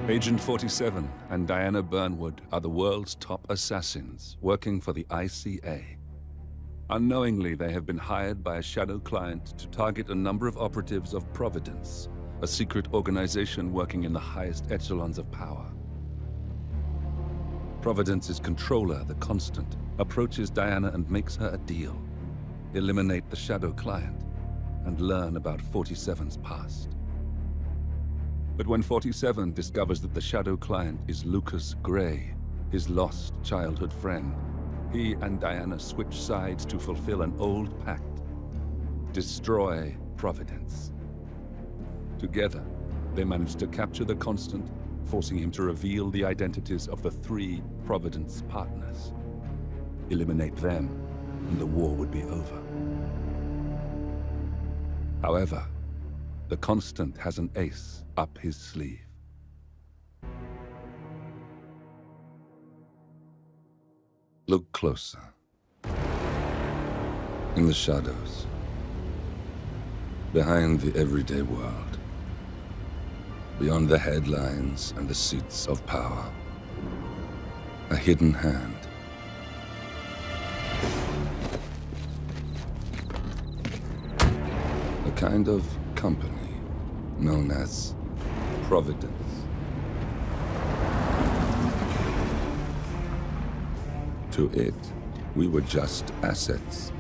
Agent 47 and Diana Burnwood are the world's top assassins working for the ICA. Unknowingly, they have been hired by a shadow client to target a number of operatives of Providence, a secret organization working in the highest echelons of power. Providence's controller, the Constant, approaches Diana and makes her a deal. Eliminate the shadow client and learn about 47's past. But when 47 discovers that the shadow client is Lucas Gray, his lost childhood friend, he and Diana switch sides to fulfill an old pact: destroy Providence. Together, they manage to capture the Constant, forcing him to reveal the identities of the 3 Providence partners. Eliminate them, and the war would be over. However, the Constant has an ace up his sleeve. Look closer. In the shadows. Behind the everyday world. Beyond the headlines and the seats of power. A hidden hand. A kind of company known as Providence. To it, we were just assets.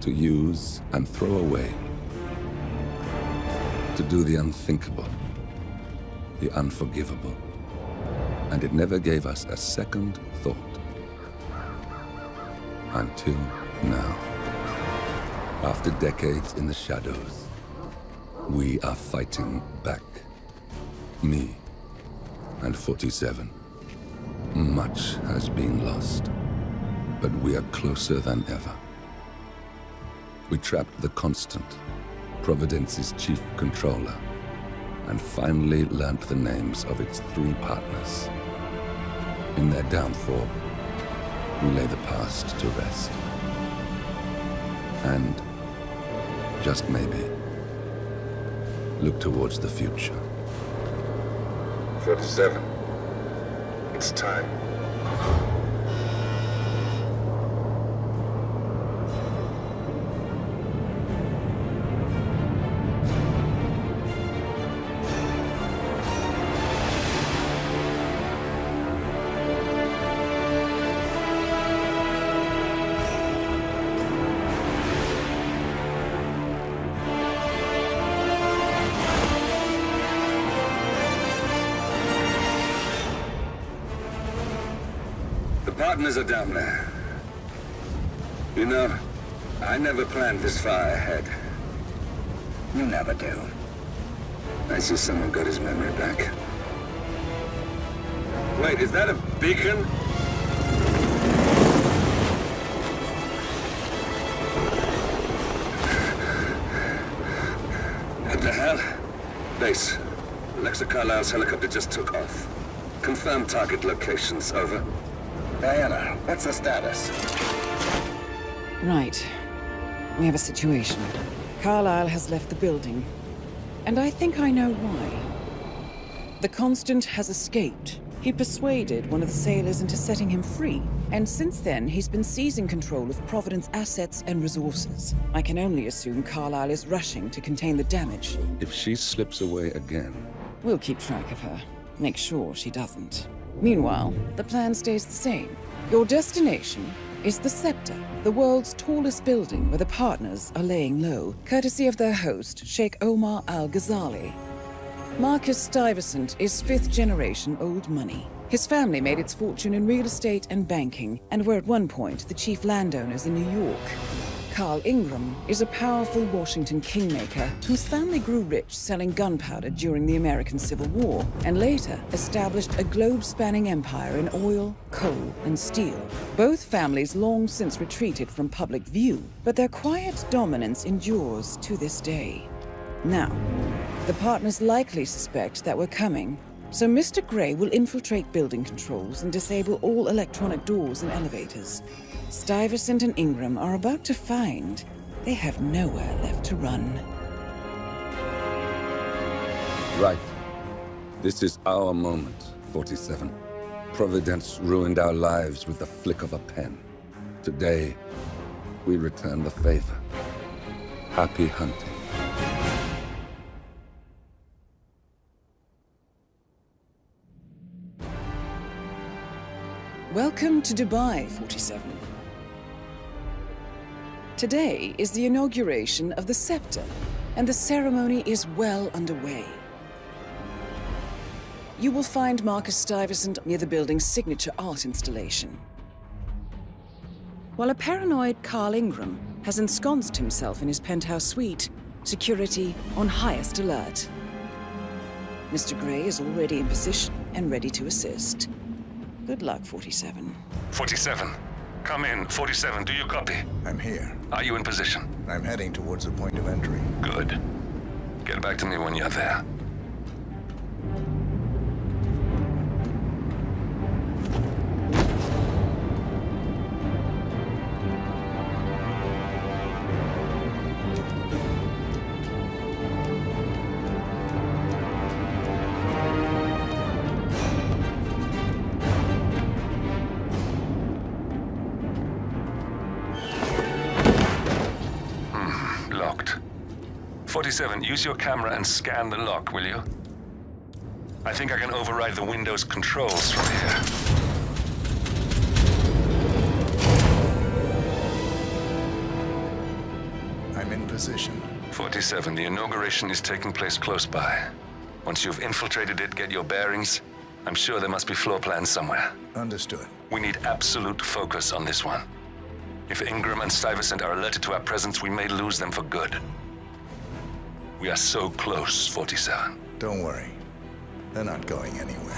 To use and throw away. To do the unthinkable. The unforgivable. And it never gave us a second thought. Until now. After decades in the shadows, we are fighting back. Me and 47. Much has been lost, but we are closer than ever. We trapped the Constant, Providence's chief controller, and finally learnt the names of its 3 partners. In their downfall, we lay the past to rest. And, just maybe, look towards the future. 47. It's time. Partners are down there. You know, I never planned this far ahead. You never do. I see someone got his memory back. Wait, is that a beacon? What the hell? Base. Alexa Carlisle's helicopter just took off. Confirm target locations, over. Diana, what's the status? Right. We have a situation. Carlisle has left the building. And I think I know why. The Constant has escaped. He persuaded one of the sailors into setting him free. And since then, he's been seizing control of Providence assets and resources. I can only assume Carlisle is rushing to contain the damage. If she slips away again... We'll keep track of her. Make sure she doesn't. Meanwhile, the plan stays the same. Your destination is the Scepter, the world's tallest building where the partners are laying low, courtesy of their host, Sheikh Omar Al-Ghazali. Marcus Stuyvesant is 5th-generation old money. His family made its fortune in real estate and banking, and were at one point the chief landowners in New York. Carl Ingram is a powerful Washington kingmaker whose family grew rich selling gunpowder during the American Civil War, and later established a globe-spanning empire in oil, coal, and steel. Both families long since retreated from public view, but their quiet dominance endures to this day. Now, the partners likely suspect that we're coming, so Mr. Gray will infiltrate building controls and disable all electronic doors and elevators. Stuyvesant and Ingram are about to find they have nowhere left to run. Right. This is our moment, 47. Providence ruined our lives with the flick of a pen. Today, we return the favor. Happy hunting. Welcome to Dubai, 47. Today is the inauguration of the scepter, and the ceremony is well underway. You will find Marcus Stuyvesant near the building's signature art installation. While a paranoid Carl Ingram has ensconced himself in his penthouse suite, security on highest alert. Mr. Gray is already in position and ready to assist. Good luck, 47. 47. Come in. 47, do you copy? I'm here. Are you in position? I'm heading towards the point of entry. Good. Get back to me when you're there. Locked. 47, use your camera and scan the lock, will you? I think I can override the Windows controls from here. I'm in position. 47, the inauguration is taking place close by. Once you've infiltrated it, get your bearings. I'm sure there must be floor plans somewhere. Understood. We need absolute focus on this one. If Ingram and Stuyvesant are alerted to our presence, we may lose them for good. We are so close, 47. Don't worry. They're not going anywhere.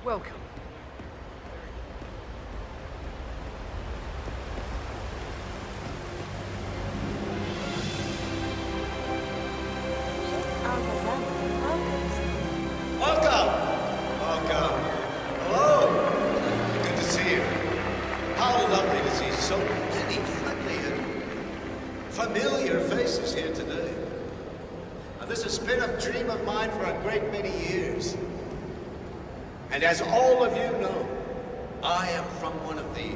Welcome. Welcome. Hello. Good to see you. How lovely to see so many friendly and familiar faces here today. Now, this has been a dream of mine for a great many years. And as all of you know, I am from one of the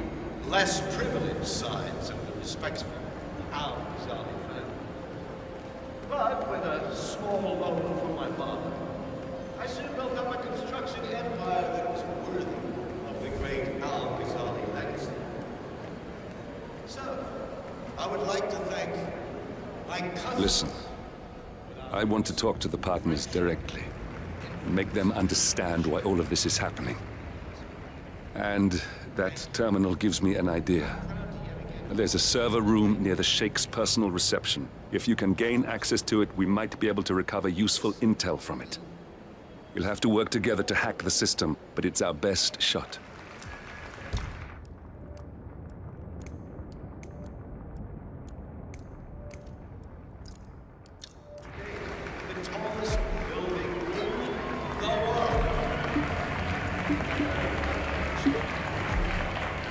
less privileged sides of the respectable Al-Ghazali family. But with a small loan from my father, I soon built up a construction empire that was worthy of the great Al-Ghazali legacy. So, I would like to thank my cousin... Listen, I want to talk to the partners directly. Make them understand why all of this is happening. And that terminal gives me an idea. There's a server room near the Sheikh's personal reception. If you can gain access to it, we might be able to recover useful intel from it. We'll have to work together to hack the system, but it's our best shot. the tallest building in the world.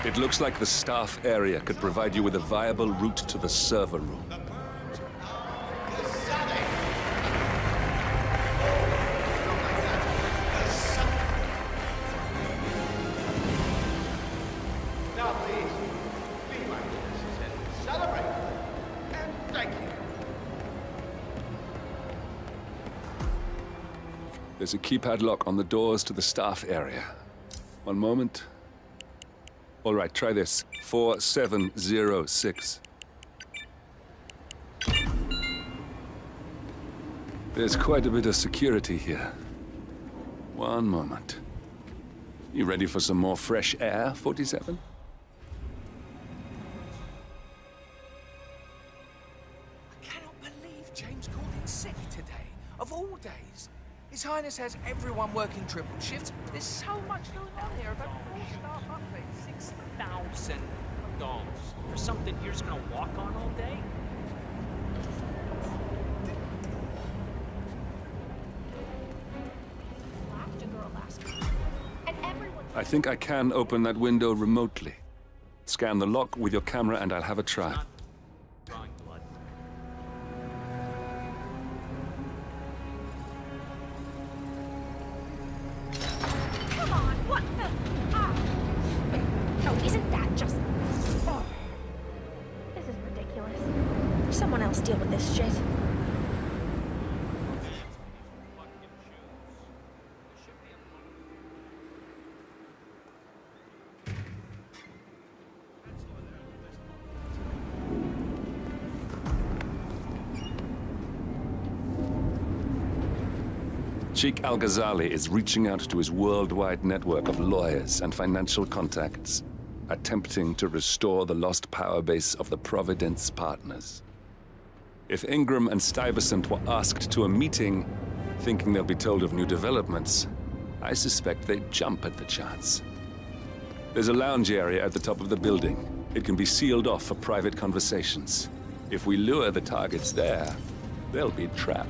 It looks like the staff area could provide you with a viable route to the server room. Now please, be my guests and celebrate. And thank you. There's a keypad lock on the doors to the staff area. One moment. All right, try this. 4706. There's quite a bit of security here. One moment. You ready for some more fresh air, 47? I cannot believe James called in sick today. Of all days. His Highness business has everyone working triple shifts. There's so much going on here. About four-star buffet, $6,000 for something you're just gonna walk on all day. Laughed a girl last week, and everyone. I think I can open that window remotely. Scan the lock with your camera and I'll have a try. Drawing blood. Come on, what the? Ah! Oh, isn't that just? Oh. This is ridiculous. Someone else deal with this shit. Sheikh Al-Ghazali is reaching out to his worldwide network of lawyers and financial contacts, attempting to restore the lost power base of the Providence partners. If Ingram and Stuyvesant were asked to a meeting, thinking they'll be told of new developments, I suspect they'd jump at the chance. There's a lounge area at the top of the building. It can be sealed off for private conversations. If we lure the targets there, they'll be trapped.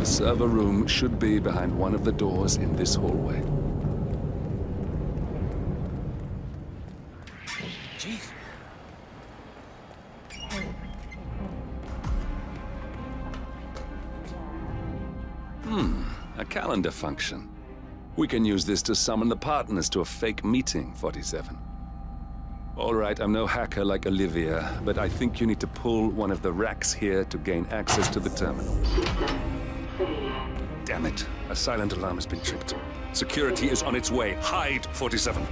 The server room should be behind one of the doors in this hallway. Jeez. A calendar function. We can use this to summon the partners to a fake meeting, 47. All right, I'm no hacker like Olivia, but I think you need to pull one of the racks here to gain access to the terminal. Damn it. A silent alarm has been tripped. Security is on its way. Hide, 47.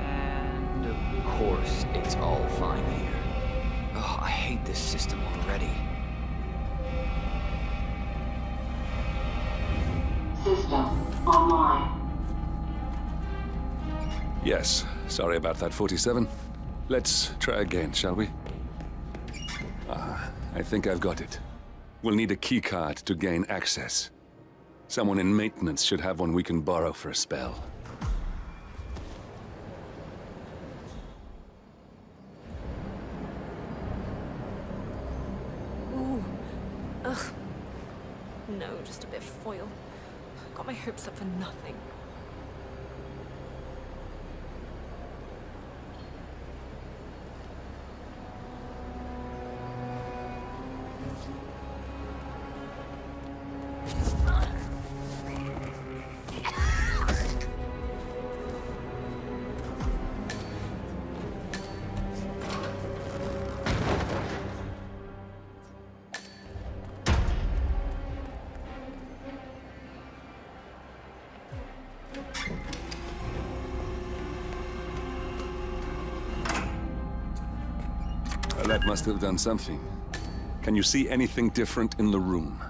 And of course, it's all fine here. Oh, I hate this system already. System online. Yes, sorry about that, 47. Let's try again, shall we? I think I've got it. We'll need a keycard to gain access. Someone in maintenance should have one we can borrow for a spell. Ooh. Ugh. No, just a bit of foil. Got my hopes up for nothing. Well, that must have done something. Can you see anything different in the room?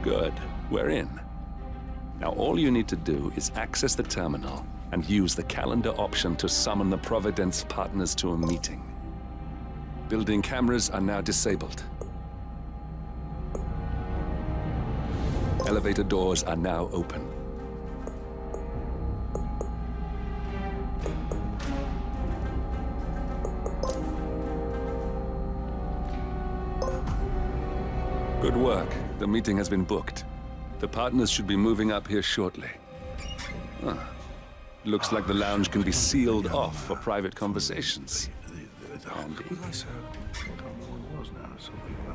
Good. We're in. Now all you need to do is access the terminal and use the calendar option to summon the Providence partners to a meeting. Building cameras are now disabled. Elevator doors are now open. Good work. The meeting has been booked. The partners should be moving up here shortly. Huh. Looks like the lounge can be sealed off for private conversations. Handy.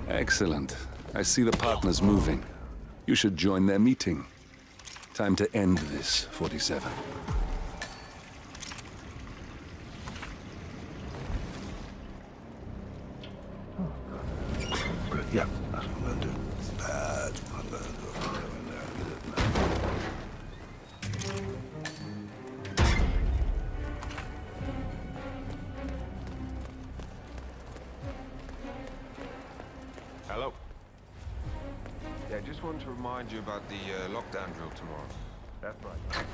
Excellent. I see the partners moving. You should join their meeting. Time to end this, 47. Yeah, that's what I'm gonna do. That's what I'm gonna do. Hello. Yeah, just wanted to remind you about the lockdown drill tomorrow. That's right.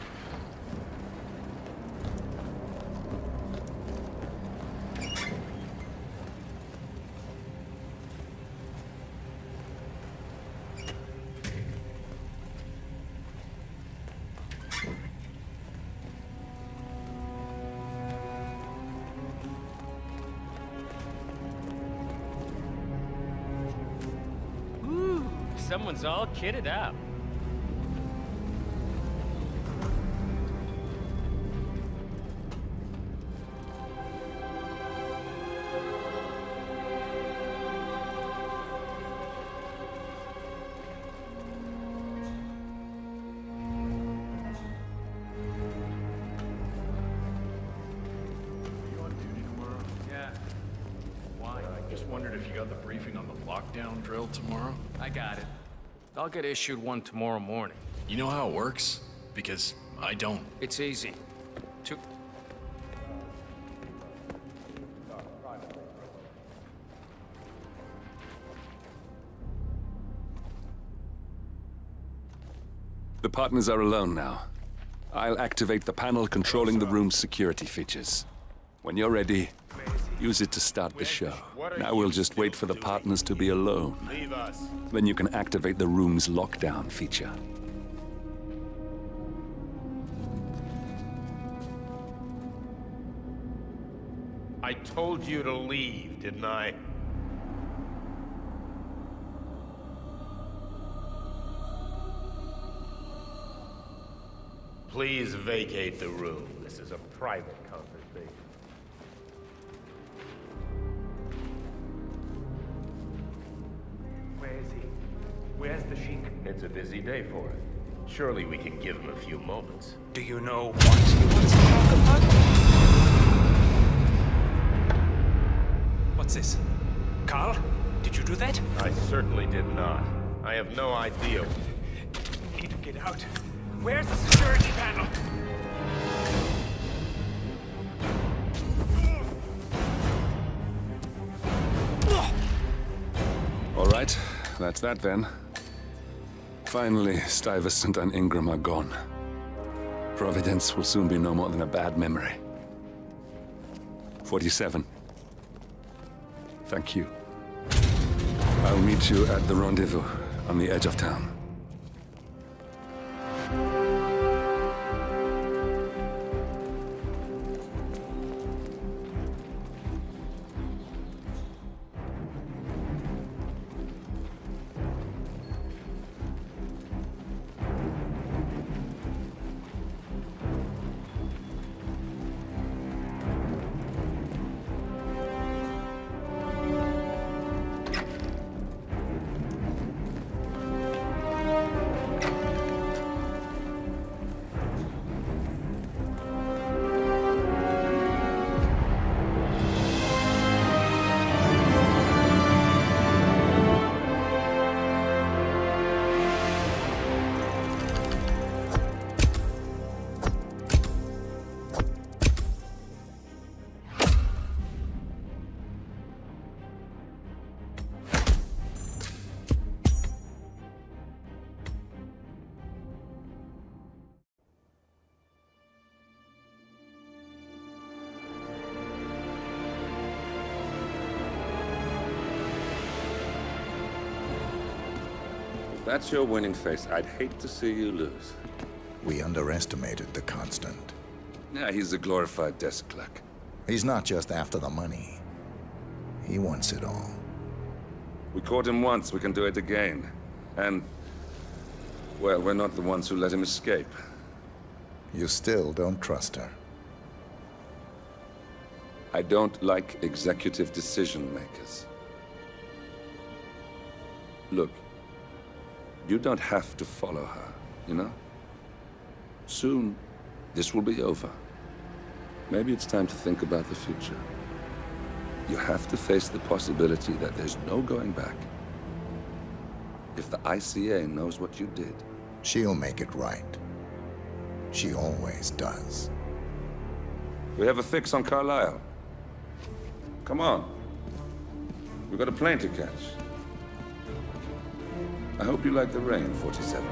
Someone's all kitted up. You on duty tomorrow? Yeah. Why? I just wondered if you got the briefing on the lockdown drill tomorrow? I got it. I'll get issued one tomorrow morning. You know how it works? Because I don't. It's easy. The partners are alone now. I'll activate the panel controlling the room's security features. When you're ready, use it to start the show. Now we'll just wait for the partners to be alone. Leave us. Then you can activate the room's lockdown feature. I told you to leave, didn't I? Please vacate the room. This is a private conversation. Where is he? Where's the Sheik? It's a busy day for him. Surely we can give him a few moments. Do you know what he wants to talk about? What's this? Carl? Did you do that? I certainly did not. I have no idea. We need to get out. Where's the security panel? All right, that's that then. Finally, Stuyvesant and Ingram are gone. Providence will soon be no more than a bad memory. 47. Thank you. I'll meet you at the rendezvous on the edge of town. that's your winning face, I'd hate to see you lose. We underestimated the Constant. Yeah, he's a glorified desk clerk. He's not just after the money. He wants it all. We caught him once, we can do it again. And, well, we're not the ones who let him escape. You still don't trust her. I don't like executive decision makers. Look, you don't have to follow her, you know? Soon, this will be over. Maybe it's time to think about the future. You have to face the possibility that there's no going back. If the ICA knows what you did... She'll make it right. She always does. We have a fix on Carlisle. Come on. We've got a plane to catch. I hope you like the rain, 47.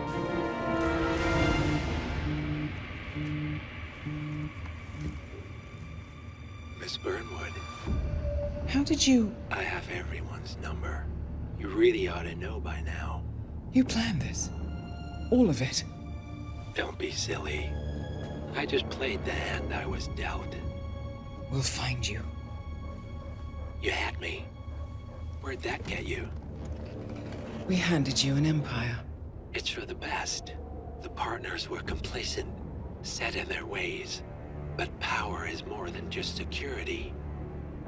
Miss Burnwood. How did you... I have everyone's number. You really ought to know by now. You planned this? All of it? Don't be silly. I just played the hand I was dealt. We'll find you. You had me. Where'd that get you? We handed you an empire. It's for the best. The partners were complacent, set in their ways. But power is more than just security.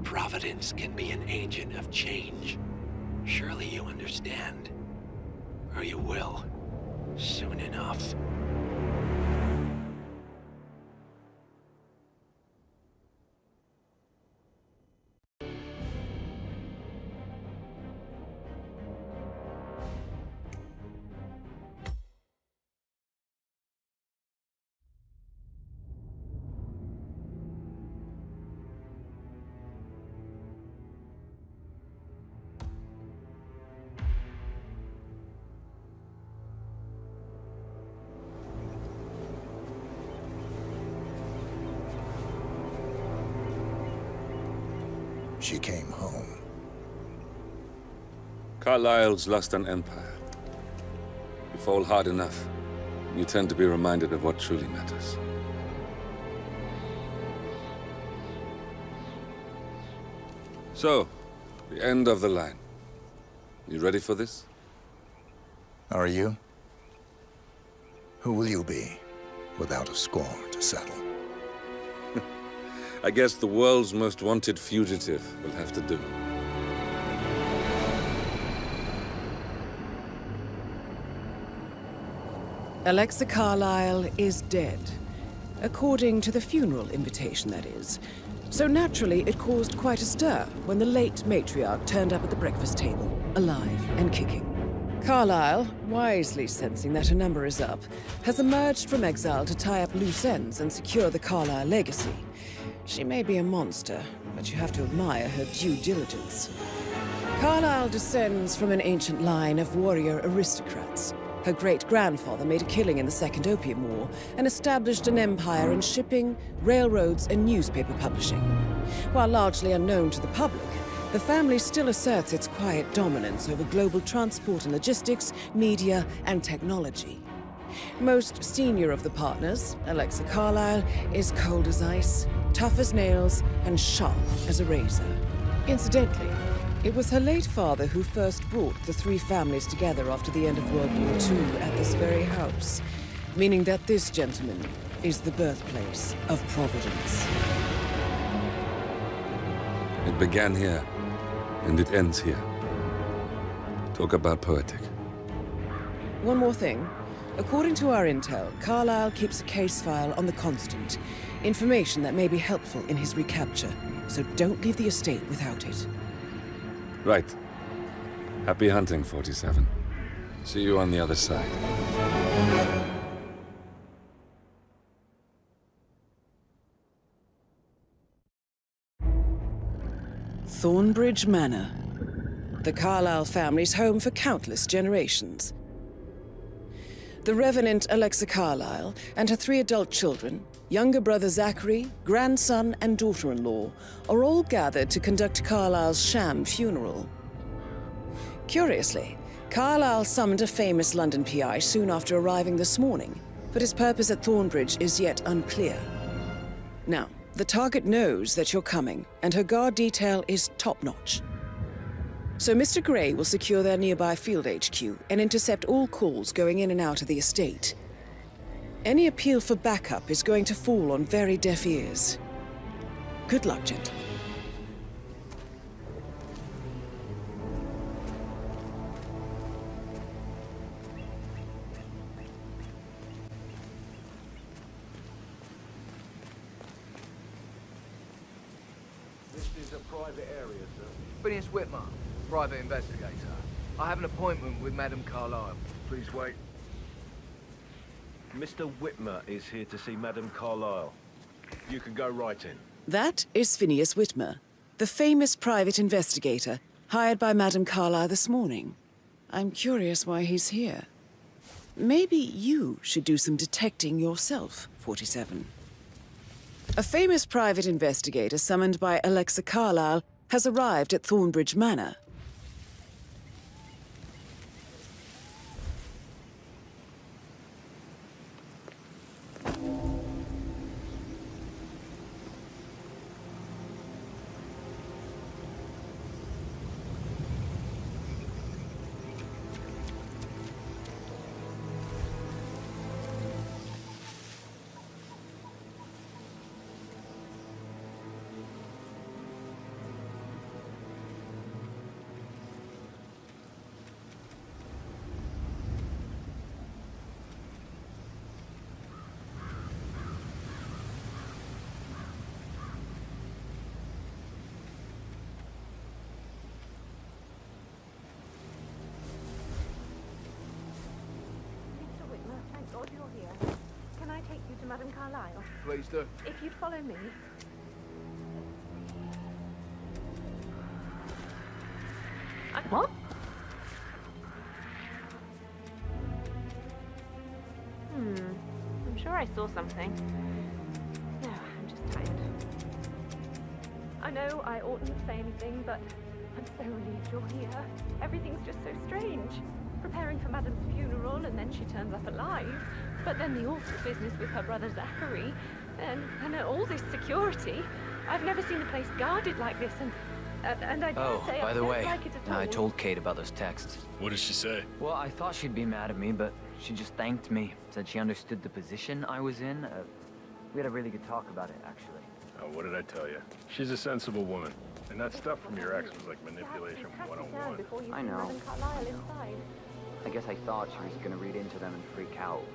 Providence can be an agent of change. Surely you understand. Or you will. Soon enough. She came home. Carlisle's lost an empire. You fall hard enough, you tend to be reminded of what truly matters. So, the end of the line. You ready for this? Are you? Who will you be, without a score to settle? I guess the world's most wanted fugitive will have to do. Alexa Carlisle is dead. According to the funeral invitation, that is. So naturally, it caused quite a stir when the late matriarch turned up at the breakfast table, alive and kicking. Carlisle, wisely sensing that her number is up, has emerged from exile to tie up loose ends and secure the Carlisle legacy. She may be a monster, but you have to admire her due diligence. Carlisle descends from an ancient line of warrior aristocrats. Her great-grandfather made a killing in the Second Opium War and established an empire in shipping, railroads, and newspaper publishing. While largely unknown to the public, the family still asserts its quiet dominance over global transport and logistics, media, and technology. Most senior of the partners, Alexa Carlisle, is cold as ice, tough as nails, and sharp as a razor. Incidentally, it was her late father who first brought the three families together after the end of World War II at this very house, meaning that this gentleman is the birthplace of Providence. It began here, and it ends here. Talk about poetic. One more thing. According to our intel, Carlisle keeps a case file on the Constant. Information that may be helpful in his recapture, so don't leave the estate without it. Right. Happy hunting, 47. See you on the other side. Thornbridge Manor. The Carlisle family's home for countless generations. The Revenant Alexa Carlisle and her 3 adult children, younger brother Zachary, grandson, and daughter-in-law, are all gathered to conduct Carlisle's sham funeral. Curiously, Carlyle summoned a famous London PI soon after arriving this morning, but his purpose at Thornbridge is yet unclear. Now, the target knows that you're coming, and her guard detail is top-notch. So Mr. Gray will secure their nearby field HQ and intercept all calls going in and out of the estate. Any appeal for backup is going to fall on very deaf ears. Good luck, gentlemen. This is a private area, sir. Phineas Whitmer, private investigator. I have an appointment with Madame Carlyle. Please wait. Mr. Whitmer is here to see Madame Carlyle. You can go right in. That is Phineas Whitmer, the famous private investigator hired by Madame Carlyle this morning. I'm curious why he's here. Maybe you should do some detecting yourself, 47. A famous private investigator summoned by Alexa Carlyle has arrived at Thornbridge Manor. God you're here. Can I take you to Madame Carlyle? Please do. If you'd follow me. What? I'm sure I saw something. No, I'm just tired. I know I oughtn't say anything, but I'm so relieved you're here. Everything's just so strange. Preparing for Madame's funeral, and then she turns up alive. But then the awful business with her brother Zachary, and all this security. I've never seen the place guarded like this, and I dare say by I the don't way, like it at all. I told Kate about those texts. What did she say? Well, I thought she'd be mad at me, but she just thanked me. Said she understood the position I was in. We had a really good talk about it, actually. Oh, what did I tell you? She's a sensible woman. And that stuff from your ex was like manipulation 101. I know. Madame Carlyle inside. I guess I thought she was gonna read into them and freak out.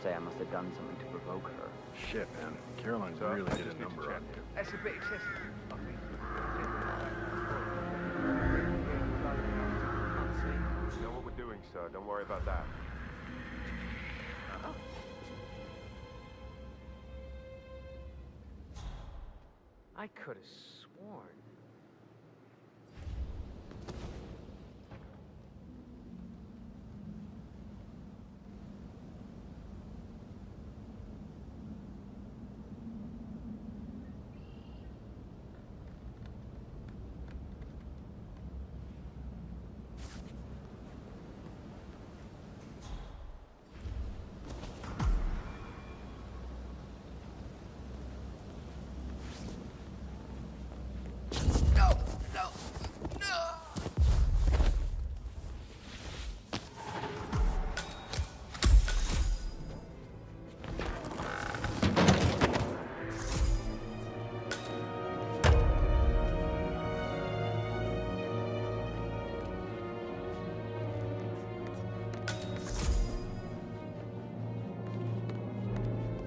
Say I must have done something to provoke her. Shit, man. Caroline's really hit a number on you. That's a bit excessive, I think. You know what we're doing, sir. Don't worry about that. I could have sworn.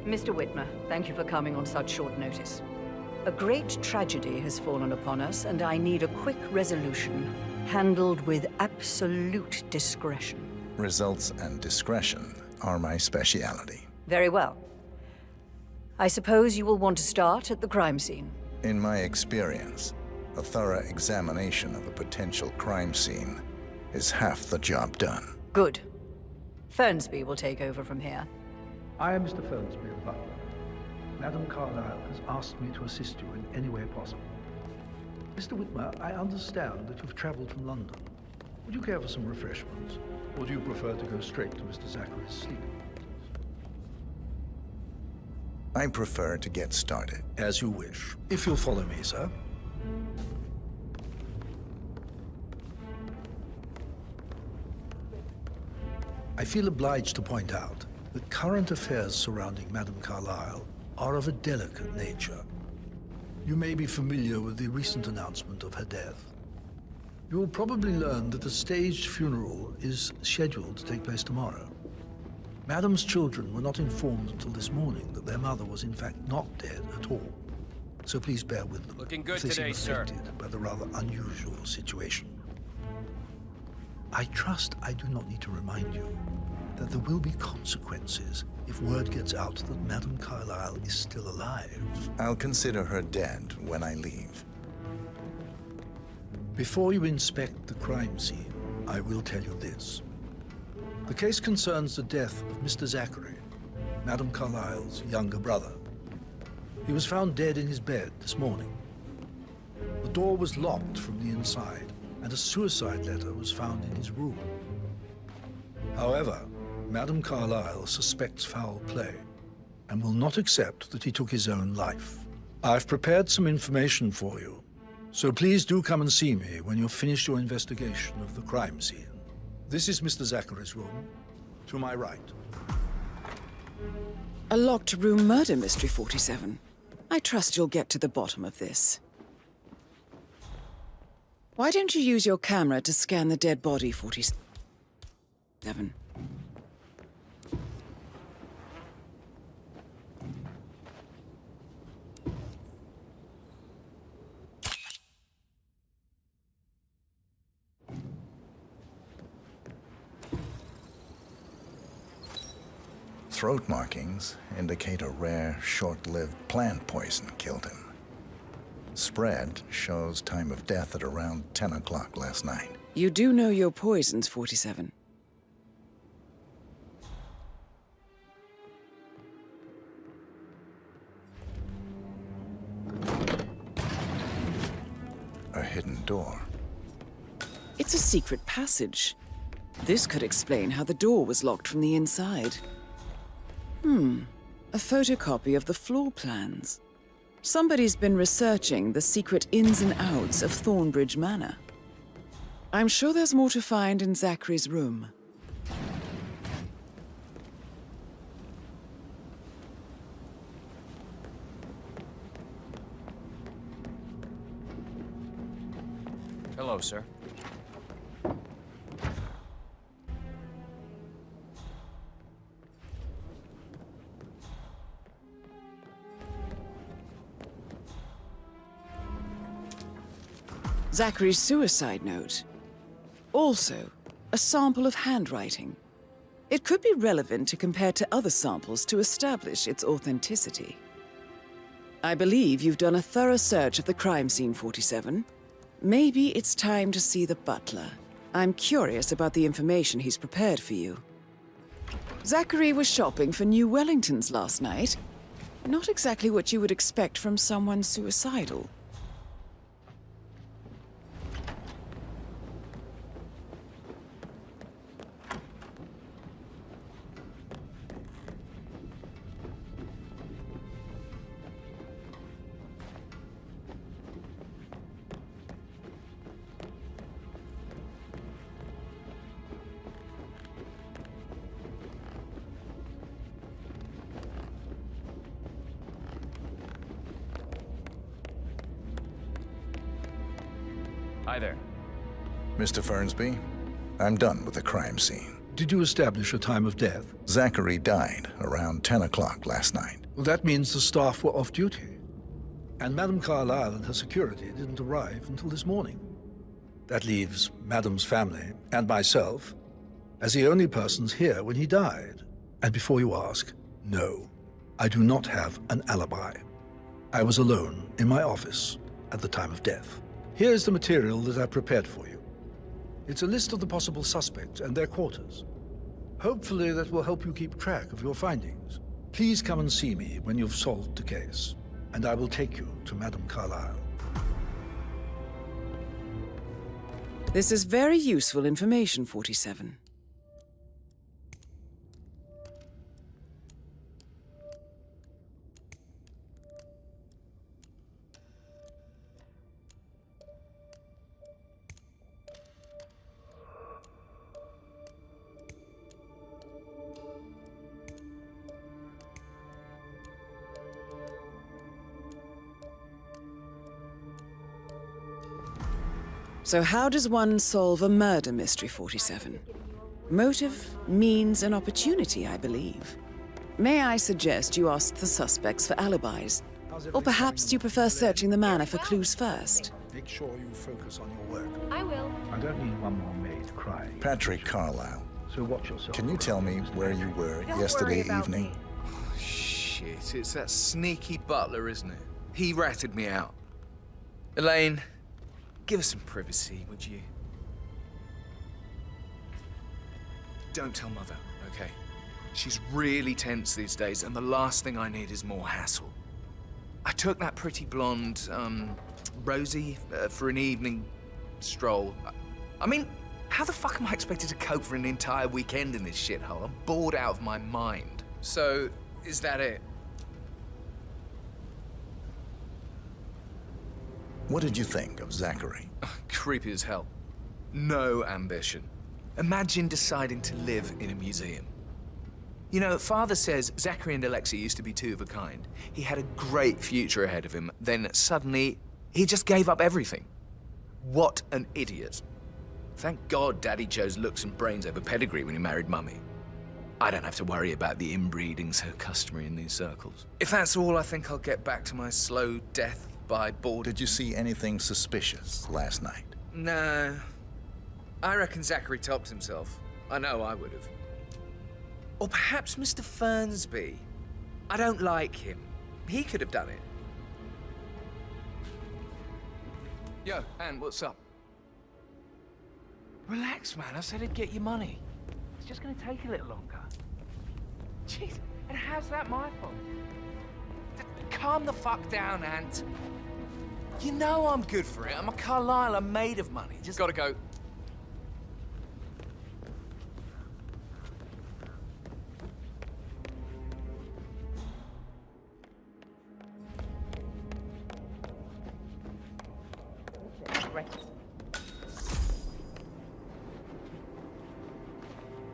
Mr. Whitmer, thank you for coming on such short notice. A great tragedy has fallen upon us, and I need a quick resolution, handled with absolute discretion. Results and discretion are my speciality. Very well. I suppose you will want to start at the crime scene. In my experience, a thorough examination of a potential crime scene is half the job done. Good. Fernsby will take over from here. I am Mr. Fernsby of Butler. Madame Carlyle has asked me to assist you in any way possible. Mr. Whitmer, I understand that you've traveled from London. Would you care for some refreshments? Or do you prefer to go straight to Mr. Zachary's sleeping quarters? I prefer to get started. As you wish. If you'll follow me, sir. I feel obliged to point out that current affairs surrounding Madame Carlyle are of a delicate nature. You may be familiar with the recent announcement of her death. You will probably learn that a staged funeral is scheduled to take place tomorrow. Madame's children were not informed until this morning that their mother was in fact not dead at all. So please bear with them. Looking good if they today, seem sir. affected by the rather unusual situation. I trust I do not need to remind you that there will be consequences if word gets out that Madame Carlyle is still alive. I'll consider her dead when I leave. Before you inspect the crime scene, I will tell you this. The case concerns the death of Mr. Zachary, Madame Carlyle's younger brother. He was found dead in his bed this morning. The door was locked from the inside, and a suicide letter was found in his room. However, Madame Carlyle suspects foul play and will not accept that he took his own life. I've prepared some information for you, so please do come and see me when you've finished your investigation of the crime scene. This is Mr. Zachary's room, to my right. A locked room murder mystery, 47. I trust you'll get to the bottom of this. Why don't you use your camera to scan the dead body, 47? Throat markings indicate a rare, short-lived plant poison killed him. Spread shows time of death at around 10 o'clock last night. You do know your poisons, 47. A hidden door. It's a secret passage. This could explain how the door was locked from the inside. A photocopy of the floor plans. Somebody's been researching the secret ins and outs of Thornbridge Manor. I'm sure there's more to find in Zachary's room. Hello, sir. Zachary's suicide note. Also, a sample of handwriting. It could be relevant to compare to other samples to establish its authenticity. I believe you've done a thorough search of the crime scene, 47. Maybe it's time to see the butler. I'm curious about the information he's prepared for you. Zachary was shopping for new Wellingtons last night. Not exactly what you would expect from someone suicidal. Hi there. Mr. Fernsby, I'm done with the crime scene. Did you establish a time of death? Zachary died around 10 o'clock last night. Well, that means the staff were off duty. And Madame Carlyle and her security didn't arrive until this morning. That leaves Madame's family and myself as the only persons here when he died. And before you ask, no, I do not have an alibi. I was alone in my office at the time of death. Here's the material that I prepared for you. It's a list of the possible suspects and their quarters. Hopefully that will help you keep track of your findings. Please come and see me when you've solved the case, and I will take you to Madame Carlyle. This is very useful information, 47. So how does one solve a murder mystery, 47? Motive, means, and opportunity, I believe. May I suggest you ask the suspects for alibis? Or perhaps you prefer searching the manor for clues first? Make sure you focus on your work. I will. I don't need one more maid crying. Patrick Carlisle. So watch yourself. Can you tell me where you were yesterday evening? Shit, it's that sneaky butler, isn't it? He ratted me out. Elaine, give us some privacy, would you? Don't tell Mother, okay? She's really tense these days, and the last thing I need is more hassle. I took that pretty blonde, Rosie, for an evening stroll. I mean, how the fuck am I expected to cope for an entire weekend in this shithole? I'm bored out of my mind. So, is that it? What did you think of Zachary? Creepy as hell. No ambition. Imagine deciding to live in a museum. You know, Father says Zachary and Alexa used to be two of a kind. He had a great future ahead of him. Then suddenly, he just gave up everything. What an idiot. Thank God Daddy chose looks and brains over pedigree when he married Mummy. I don't have to worry about the inbreeding so customary in these circles. If that's all, I think I'll get back to my slow death by boredom. Did you see anything suspicious last night? No. I reckon Zachary topped himself. I know I would have. Or perhaps Mr. Fernsby. I don't like him. He could have done it. Yo, Anne, what's up? Relax, man. I said I'd get you money. It's just gonna take a little longer. Jeez, and how's that my fault? Calm the fuck down, Ant. You know I'm good for it. I'm a Carlisle. I'm made of money. Just gotta go.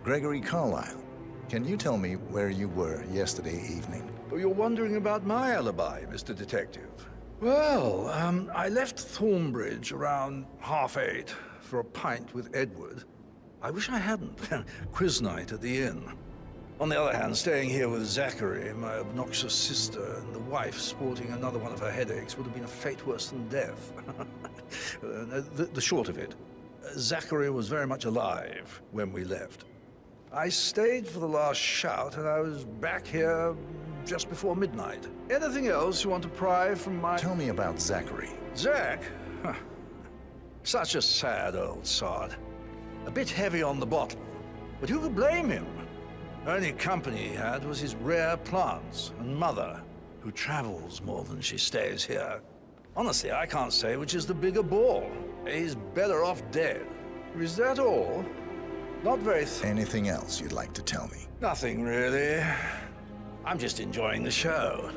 Gregory Carlisle, can you tell me where you were yesterday evening? Oh, you're wondering about my alibi, Mr. Detective. Well, I left Thornbridge around 8:30 for a pint with Edward. I wish I hadn't. Quiz night at the inn. On the other hand, staying here with Zachary, my obnoxious sister, and the wife sporting another one of her headaches would have been a fate worse than death. The short of it, Zachary was very much alive when we left. I stayed for the last shout, and I was back here just before midnight. Anything else you want to pry from my... Tell me about Zachary. Zach? Huh. Such a sad old sod. A bit heavy on the bottle, but who could blame him? Only company he had was his rare plants and Mother, who travels more than she stays here. Honestly, I can't say which is the bigger bore. He's better off dead. Is that all? Not very... Anything else you'd like to tell me? Nothing, really. I'm just enjoying the show.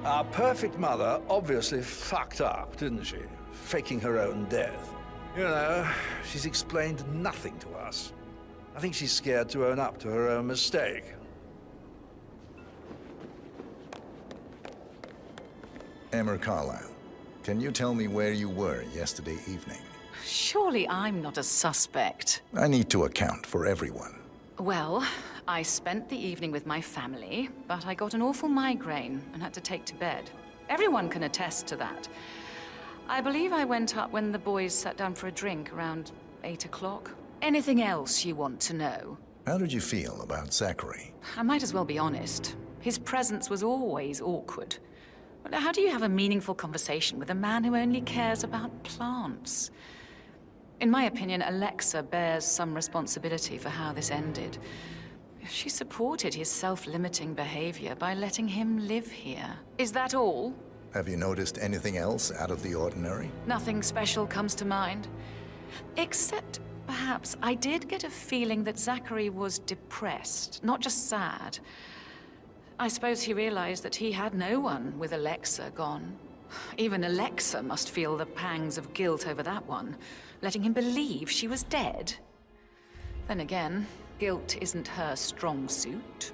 Our perfect mother obviously fucked up, didn't she? Faking her own death. You know, she's explained nothing to us. I think she's scared to own up to her own mistake. Emma Carlisle, can you tell me where you were yesterday evening? Surely I'm not a suspect. I need to account for everyone. Well, I spent the evening with my family, but I got an awful migraine and had to take to bed. Everyone can attest to that. I believe I went up when the boys sat down for a drink around 8 o'clock. Anything else you want to know? How did you feel about Zachary? I might as well be honest. His presence was always awkward. How do you have a meaningful conversation with a man who only cares about plants? In my opinion, Alexa bears some responsibility for how this ended. She supported his self-limiting behavior by letting him live here. Is that all? Have you noticed anything else out of the ordinary? Nothing special comes to mind. Except, perhaps, I did get a feeling that Zachary was depressed, not just sad. I suppose he realized that he had no one with Alexa gone. Even Alexa must feel the pangs of guilt over that one, letting him believe she was dead. Then again, guilt isn't her strong suit.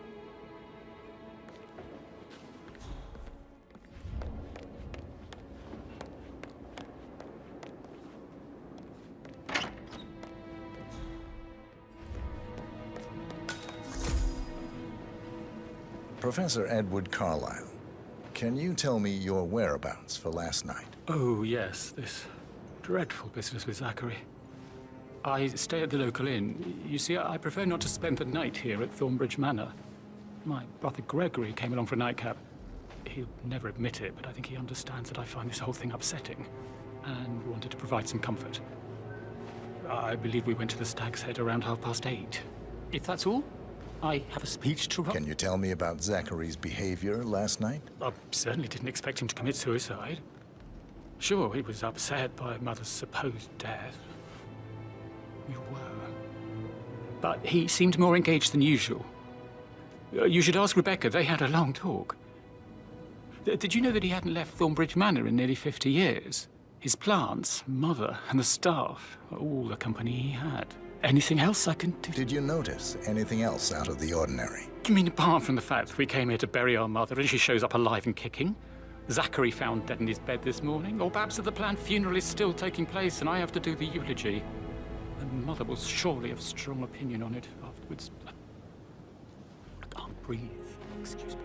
Professor Edward Carlyle, can you tell me your whereabouts for last night? Oh, yes, this dreadful business with Zachary. I stay at the local inn. You see, I prefer not to spend the night here at Thornbridge Manor. My brother Gregory came along for a nightcap. He'll never admit it, but I think he understands that I find this whole thing upsetting and wanted to provide some comfort. I believe we went to the Stag's Head around 8:30. If that's all, I have a speech to write. Can you tell me about Zachary's behavior last night? I certainly didn't expect him to commit suicide. Sure, he was upset by Mother's supposed death. We were. But he seemed more engaged than usual. You should ask Rebecca. They had a long talk. Did you know that he hadn't left Thornbridge Manor in nearly 50 years? His plants, Mother, and the staff, all the company he had. Anything else I can do? Did you notice anything else out of the ordinary? You mean apart from the fact that we came here to bury our mother and she shows up alive and kicking? Zachary found dead in his bed this morning? Or perhaps that the planned funeral is still taking place and I have to do the eulogy? And Mother will surely have a strong opinion on it afterwards. I can't breathe. Excuse me.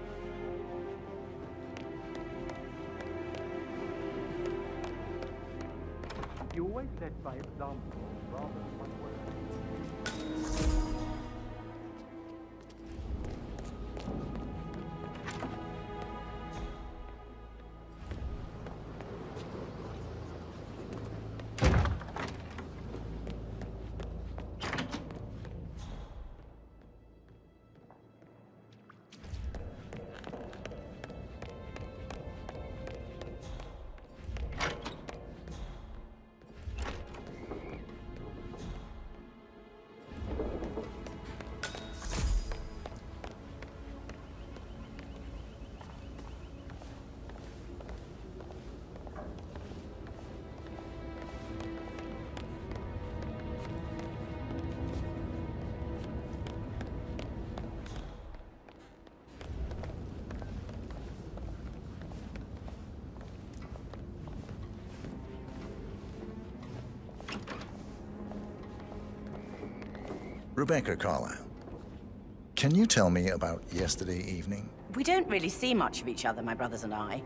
You always led by example rather than one word. Rebecca Carlyle, can you tell me about yesterday evening? We don't really see much of each other, my brothers and I.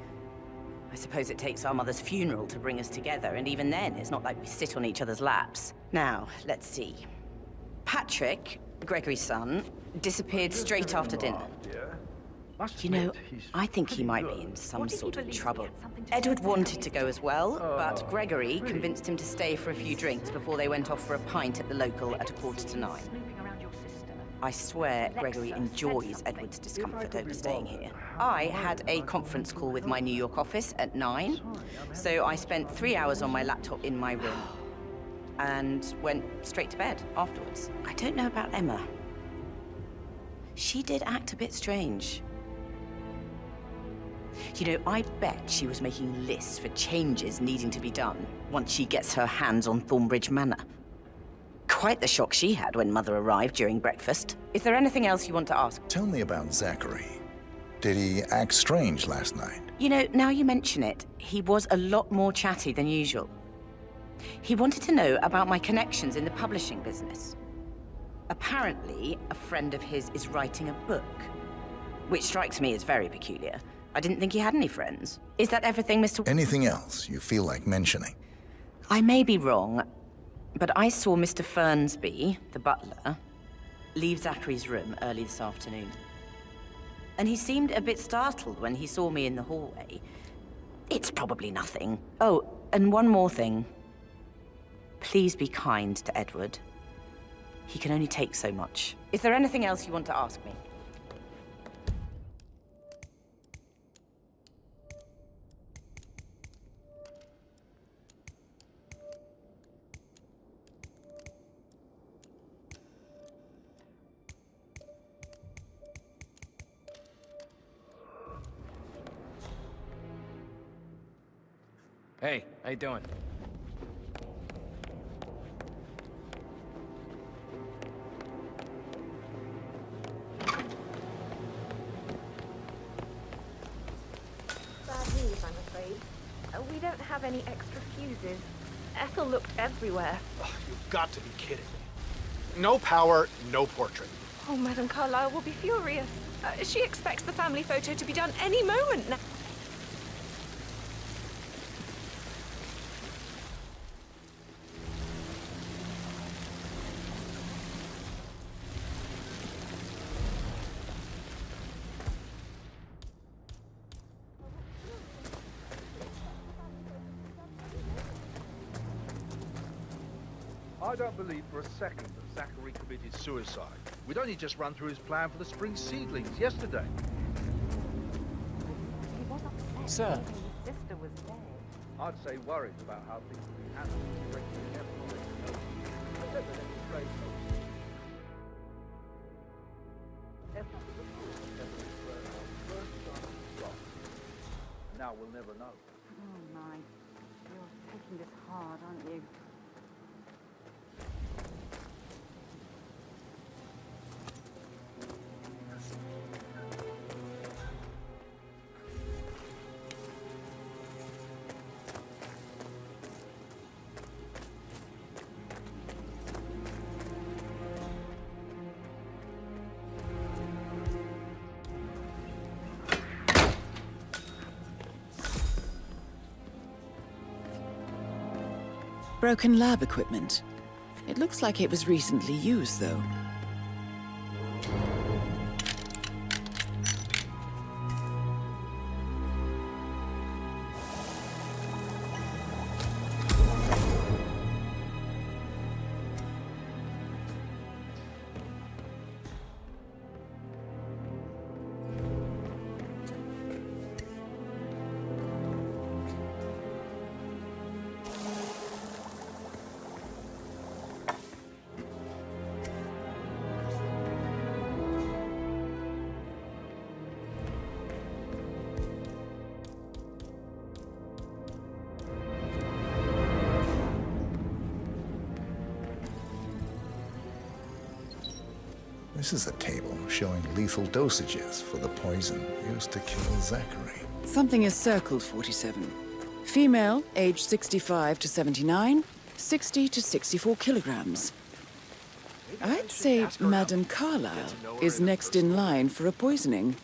I suppose it takes our mother's funeral to bring us together, and even then, it's not like we sit on each other's laps. Now, let's see. Patrick, Gregory's son, disappeared straight after dinner. You know, I think he might be in some sort of trouble. Edward wanted to go as well, but Gregory convinced him to stay for a few drinks before they went off for a pint at the local at 9:15. I swear Gregory enjoys Edward's discomfort over staying here. I had a conference call with my New York office at 9, so I spent 3 hours on my laptop in my room and went straight to bed afterwards. I don't know about Emma. She did act a bit strange. You know, I bet she was making lists for changes needing to be done once she gets her hands on Thornbridge Manor. Quite the shock she had when Mother arrived during breakfast. Is there anything else you want to ask? Tell me about Zachary. Did he act strange last night? You know, now you mention it, he was a lot more chatty than usual. He wanted to know about my connections in the publishing business. Apparently, a friend of his is writing a book, which strikes me as very peculiar. I didn't think he had any friends. Is that everything, Mr. Anything else you feel like mentioning? I may be wrong, but I saw Mr. Fernsby, the butler, leave Zachary's room early this afternoon. And he seemed a bit startled when he saw me in the hallway. It's probably nothing. Oh, and one more thing. Please be kind to Edward. He can only take so much. Is there anything else you want to ask me? Hey, how you doing? Bad news, I'm afraid. We don't have any extra fuses. Ethel looked everywhere. You've got to be kidding me. No power, no portrait. Oh, Madame Carlyle will be furious. She expects the family photo to be done any moment now. I don't believe for a second that Zachary committed suicide. We'd only just run through his plan for the spring seedlings yesterday. Sir. His sister was dead. I'd say worried about how things will be handled. Now we'll never know. Oh my, you're taking this hard, aren't you? Broken lab equipment. It looks like it was recently used, though. This is a table showing lethal dosages for the poison used to kill Zachary. Something is circled 47. Female, age 65 to 79, 60 to 64 kilograms. I'd say Madame Carlyle is next in line for a poisoning.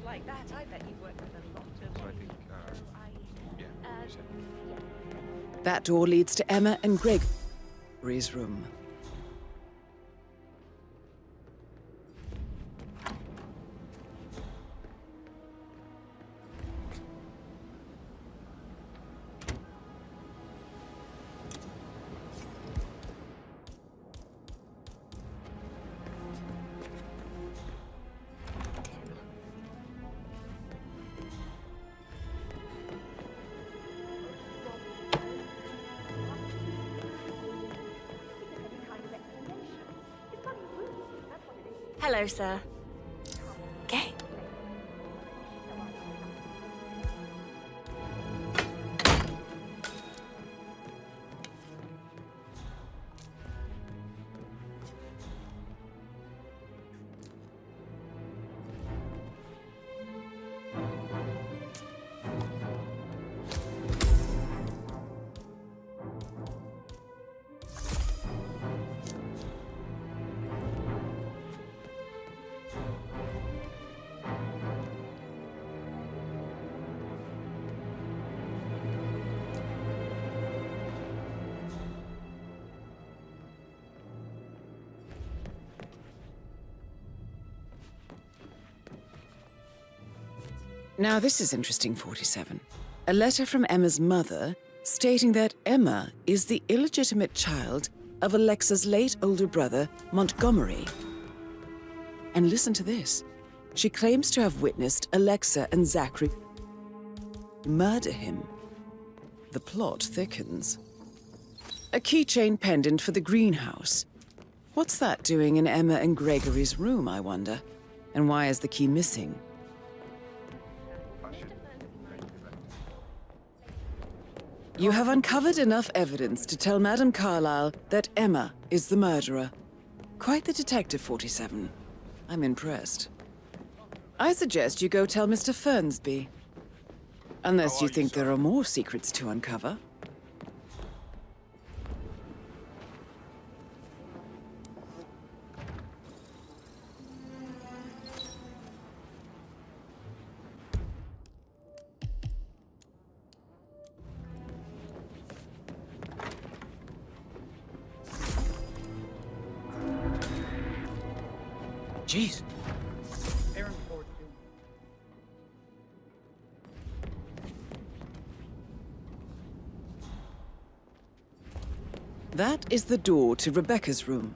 Like that, I bet you've worked with a lot of... So I think, yeah. That door leads to Emma and Gregory's room. Hello, sir. Okay. Now this is interesting, 47. A letter from Emma's mother stating that Emma is the illegitimate child of Alexa's late older brother, Montgomery. And listen to this. She claims to have witnessed Alexa and Zachary murder him. The plot thickens. A keychain pendant for the greenhouse. What's that doing in Emma and Gregory's room, I wonder? And why is the key missing? You have uncovered enough evidence to tell Madame Carlyle that Emma is the murderer. Quite the detective, 47. I'm impressed. I suggest you go tell Mr. Fernsby. Unless you think there are more secrets to uncover. Jeez. That is the door to Rebecca's room.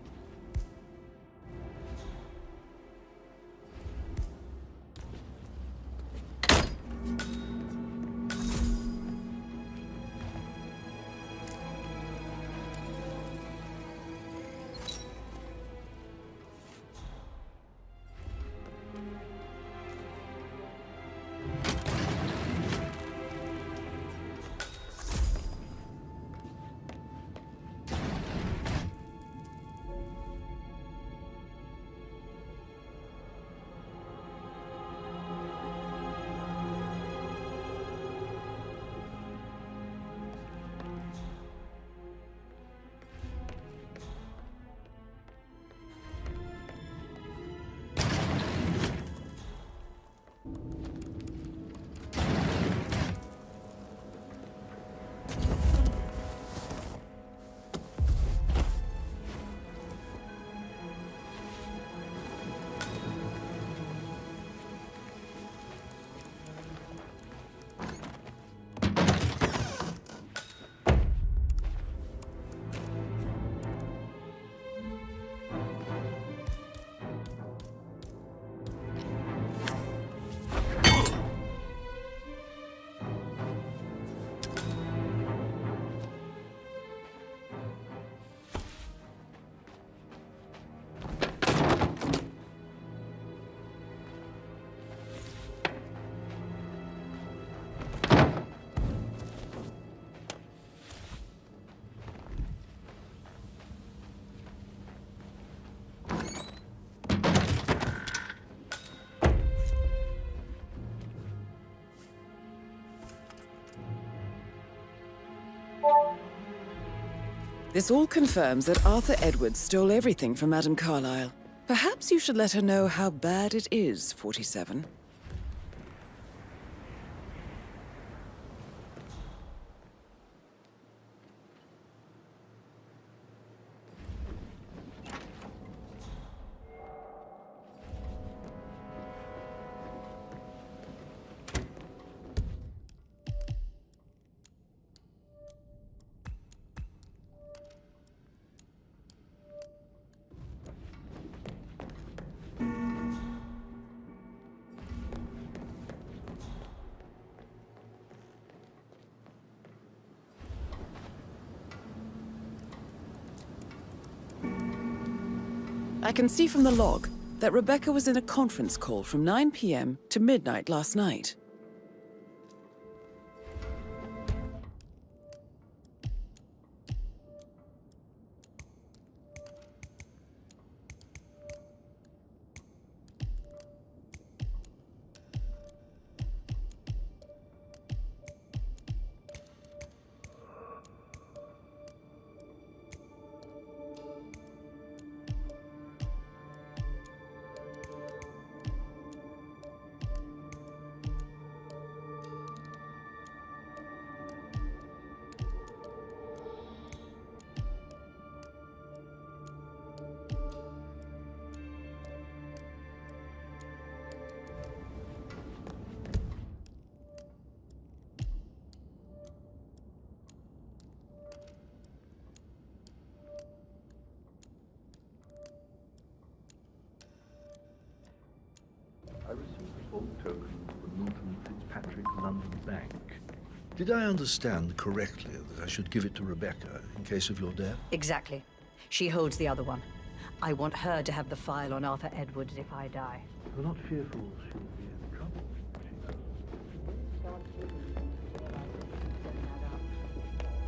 This all confirms that Arthur Edwards stole everything from Madame Carlyle. Perhaps you should let her know how bad it is, 47. I can see from the log that Rebecca was in a conference call from 9 p.m. to midnight last night. I received a full token from Milton Fitzpatrick London Bank. Did I understand correctly that I should give it to Rebecca in case of your death? Exactly. She holds the other one. I want her to have the file on Arthur Edwards if I die. You're not fearful she'll be in trouble, she knows.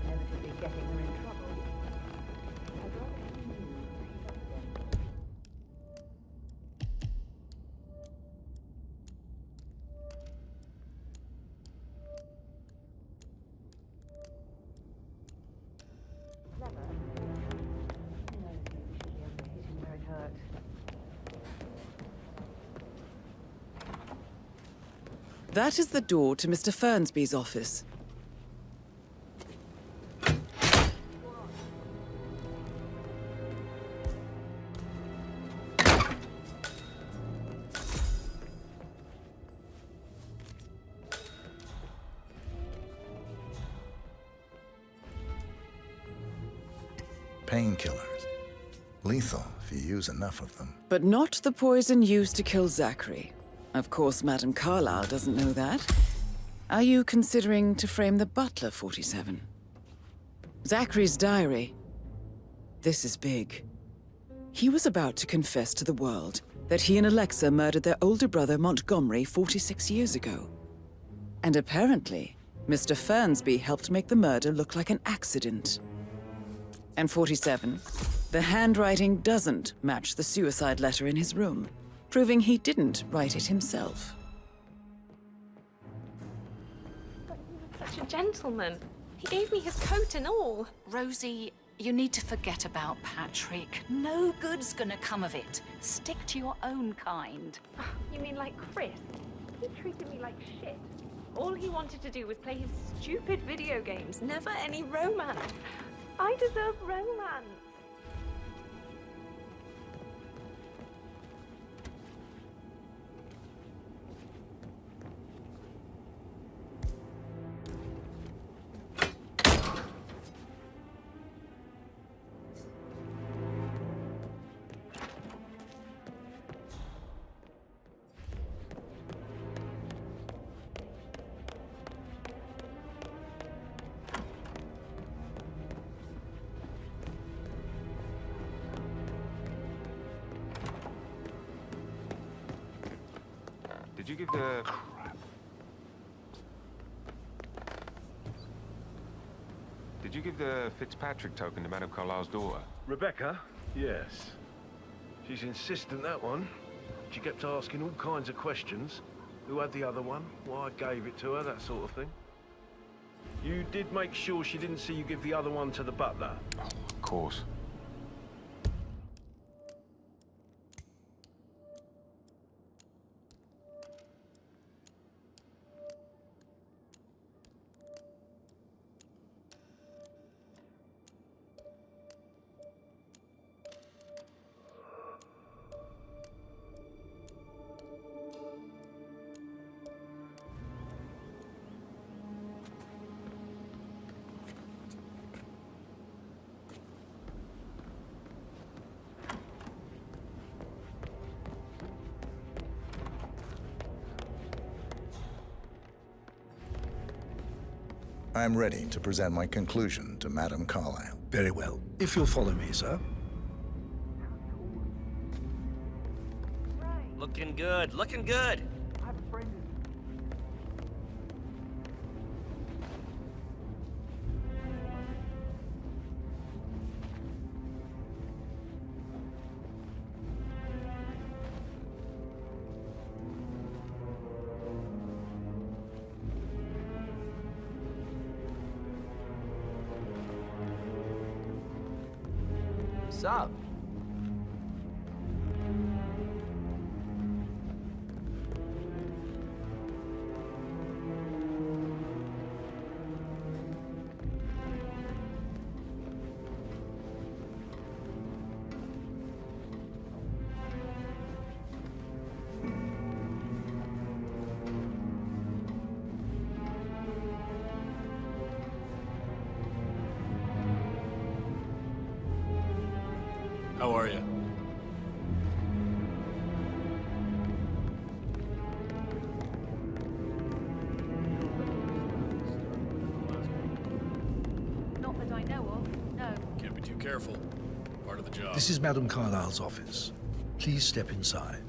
Inevitably getting her in trouble. That is the door to Mr. Fernsby's office. Painkillers. Lethal if you use enough of them. But not the poison used to kill Zachary. Of course, Madame Carlyle doesn't know that. Are you considering to frame the butler, 47? Zachary's diary. This is big. He was about to confess to the world that he and Alexa murdered their older brother Montgomery 46 years ago. And apparently, Mr. Fernsby helped make the murder look like an accident. And 47, the handwriting doesn't match the suicide letter in his room, proving he didn't write it himself. But he was such a gentleman. He gave me his coat and all. Rosie, you need to forget about Patrick. No good's gonna come of it. Stick to your own kind. You mean like Chris? He treated me like shit. All he wanted to do was play his stupid video games, never any romance. I deserve romance. Did you give the... Did you give the Fitzpatrick token to Madame Carlyle's daughter? Rebecca? Yes. She's insistent, that one. She kept asking all kinds of questions. Who had the other one? Why I gave it to her, that sort of thing. You did make sure she didn't see you give the other one to the butler? Oh, of course. I'm ready to present my conclusion to Madame Carlyle. Very well. If you'll follow me, sir. Looking good, looking good. I have a friend. Sup? How are you? Not that I know of, no. Can't be too careful. Part of the job. This is Madame Carlyle's office. Please step inside.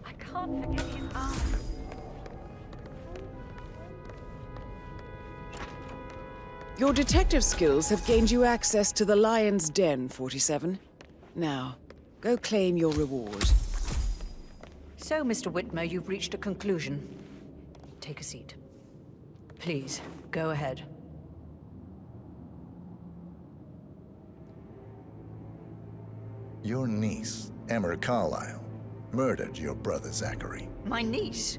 I can't forget his eyes. Your detective skills have gained you access to the Lion's Den, 47. Now, go claim your reward. So, Mr. Whitmer, you've reached a conclusion. Take a seat. Please, go ahead. Your niece, Emma Carlyle, murdered your brother Zachary. My niece?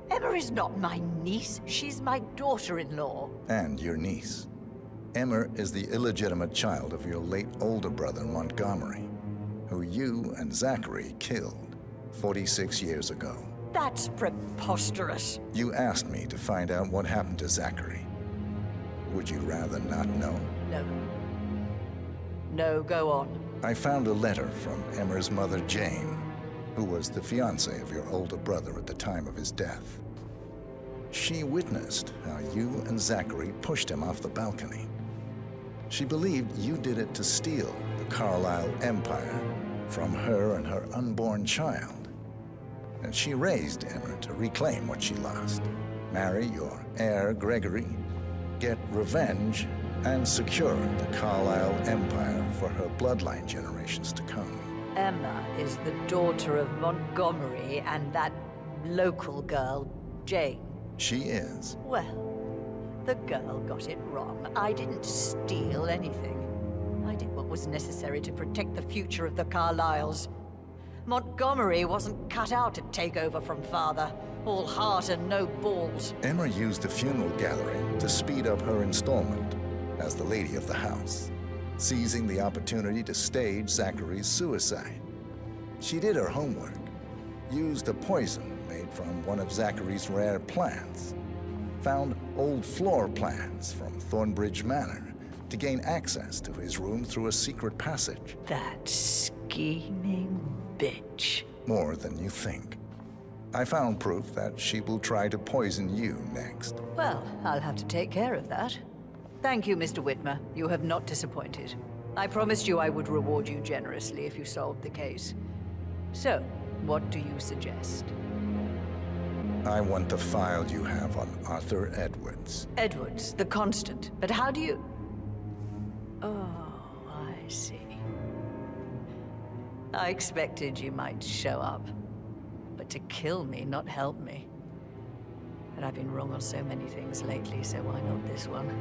Emma is not my niece. She's my daughter-in-law. And your niece. Emma is the illegitimate child of your late older brother Montgomery, who you and Zachary killed 46 years ago. That's preposterous. You asked me to find out what happened to Zachary. Would you rather not know? No. No, go on. I found a letter from Emma's mother, Jane, who was the fiancée of your older brother at the time of his death. She witnessed how you and Zachary pushed him off the balcony. She believed you did it to steal the Carlyle empire from her and her unborn child. And she raised Emma to reclaim what she lost, marry your heir, Gregory, get revenge, and secure the Carlyle empire for her bloodline generations to come. Emma is the daughter of Montgomery and that local girl, Jane. She is. Well, the girl got it wrong. I didn't steal anything. I did what was necessary to protect the future of the Carlyles. Montgomery wasn't cut out to take over from father. All heart and no balls. Emma used the funeral gathering to speed up her installment as the lady of the house, seizing the opportunity to stage Zachary's suicide. She did her homework, used a poison made from one of Zachary's rare plants, found old floor plans from Thornbridge Manor to gain access to his room through a secret passage. That scheming bitch. More than you think. I found proof that she will try to poison you next. Well, I'll have to take care of that. Thank you, Mr. Whitmer. You have not disappointed. I promised you I would reward you generously if you solved the case. So, what do you suggest? I want the file you have on Arthur Edwards. Edwards, the Constant. But how do you... Oh, I see. I expected you might show up. But to kill me, not help me. But I've been wrong on so many things lately, so why not this one?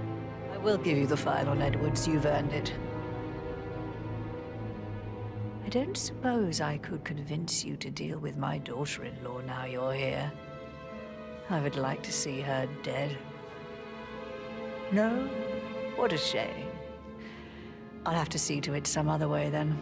I will give you the file on Edwards. You've earned it. I don't suppose I could convince you to deal with my daughter-in-law now you're here. I would like to see her dead. No? What a shame. I'll have to see to it some other way then.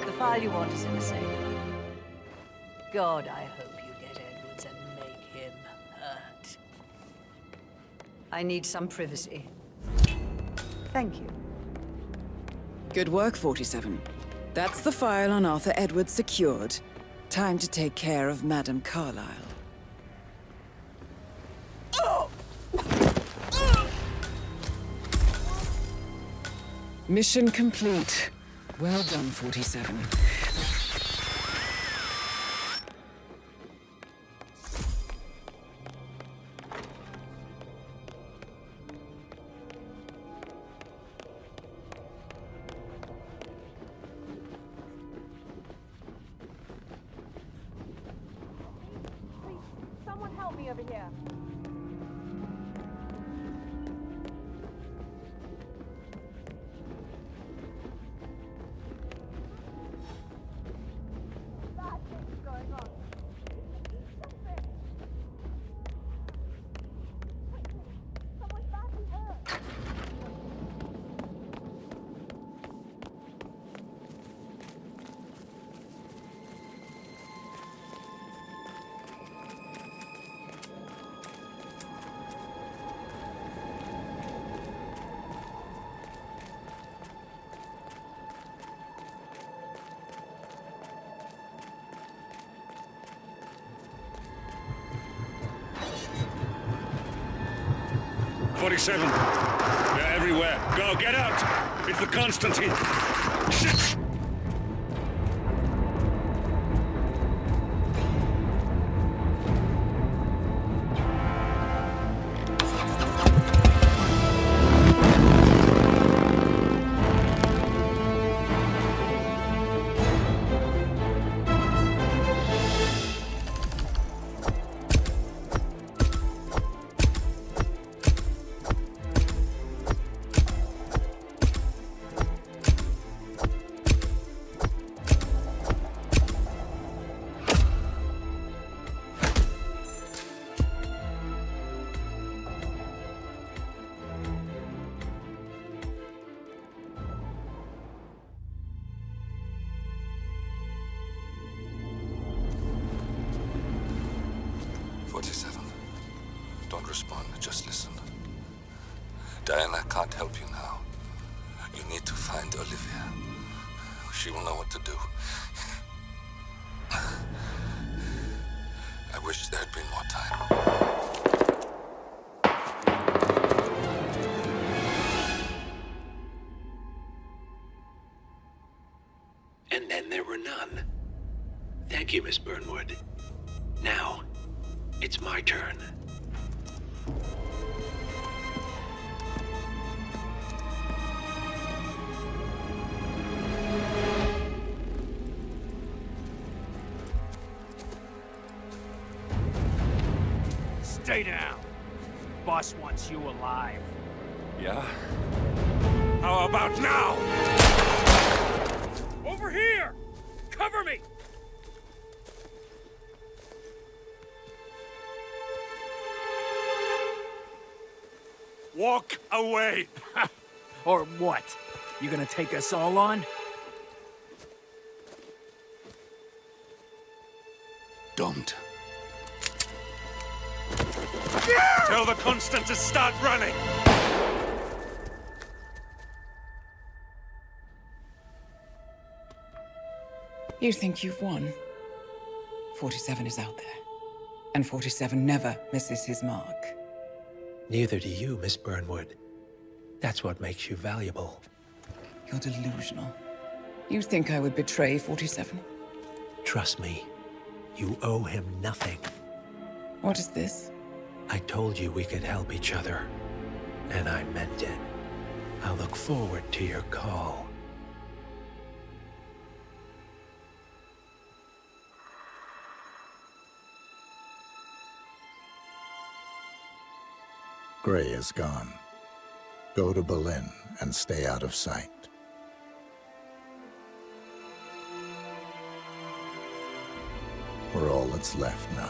The file you want is in the safe. God, I hope you get Edwards and make him hurt. I need some privacy. Thank you. Good work, 47. That's the file on Arthur Edwards secured. Time to take care of Madame Carlyle. Mission complete. Well done, 47. Someone help me over here. Bad things going on. Something. Quickly. Someone's badly hurt. 47. They're everywhere. Go, get out! It's the Constantine. Shit! Don't respond, just listen. Diana can't help you now. You need to find Olivia. She will know what to do. I wish there had been more time. And then there were none. Thank you, Miss Burnwood. Now, it's my turn. Stay down. Boss wants you alive. Yeah? How about now? Over here! Cover me! Walk away! Or what? You gonna take us all on? Don't. Tell the Constant to start running! You think you've won? 47 is out there. And 47 never misses his mark. Neither do you, Miss Burnwood. That's what makes you valuable. You're delusional. You think I would betray 47? Trust me, you owe him nothing. What is this? I told you we could help each other, and I meant it. I'll look forward to your call. Gray is gone. Go to Berlin and stay out of sight. We're all that's left now.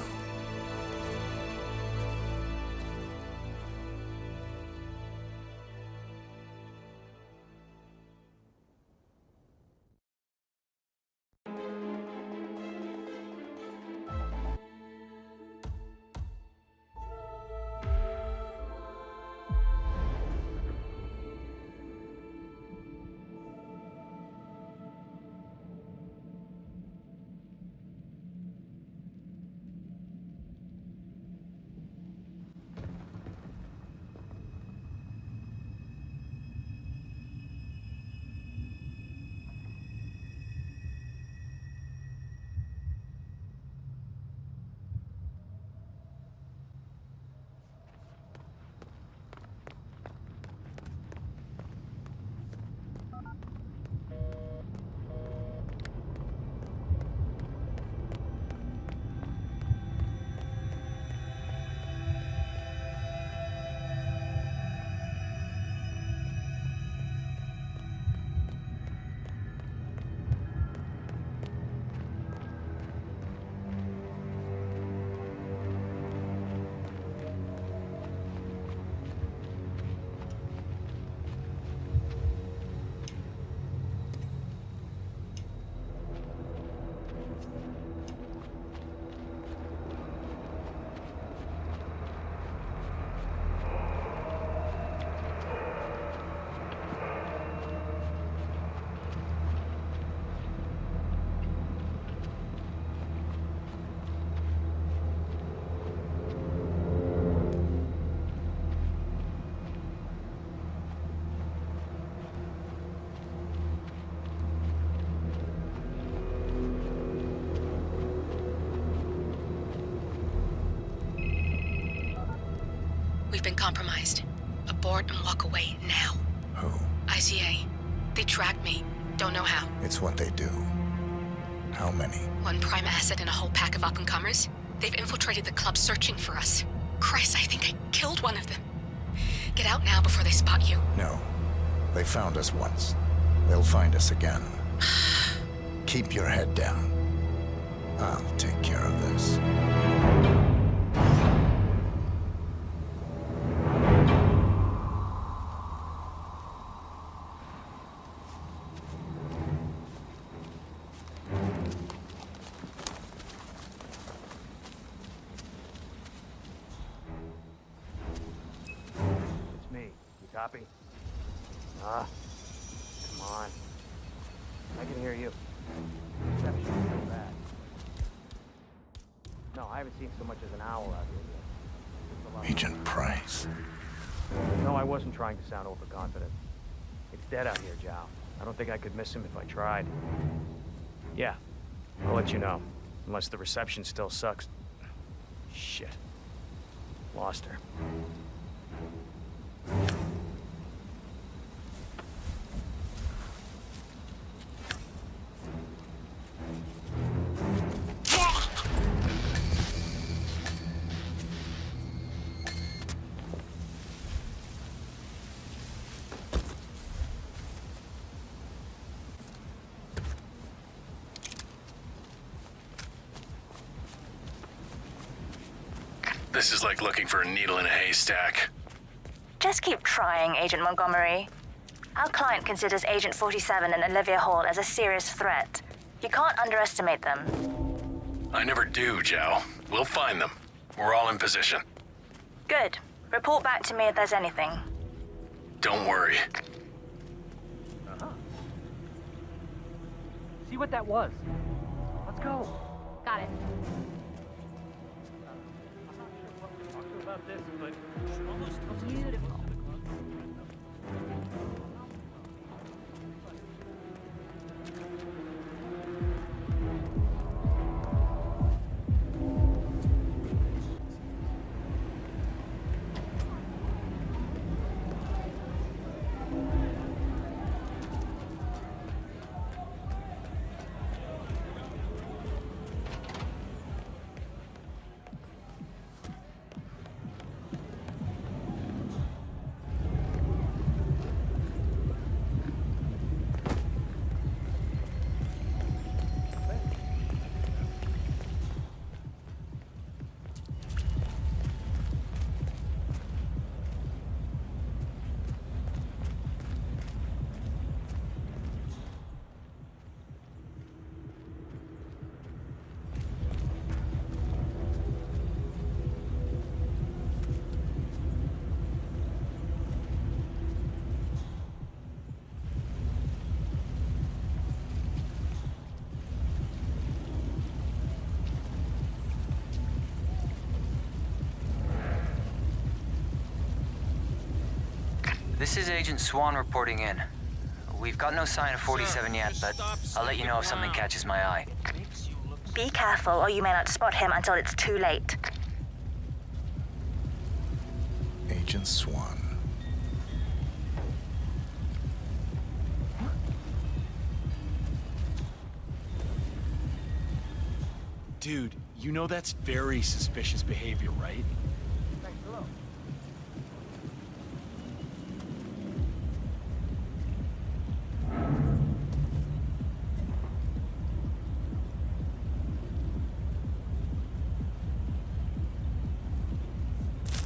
We've been compromised. Abort and walk away now. Who? ICA. They tracked me. Don't know how. It's what they do. How many? One prime asset and a whole pack of up-and-comers. They've infiltrated the club searching for us. Christ, I think I killed one of them. Get out now before they spot you. No. They found us once. They'll find us again. Keep your head down. I'll take care of this. It's me. You copy? Ah, come on. I can hear you. Reception is so bad. No, I haven't seen so much as an owl out here yet. It's a lot. Agent Price. No, I wasn't trying to sound overconfident. It's dead out here, Zhao. I don't think I could miss him if I tried. Yeah, I'll let you know. Unless the reception still sucks. Shit. Lost her. This is like looking for a needle in a haystack. Just keep trying, Agent Montgomery. Our client considers Agent 47 and Olivia Hall as a serious threat. You can't underestimate them. I never do, Zhao. We'll find them. We're all in position. Good. Report back to me if there's anything. Don't worry. See what that was. Let's go. Got it. About this, but Beautiful. This is Agent Swan reporting in. We've got no sign of 47 yet, but I'll let you know if something catches my eye. Be careful, or you may not spot him until it's too late. Agent Swan. Dude, you know that's very suspicious behavior, right?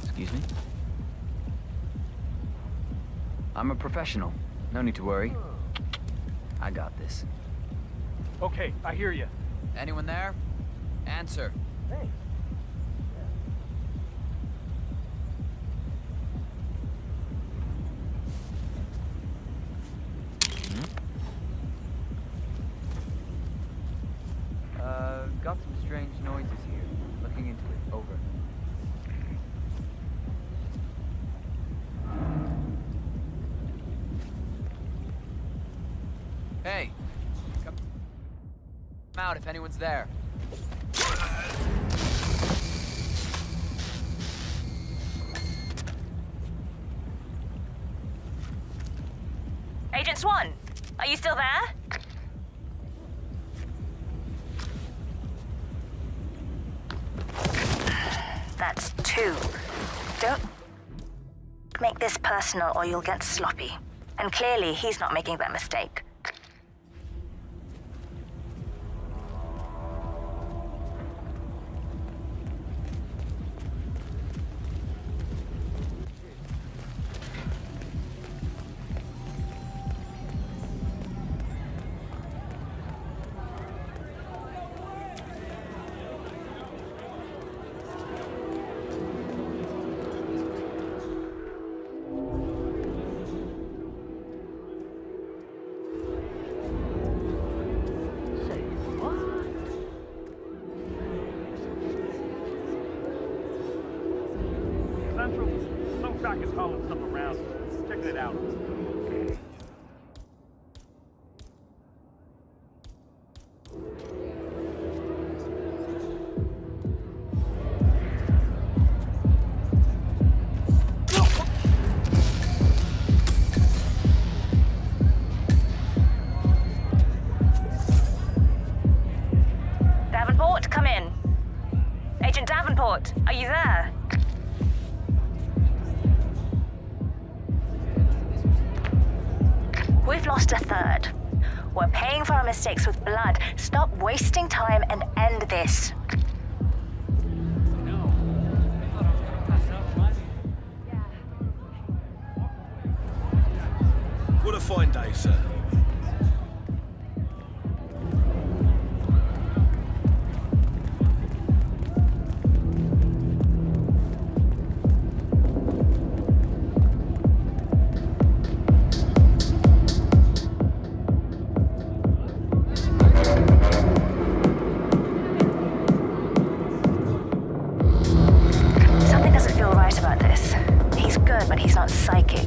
Excuse me? I'm a professional. No need to worry. I got this. okay, I hear you. Anyone there? Answer. Hey. Got some strange noises here. Looking into it. Over. Hey! Come out if anyone's there. Agent Swan, are you still there? That's 2. Don't make this personal or you'll get sloppy. And clearly, he's not making that mistake. Back is hauling something around. Checking it out. Davenport, come in. Agent Davenport, are you there? We've lost a third. We're paying for our mistakes with blood. Stop wasting time and end this. What a fine day, sir. But he's not psychic.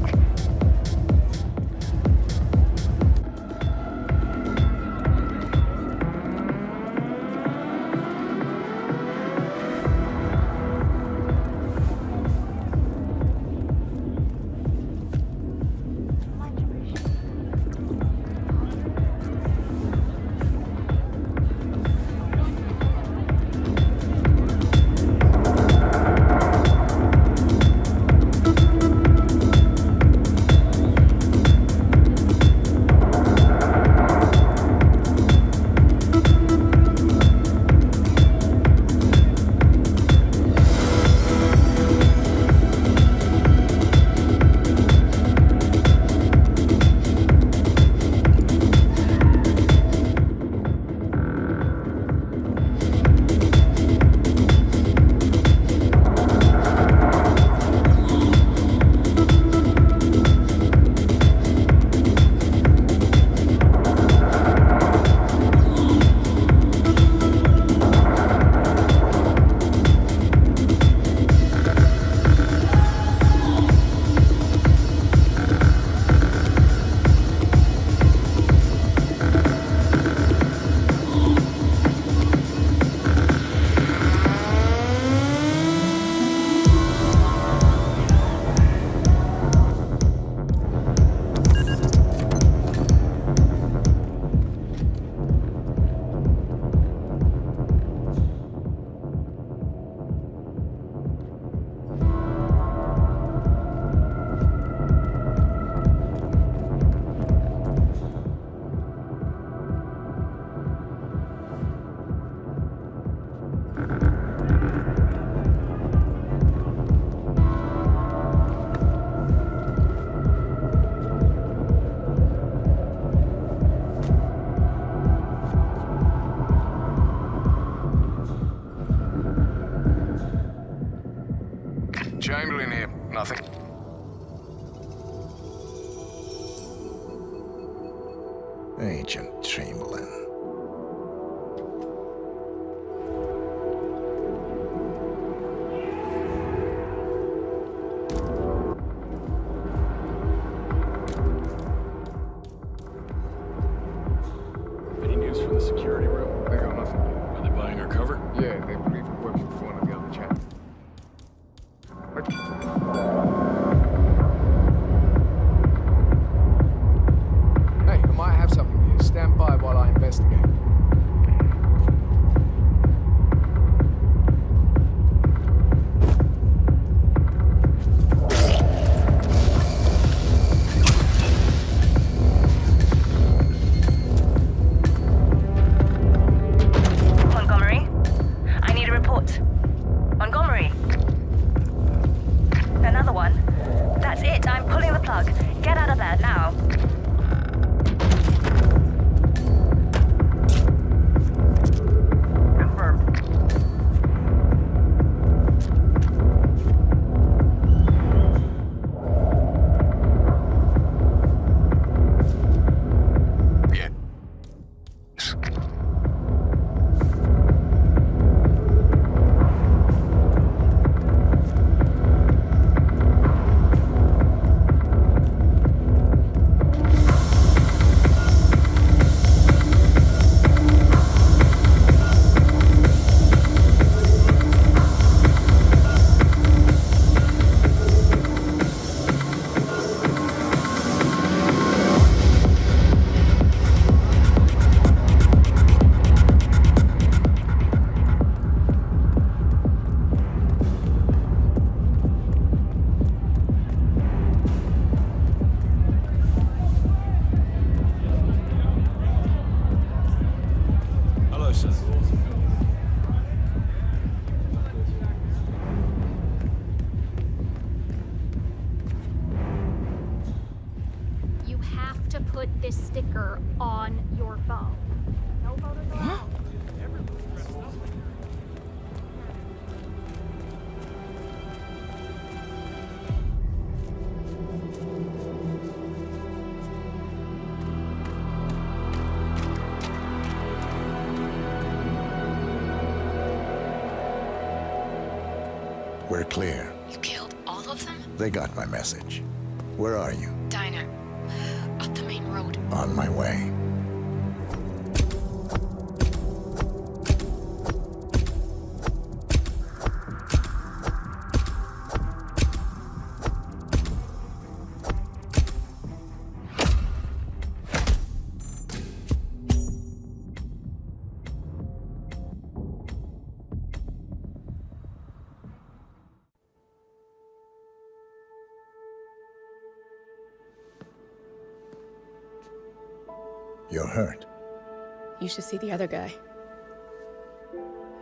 Chamberlain here. Nothing. Agent Chamberlain. Any news from the security room? They got nothing. Are they buying our cover? Yeah, they believe it works with one of the other chaps. Get out of there, now. You have to put this sticker on your phone. No photos allowed. We're clear. You killed all of them? They got my message. Where are you? Diner. Up the main road. On my way. You're hurt. You should see the other guy.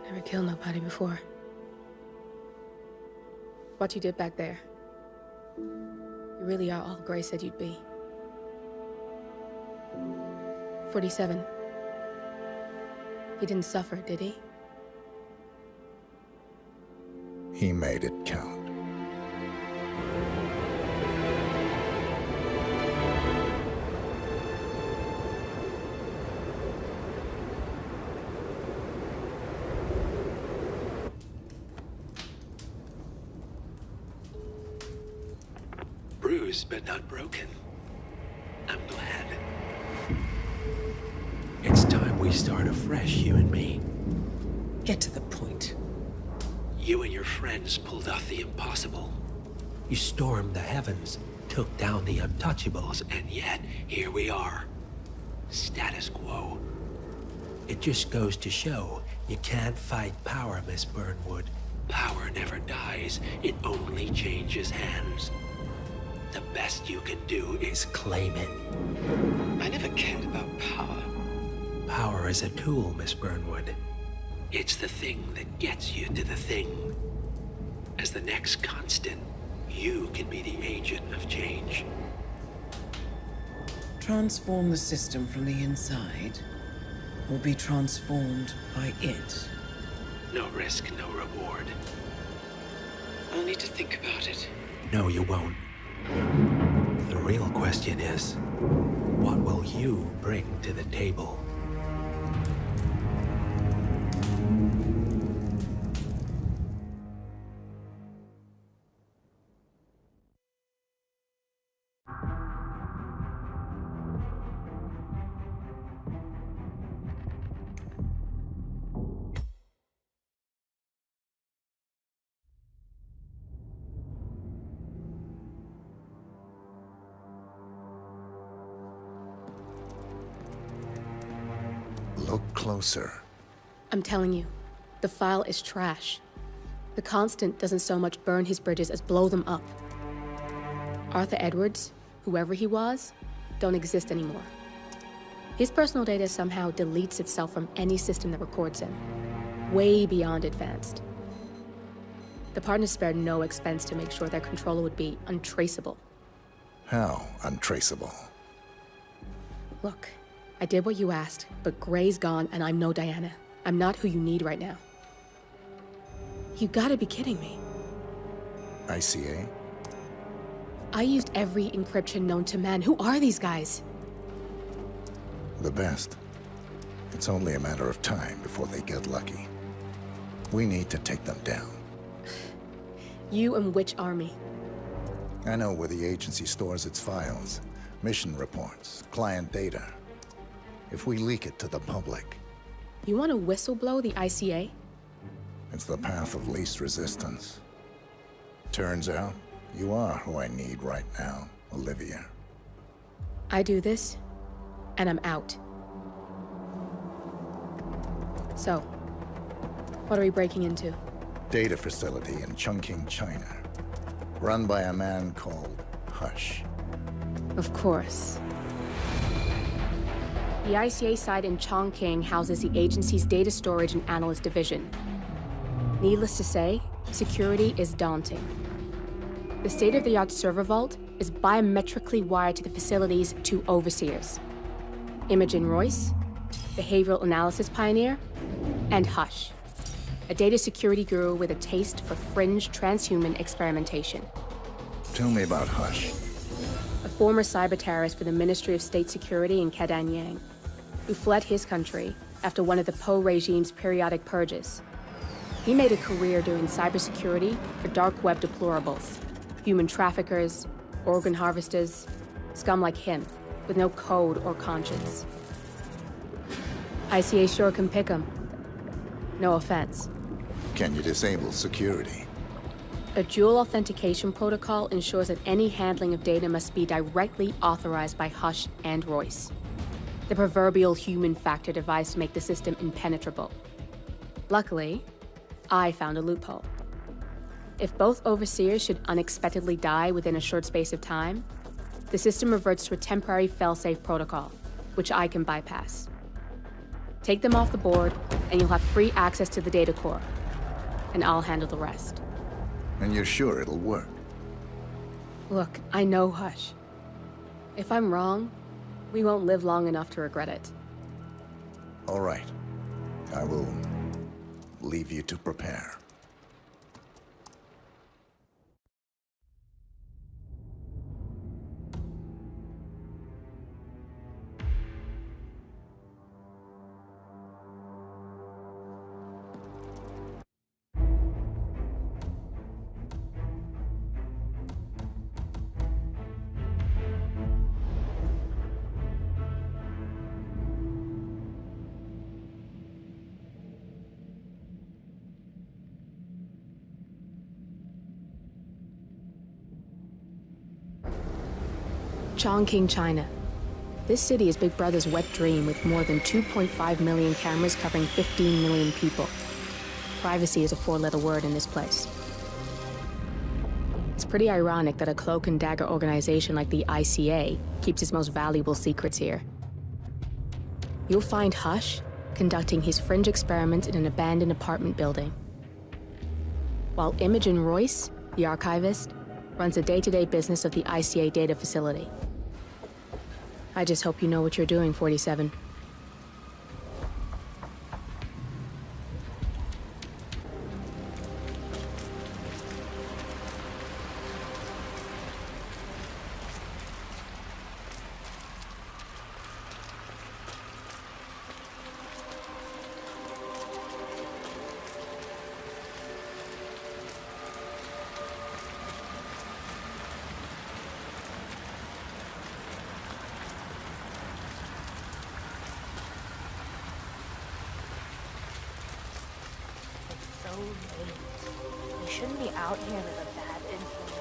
Never killed nobody before. What you did back there. You really are all Gray said you'd be. 47. He didn't suffer, did he? He made it count. Bruised but not broken. I'm glad. It's time we start afresh, you and me. Get to the point. You and your friends pulled off the impossible. You stormed the heavens, took down the untouchables, And yet, here we are. Status quo. it just goes to show you can't fight power, Miss Burnwood. Power never dies, it only changes hands. The best you can do is claim it. I never cared about power. Power is a tool, Miss Burnwood. It's the thing that gets you to the thing. As the next constant, you can be the agent of change. Transform the system from the inside, or be transformed by it. No risk, no reward. I'll need to think about it. No, you won't. The real question is, what will you bring to the table? Look closer. I'm telling you, the file is trash. The Constant doesn't so much burn his bridges as blow them up. Arthur Edwards, whoever he was, don't exist anymore. His personal data somehow deletes itself from any system that records him, way beyond advanced. The partners spared no expense to make sure their controller would be untraceable. How untraceable? Look, I did what you asked, but Gray's gone and I'm no Diana. I'm not who you need right now. You gotta be kidding me. ICA? I used every encryption known to man. Who are these guys? The best. It's only a matter of time before they get lucky. We need to take them down. You and which army? I know where the agency stores its files, mission reports, client data. If we leak it to the public... You want to whistleblow the ICA? It's the path of least resistance. Turns out, you are who I need right now, Olivia. I do this, and I'm out. So, what are we breaking into? Data facility in Chongqing, China. Run by a man called Hush. Of course. The ICA site in Chongqing houses the agency's data storage and analyst division. Needless to say, security is daunting. The state-of-the-art server vault is biometrically wired to the facility's 2 overseers. Imogen Royce, behavioral analysis pioneer, and Hush, a data security guru with a taste for fringe transhuman experimentation. Tell me about Hush. A former cyber terrorist for the Ministry of State Security in Kadanyang, who fled his country after one of the Po regime's periodic purges. He made a career doing cybersecurity for dark web deplorables, human traffickers, organ harvesters, scum like him, with no code or conscience. ICA sure can pick him. No offense. Can you disable security? A dual authentication protocol ensures that any handling of data must be directly authorized by Hush and Royce. The proverbial human factor device to make the system impenetrable. Luckily, I found a loophole. If both overseers should unexpectedly die within a short space of time, the system reverts to a temporary fail-safe protocol, which I can bypass. Take them off the board, and you'll have free access to the data core. And I'll handle the rest. And you're sure it'll work? Look, I know Hush. If I'm wrong, we won't live long enough to regret it. All right. I will leave you to prepare. Chongqing, China. This city is Big Brother's wet dream with more than 2.5 million cameras covering 15 million people. Privacy is a 4-letter word in this place. It's pretty ironic that a cloak and dagger organization like the ICA keeps its most valuable secrets here. You'll find Hush conducting his fringe experiments in an abandoned apartment building, while Imogen Royce, the archivist, runs the day-to-day business of the ICA data facility. I just hope you know what you're doing, 47. So late. You shouldn't be out here with a bad influence.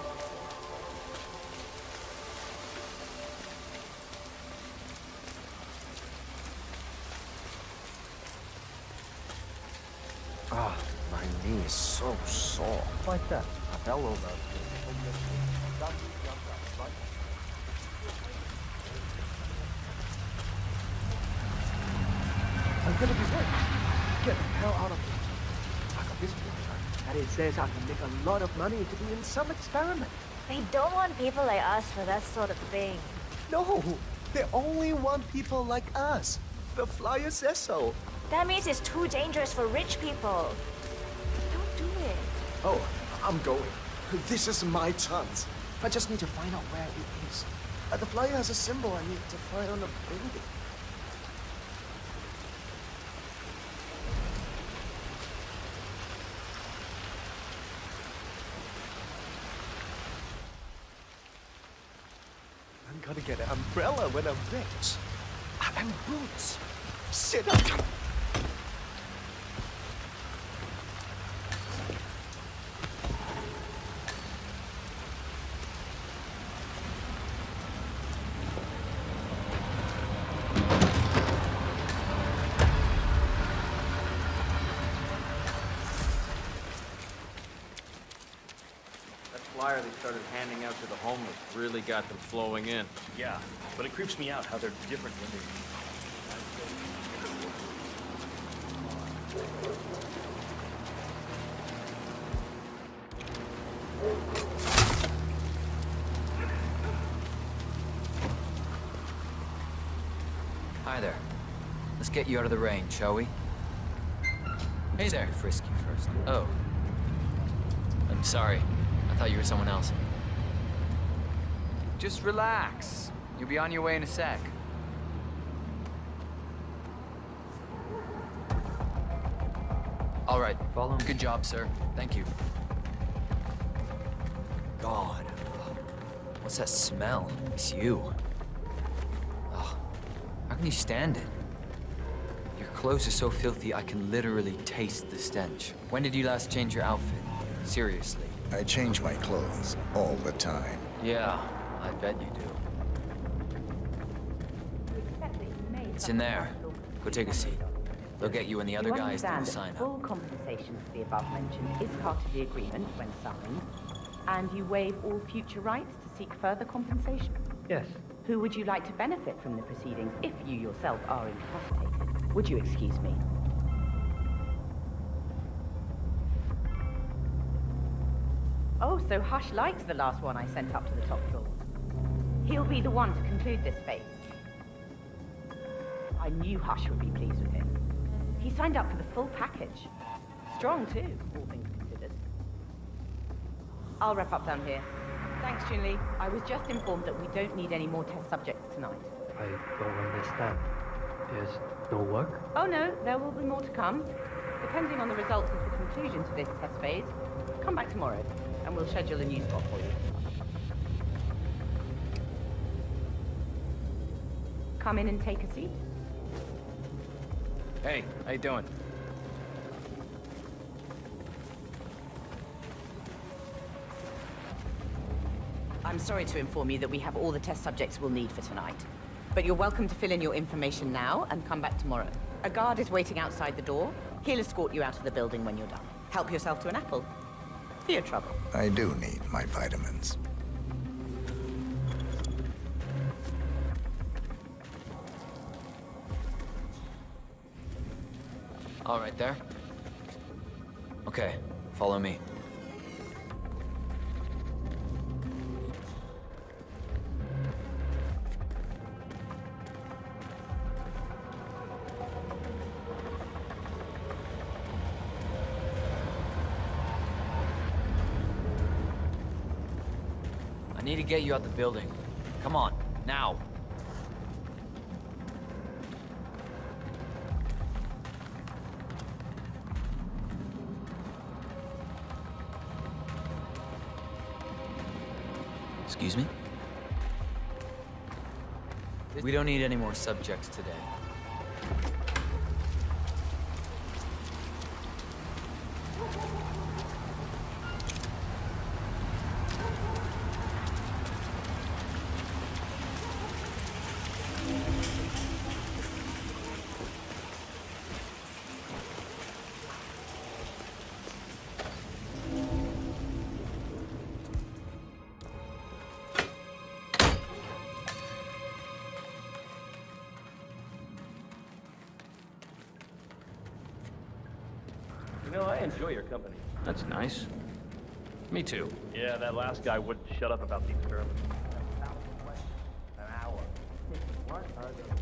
Ah, my knee is so sore. Like that. I fell over. I'm gonna be late. Get the hell out of here. I got this picture, and it says I can make a lot of money to be in some experiment. They don't want people like us for that sort of thing. No, they only want people like us. The flyer says so. That means it's too dangerous for rich people. Don't do it. Oh, I'm going. This is my chance. I just need to find out where it is. The flyer has a symbol I need to find on the building. I'm gonna get an umbrella when I'm rich. And boots. Sit up. Flyer they started handing out to the homeless really got them flowing in. Yeah, but it creeps me out how they're different when they... Hi there. Let's get you out of the rain, shall we? Hey there. Frisk you first. Oh. I'm sorry. I thought you were someone else. Just relax. You'll be on your way in a sec. All right. Follow me. Good job, sir. Thank you. God. What's that smell? It's you. Oh, how can you stand it? Your clothes are so filthy, I can literally taste the stench. When did you last change your outfit? Seriously. I change my clothes all the time. Yeah, I bet you do. It's in there. Go take a seat. They'll get you and the other guys to the sign-up. Full compensation for the above mentioned is part of the agreement when signed, and you waive all future rights to seek further compensation. Yes. Who would you like to benefit from the proceedings if you yourself are incapacitated? Would you excuse me? Oh, so Hush likes the last one I sent up to the top floor. He'll be the one to conclude this phase. I knew Hush would be pleased with him. He signed up for the full package. Strong, too, all things considered. I'll wrap up down here. Thanks, Junli. I was just informed that we don't need any more test subjects tonight. I don't understand. There's no work? Oh, no, there will be more to come. Depending on the results of the conclusion to this test phase, come back tomorrow, and we'll schedule a new spot for you. Come in and take a seat. Hey, how you doing? I'm sorry to inform you that we have all the test subjects we'll need for tonight. But you're welcome to fill in your information now and come back tomorrow. A guard is waiting outside the door. He'll escort you out of the building when you're done. Help yourself to an apple. For your trouble. I do need my vitamins. All right there. Okay, follow me. I need to get you out the building. Come on, now. Excuse me? We don't need any more subjects today. You know, I enjoy your company. That's nice. Me too. Yeah, that last guy wouldn't shut up about the experiment. An hour. What are the...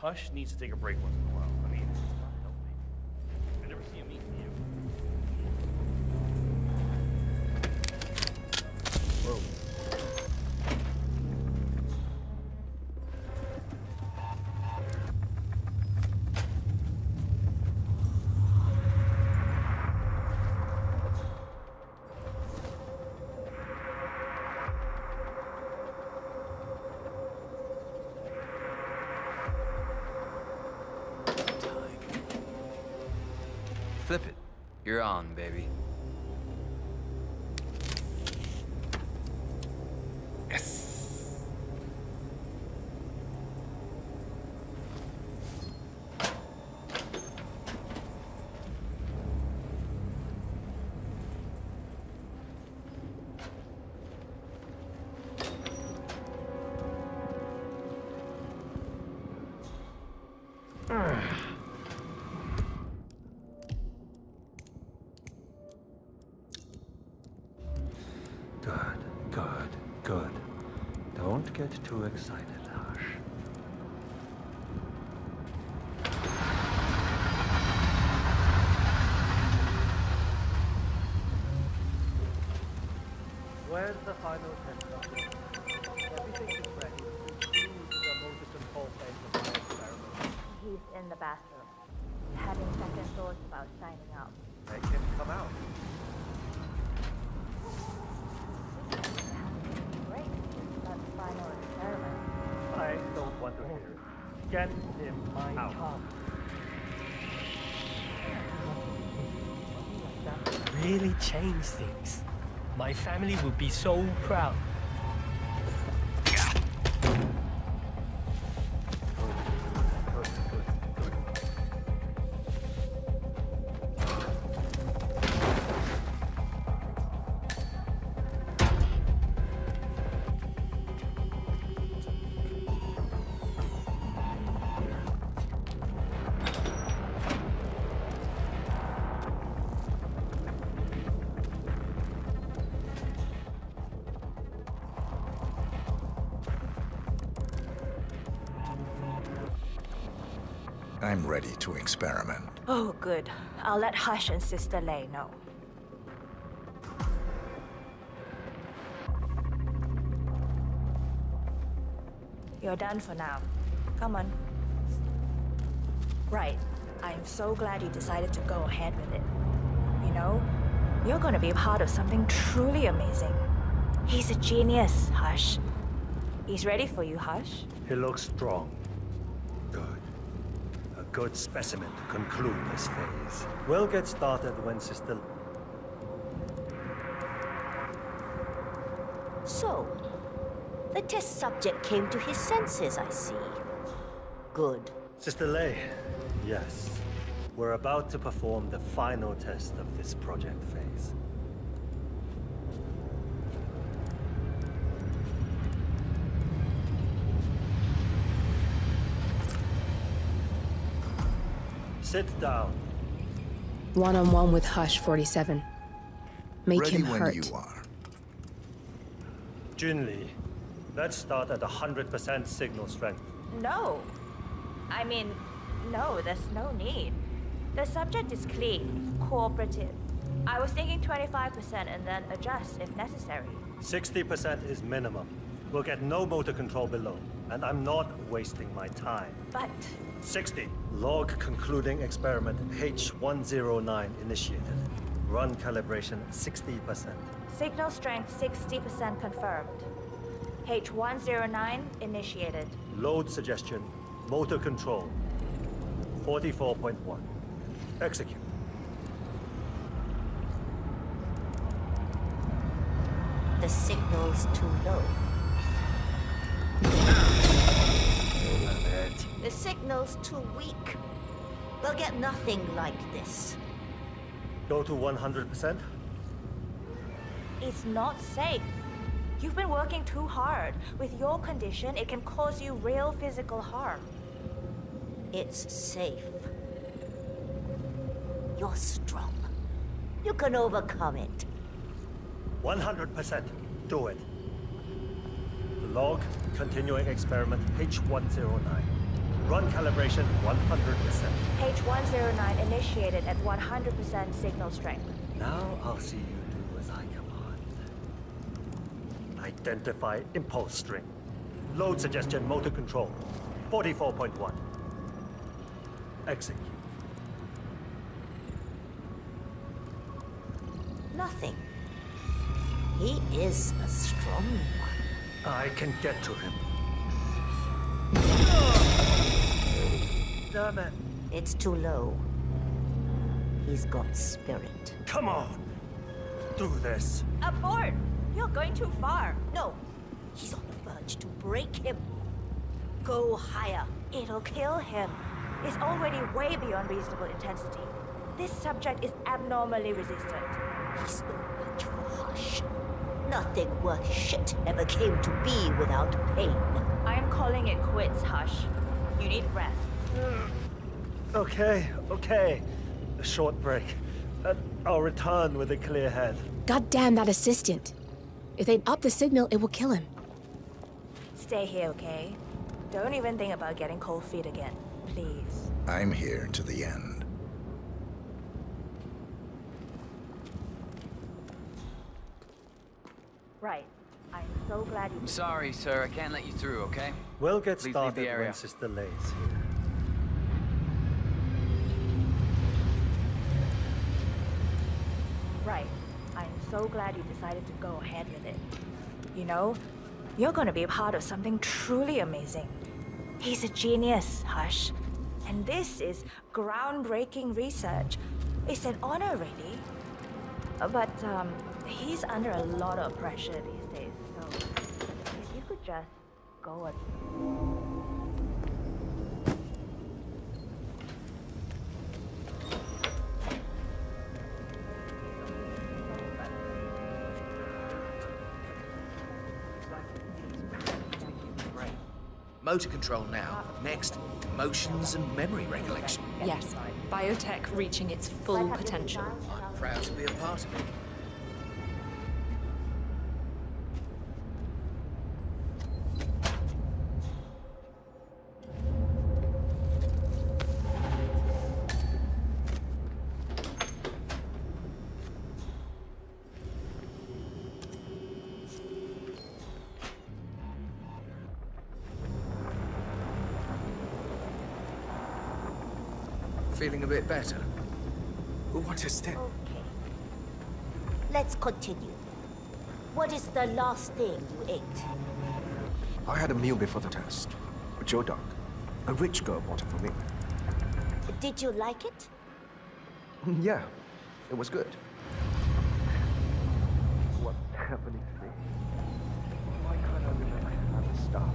Hush needs to take a break once in a while. I mean, it's not healthy. I never see him eating you. Whoa. Flip it. You're on, baby. Yes. Good. Don't get too excited, Hush. Where's the final test subject? Everything is ready. This is a motor control phase of my experiment. He's in the bathroom, having second thoughts about signing up. Make him come out. Great, but final experiment. I don't want to hear it. Get him out. That really changed things. My family would be so proud. I'm ready to experiment. Oh, good. I'll let Hush and Sister Lei know. You're done for now. Come on. Right. I'm so glad you decided to go ahead with it. You know, you're gonna be part of something truly amazing. He's a genius, Hush. He's ready for you, Hush. He looks strong. Good. A good specimen to conclude this phase. We'll get started when Sister... So, the test subject came to his senses, I see. Good. Sister Lei, yes. We're about to perform the final test of this project phase. Sit down. One-on-one with Hush 47. Make Ready him when hurt. you are. Junli, let's start at 100% signal strength. No. I mean, no, there's no need. The subject is clean, cooperative. I was thinking 25% and then adjust if necessary. 60% is minimum. We'll get no motor control below, and I'm not wasting my time. But... 60. Log concluding experiment H109 initiated. Run calibration 60%. Signal strength 60% confirmed. H109 initiated. Load suggestion. Motor control. 44.1. Execute. The signal's too low. The signal's too weak. We'll get nothing like this. Go to 100%? It's not safe. You've been working too hard. With your condition, it can cause you real physical harm. It's safe. You're strong. You can overcome it. 100%. Do it. Log, continuing experiment H109. Run calibration 100%. H109 initiated at 100% signal strength. Now I'll see you do as I command. Identify impulse string. Load suggestion motor control. 44.1. Execute. Nothing. He is a strong one. I can get to him. Damn it. It's too low. He's got spirit. Come on. Do this. Abort! You're going too far. No. He's on the verge to break him. Go higher. It'll kill him. It's already way beyond reasonable intensity. This subject is abnormally resistant. He's no match for Hush. Nothing worth shit ever came to be without pain. I'm calling it quits, Hush. You need rest. Okay. A short break. I'll return with a clear head. God damn that assistant. If they up the signal, it will kill him. Stay here, okay? Don't even think about getting cold feet again. Please. I'm here to the end. Right. I'm so glad you... I'm sorry, sir. I can't let you through, okay? We'll get Please leave started the area. when Sister Lay's here. Right. I'm so glad you decided to go ahead with it. You know, you're gonna be a part of something truly amazing. He's a genius, Hush. And this is groundbreaking research. It's an honor, really. But, he's under a lot of pressure these days, so if you could just go a... Motor control now. Next, emotions and memory recollection. Yes, biotech reaching its full potential. I'm proud to be a part of it. Feeling a bit better? What a step. Okay. Let's continue. What is the last thing you ate? I had a meal before the test. A Joe Dog. A rich girl bought it for me. Did you like it? Yeah, it was good. What's happening to me? Why can't I remember how to stop?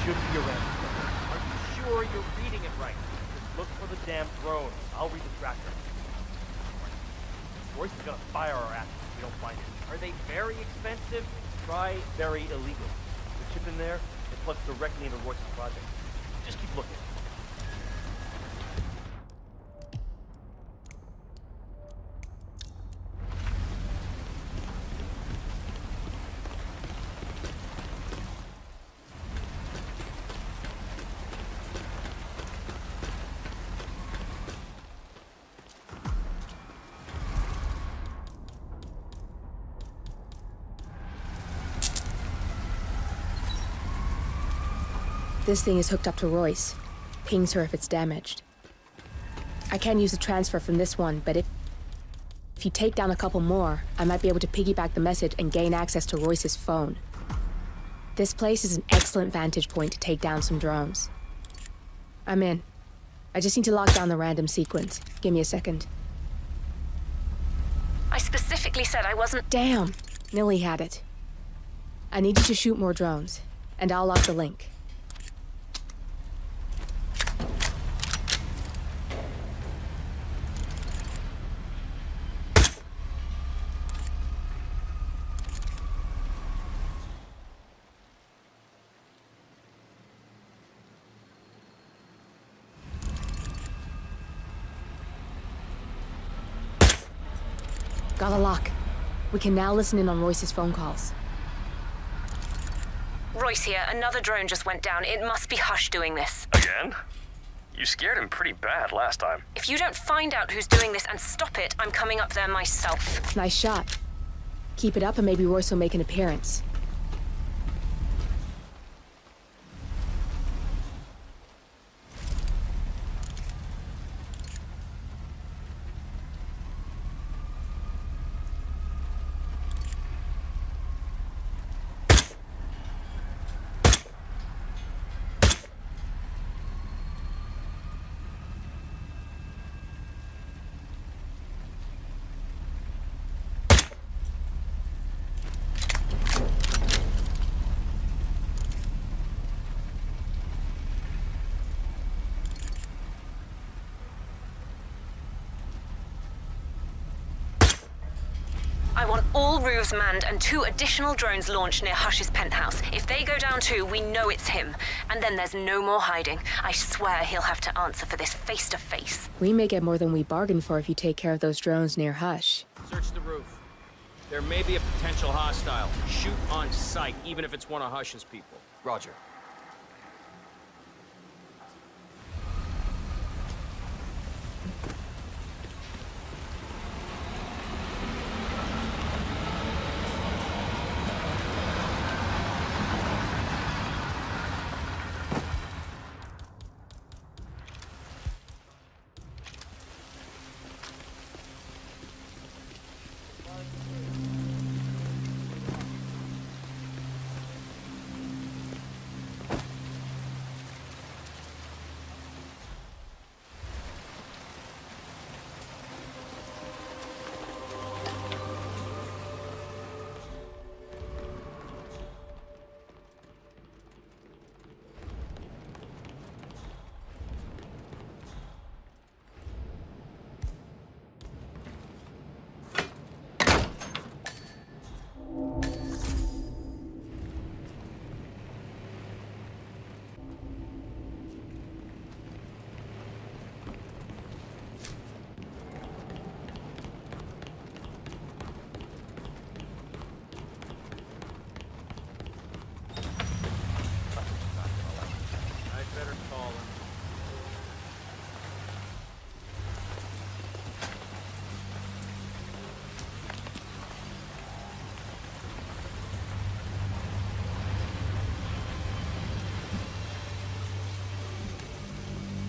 should be around. Are you sure you're reading it right? Just look for the damn drone. I'll read the tracker. Royce is gonna fire our asses if we don't find it. Are they very expensive? Try very illegal. The chip in there, it plugs directly into Royce's project. Just keep looking. This thing is hooked up to Royce. Pings her if it's damaged. I can use the transfer from this one, but if you take down a couple more, I might be able to piggyback the message and gain access to Royce's phone. This place is an excellent vantage point to take down some drones. I'm in. I just need to lock down the random sequence. Give me a second. I specifically said I wasn't— Damn! Nilly had it. I need you to shoot more drones, and I'll lock the link. Got a lock. We can now listen in on Royce's phone calls. Royce here. Another drone just went down. It must be Hush doing this. Again? You scared him pretty bad last time. If you don't find out who's doing this and stop it, I'm coming up there myself. Nice shot. Keep it up and maybe Royce will make an appearance. I want all roofs manned and 2 additional drones launched near Hush's penthouse. If they go down too, we know it's him. And then there's no more hiding. I swear he'll have to answer for this face to face. We may get more than we bargained for if you take care of those drones near Hush. Search the roof. There may be a potential hostile. Shoot on sight, even if it's one of Hush's people. Roger.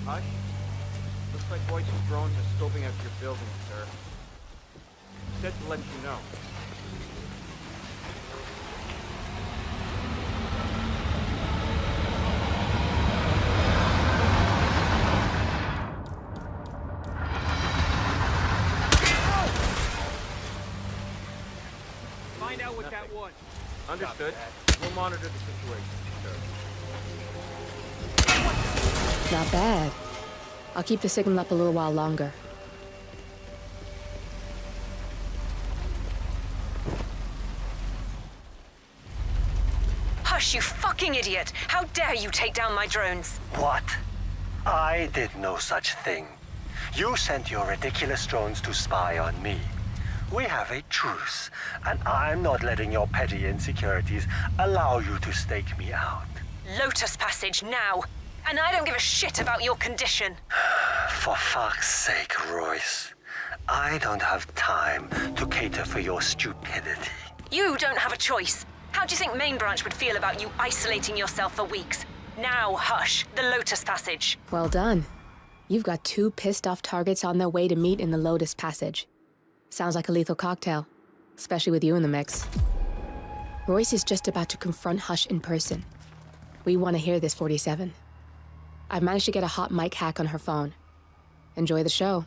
Hush? Looks like Royce's drones are scoping out your building, sir. He said to let you know. Find out what that was. Understood. We'll monitor the situation. Sure. Not bad. I'll keep the signal up a little while longer. Hush, you fucking idiot! How dare you take down my drones? What? I did no such thing. You sent your ridiculous drones to spy on me. We have a truce, and I'm not letting your petty insecurities allow you to stake me out. Lotus Passage, now! And I don't give a shit about your condition. For fuck's sake, Royce. I don't have time to cater for your stupidity. You don't have a choice. How do you think Main Branch would feel about you isolating yourself for weeks? Now, Hush, the Lotus Passage. Well done. You've got 2 pissed-off targets on their way to meet in the Lotus Passage. Sounds like a lethal cocktail, especially with you in the mix. Royce is just about to confront Hush in person. We want to hear this, 47. I've managed to get a hot mic hack on her phone. Enjoy the show.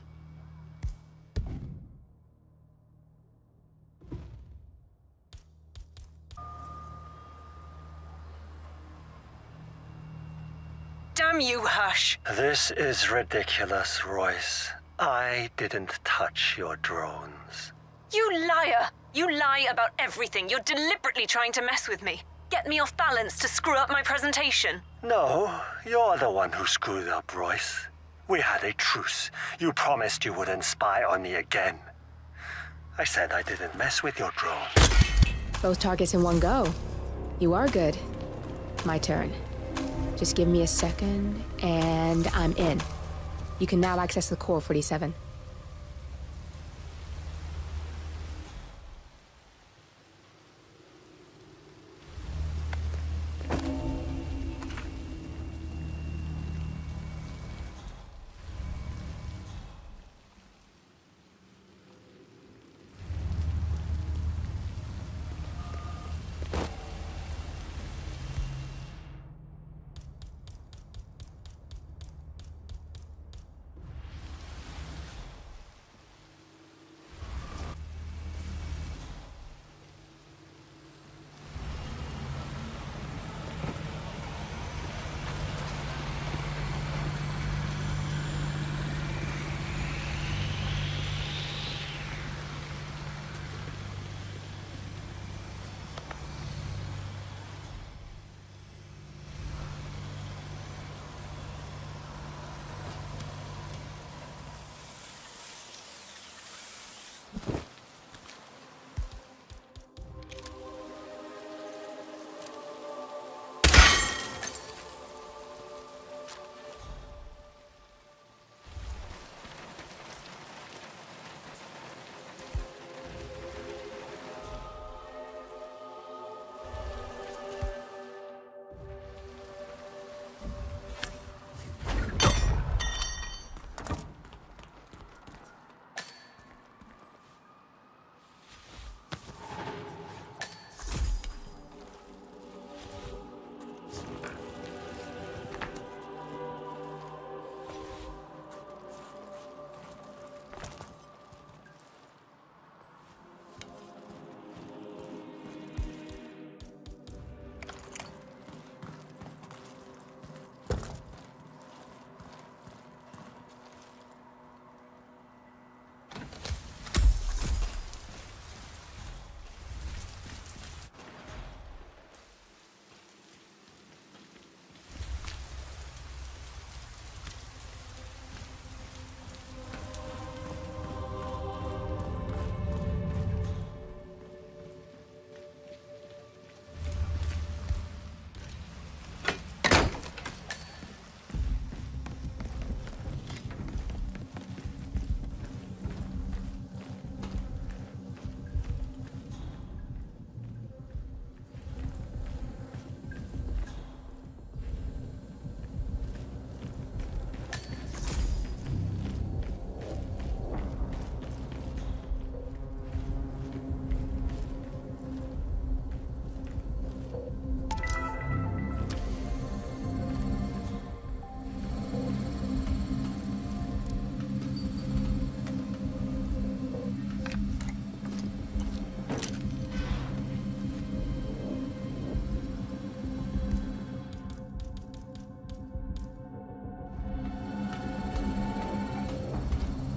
Damn you, Hush. This is ridiculous, Royce. I didn't touch your drones. You liar! You lie about everything. You're deliberately trying to mess with me. Get me off balance to screw up my presentation. No, you're the one who screwed up, Royce. We had a truce. You promised you wouldn't spy on me again. I said I didn't mess with your drones. Both targets in one go. You are good. My turn. Just give me a second, and I'm in. You can now access the core, 47.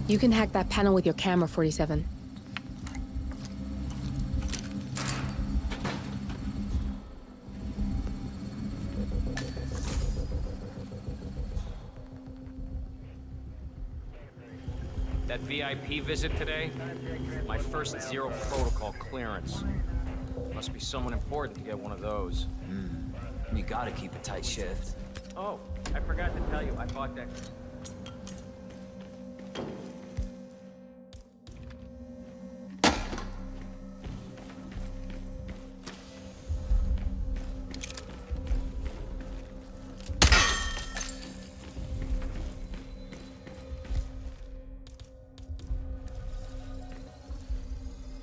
You can hack that panel with your camera, 47. That VIP visit today? My first zero protocol clearance. Must be someone important to get one of those. You gotta keep a tight shift. Oh, I forgot to tell you, I bought that.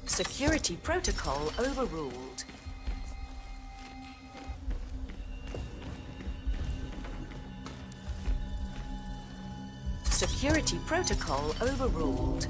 Security protocol overruled. Security protocol overruled.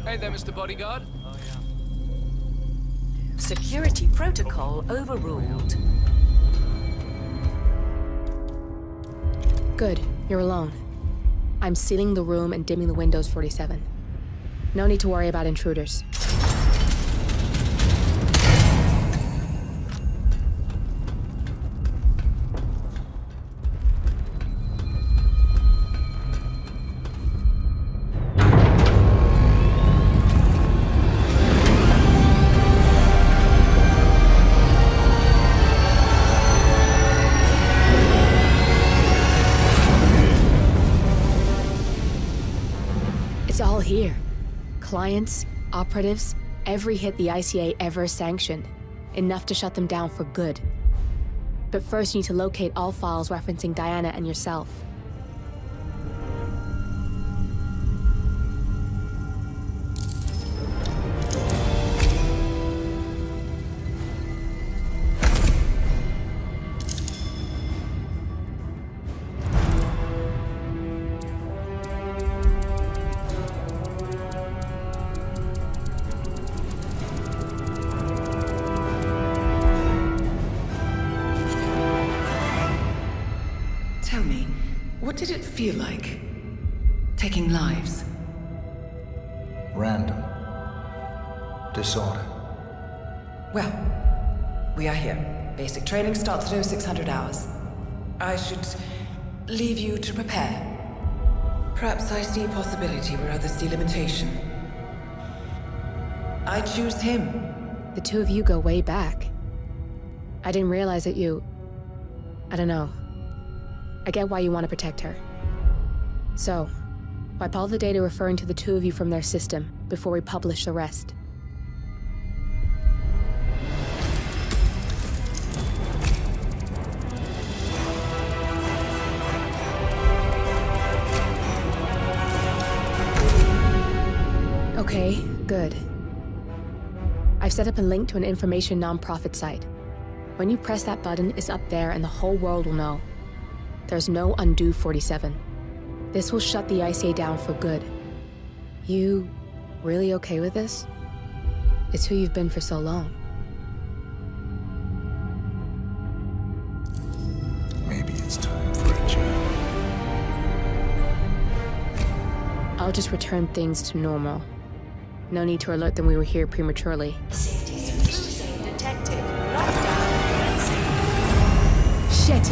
Hey there, Mr. Bodyguard. Oh, yeah. Security protocol overruled. Good, you're alone. I'm sealing the room and dimming the windows, 47. No need to worry about intruders. All here. Clients, operatives, every hit the ICA ever sanctioned. Enough to shut them down for good. But first you need to locate all files referencing Diana and yourself. Tell me, what did it feel like? Taking lives? Random. Disorder. Well, we are here. Basic training starts at 0600 hours. I should leave you to prepare. Perhaps I see possibility where others see limitation. I choose him. The two of you go way back. I didn't realize that you... I don't know. I get why you want to protect her. So, wipe all the data referring to the two of you from their system before we publish the rest. Okay, good. I've set up a link to an information non-profit site. When you press that button, it's up there and the whole world will know. There's no undo 47. This will shut the ICA down for good. You really okay with this? It's who you've been for so long. Maybe it's time for a change. I'll just return things to normal. No need to alert them we were here prematurely. Detected. Lockdown. Shit!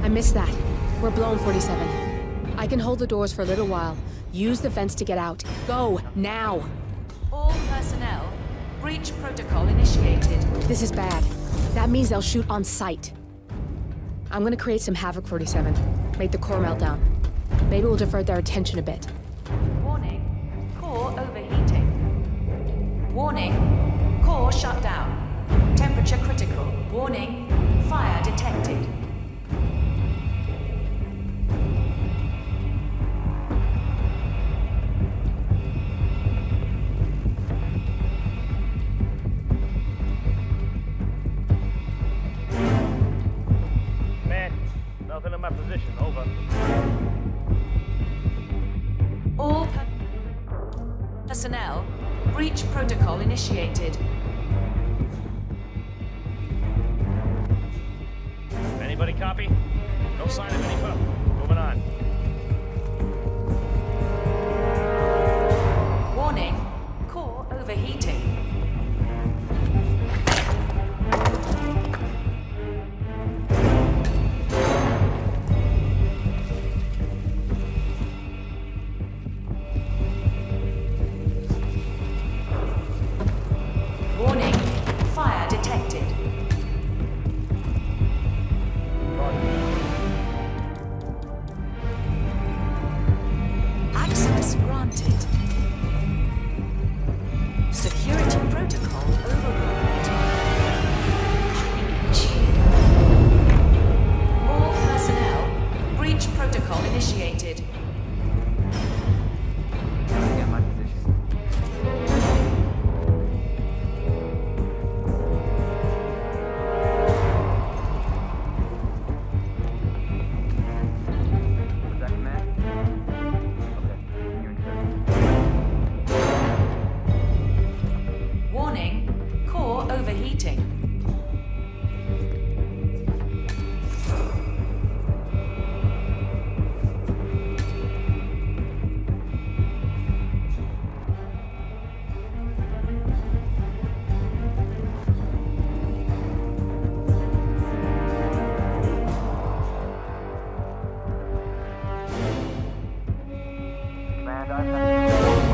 I missed that. We're blown, 47. I can hold the doors for a little while. Use the vents to get out. Go, now! All personnel, breach protocol initiated. This is bad. That means they'll shoot on sight. I'm gonna create some havoc, 47. Make the core melt down. Maybe we'll divert their attention a bit. Warning, core overheating. Warning, core shut down. Temperature critical. Warning, fire detected. Man, nothing in my position. Over. All personnel, breach protocol initiated. Anybody copy? No sign of any pup. Moving on. Warning, core overheating. Warning, fire detected. Access granted. Security protocol overruled. All personnel, breach protocol initiated. Get my position. Was that command? Okay, continuing search. Warning, core overheating.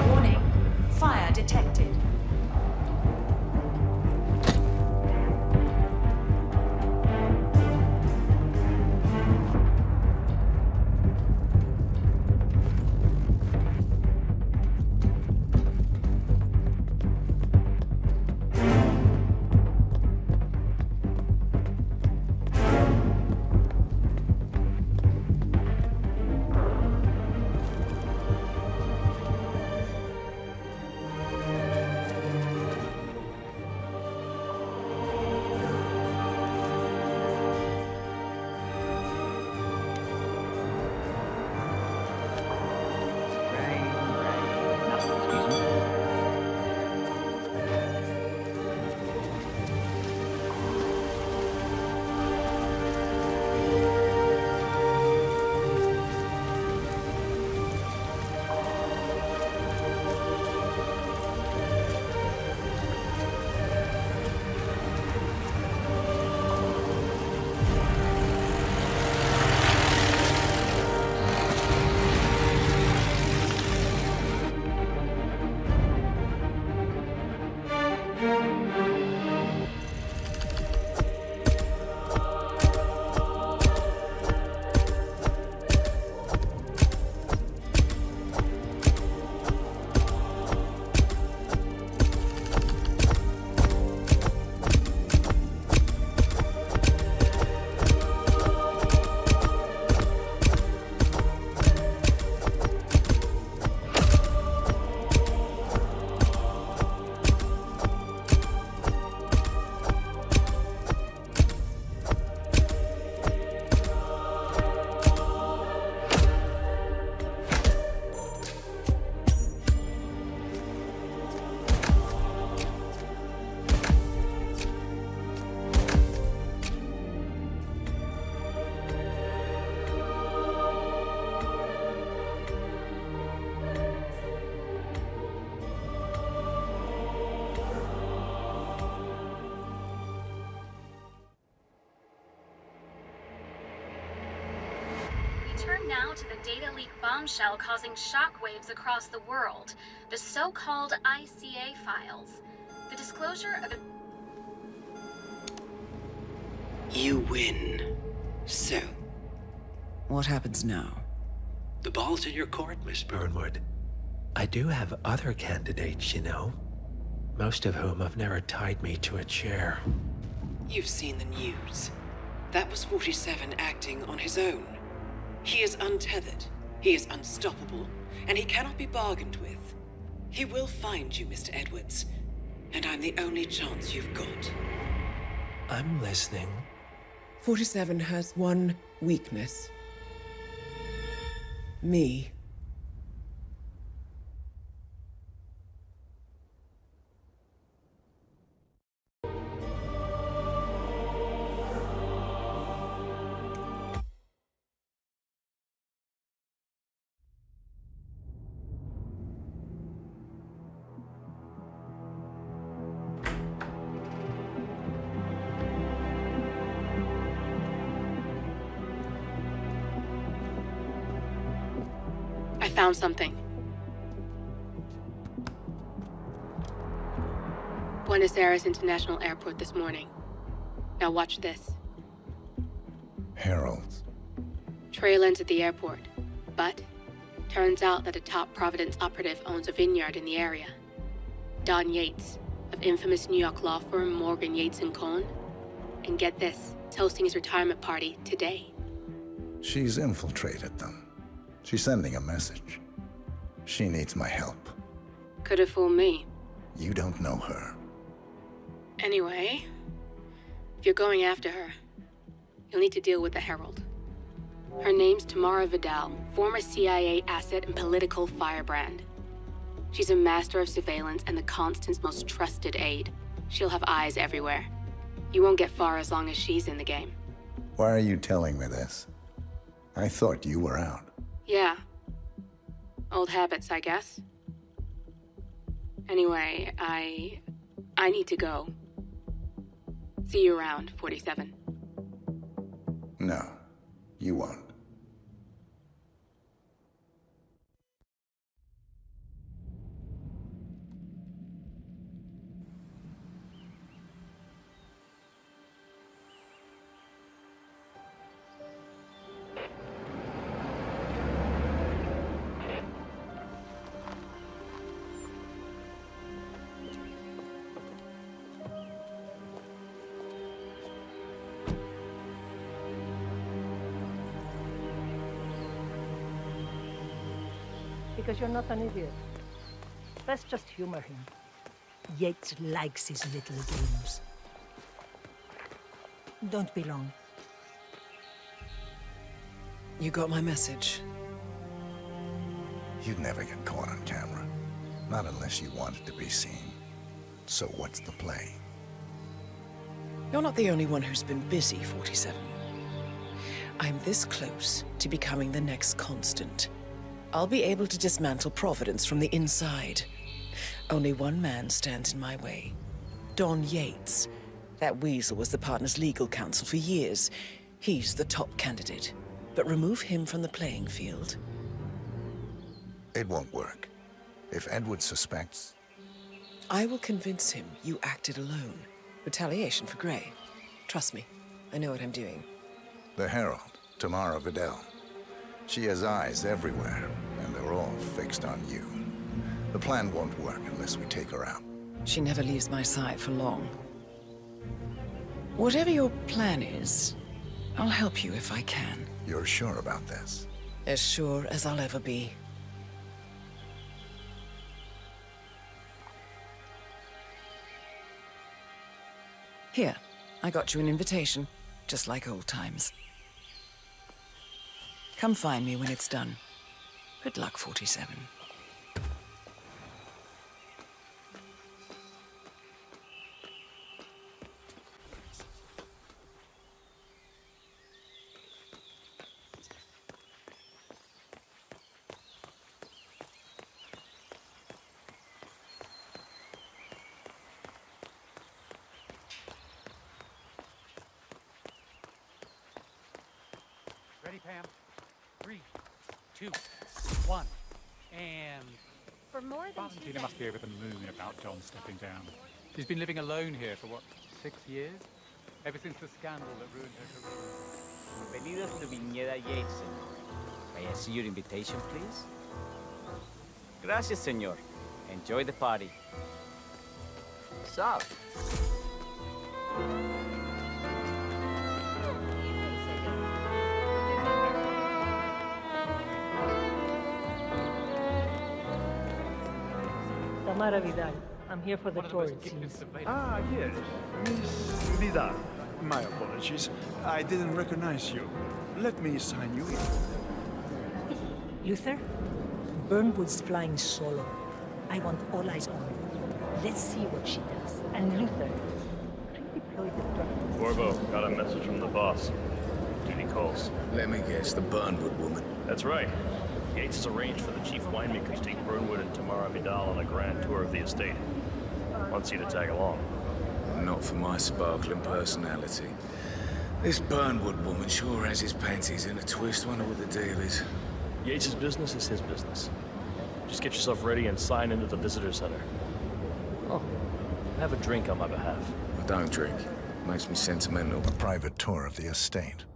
Warning, fire detected. turn now to the data leak bombshell causing shockwaves across the world. The so-called ICA files. The disclosure of... You win. So, what happens now? The ball's in your court, Miss Burnwood. I do have other candidates, you know. Most of whom have never tied me to a chair. You've seen the news. That was 47 acting on his own. He is untethered, he is unstoppable, and he cannot be bargained with. He will find you, Mr. Edwards, and I'm the only chance you've got. I'm listening. 47 has one weakness. Me. I found something. Buenos Aires International Airport this morning. Now watch this. Heralds. Trail ends at the airport, but turns out that a top Providence operative owns a vineyard in the area. Don Yates, of infamous New York law firm Morgan, Yates & Cohn. And get this, he's hosting his retirement party today. She's infiltrated them. She's sending a message. She needs my help. Could have fooled me. You don't know her. Anyway, if you're going after her, you'll need to deal with the Herald. Her name's Tamara Vidal, former CIA asset and political firebrand. She's a master of surveillance and the Constant's most trusted aide. She'll have eyes everywhere. You won't get far as long as she's in the game. Why are you telling me this? I thought you were out. Yeah. Old habits, I guess. Anyway, I need to go. See you around, 47. No, you won't. Because you're not an idiot. Let's just humor him. Yates likes his little games. Don't be long. You got my message. You'd never get caught on camera. Not unless you wanted to be seen. So what's the play? You're not the only one who's been busy, 47. I'm this close to becoming the next Constant. I'll be able to dismantle Providence from the inside. Only one man stands in my way. Don Yates. That weasel was the partner's legal counsel for years. He's the top candidate. But remove him from the playing field. It won't work. If Edward suspects... I will convince him you acted alone. Retaliation for Grey. Trust me, I know what I'm doing. The Herald, Tamara Vidal. She has eyes everywhere, and they're all fixed on you. The plan won't work unless we take her out. She never leaves my side for long. Whatever your plan is, I'll help you if I can. You're sure about this? As sure as I'll ever be. Here, I got you an invitation, just like old times. Come find me when it's done. Good luck, 47. Ready, Pam? 3, 2, 1, and... For more than 2 Valentina decades... must be over the moon about John stepping down. She's been living alone here for, what, 6 years? Ever since the scandal that ruined her career. Bienvenidos to Viñeda Yates, senor. May I see your invitation, please? Gracias, senor. Enjoy the party. Sup? Tamara Vidal. I'm here for the torrid scene. Ah, yes. Miss Vidal. My apologies. I didn't recognize you. Let me sign you in. Luther, Burnwood's flying solo. I want all eyes on her. Let's see what she does. And Luther, deploy the truck. Corvo, got a message from the boss. Duty calls. Let me guess, the Burnwood woman. That's right. Yates has arranged for the chief winemakers to take Burnwood and Tamara Vidal on a grand tour of the estate. Wants you to tag along. Not for my sparkling personality. This Burnwood woman sure has his panties in a twist. Wonder what the deal is. Yates' business is his business. Just get yourself ready and sign into the visitor center. Oh, have a drink on my behalf. I don't drink. Makes me sentimental. A private tour of the estate.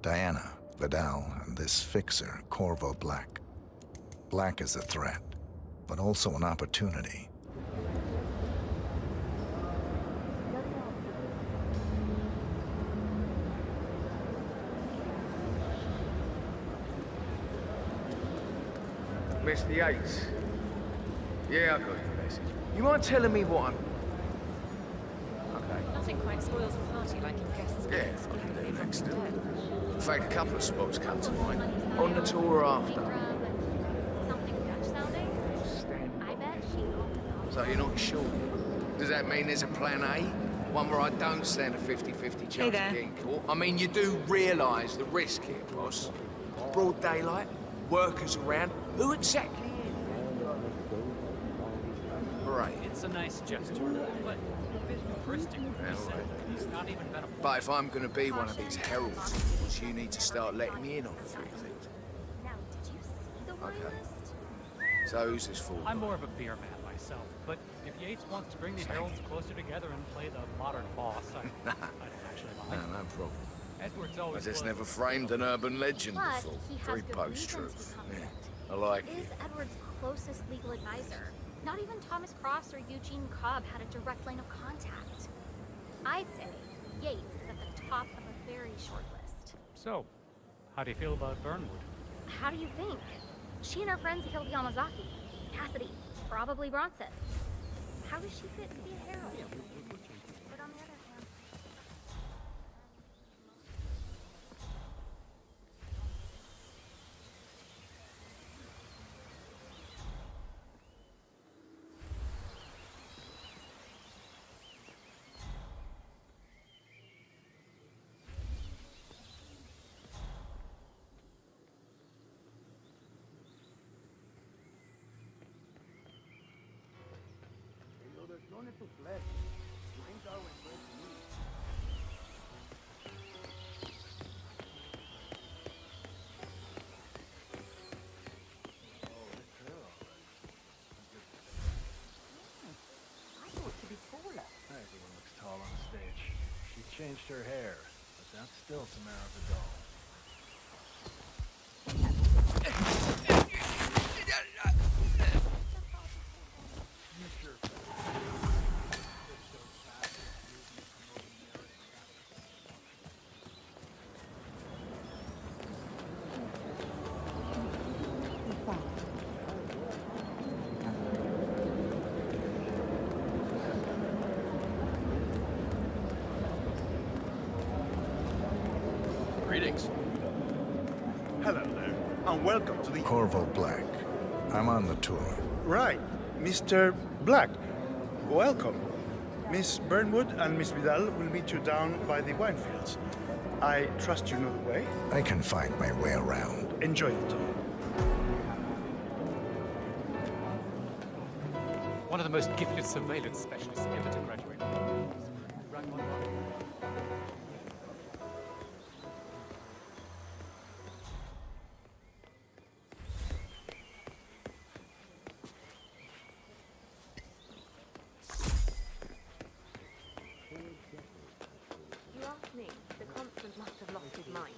Diana, Vidal, and this fixer, Corvo Black. Black is a threat, but also an opportunity. Mr. Yates. Yeah, I got your message. You mind telling me what I'm... Okay. Nothing quite spoils a party like your guests. Yeah, I can do next door. In fact, a couple of spots come to mind. On the tour after. Something Dutch sounding? I bet she... So you're not sure? Does that mean there's a plan A? One where I don't stand a 50-50 chance of getting caught? I mean, you do realise the risk here, boss. Broad daylight, workers around. Who exactly is? Right. It's a nice gesture, but Christian he's not even been a... But if I'm going to be one of these heralds, you need to start letting me in on a few things. Okay. So who's this for? I'm more of a beer man myself, but if Yates wants to bring the heralds closer together and play the modern boss, I don't actually mind. No problem. Edward's I always just was. never framed an urban legend Plus, before. he has Very good post-truth. reason to be Yeah, I like Is it. Edward's closest legal advisor. Not even Thomas Cross or Eugene Cobb had a direct line of contact. I'd say Yates is at the top of a very short list. So, how do you feel about Burnwood? How do you think? She and her friends killed Yamazaki, Cassidy, probably Bronson. How does she fit to be a herald? But on the other hand... Everyone looks tall on stage. She changed her hair, but that's still Tamara Vidal. Greetings. Hello there, and welcome to the... Corvo Black. I'm on the tour. Right, Mr. Black. Welcome. Miss Burnwood and Miss Vidal will meet you down by the wine fields. I trust you know the way. I can find my way around. Enjoy the tour. One of the most gifted surveillance specialists ever to graduate. happening? The constant must have lost his mind.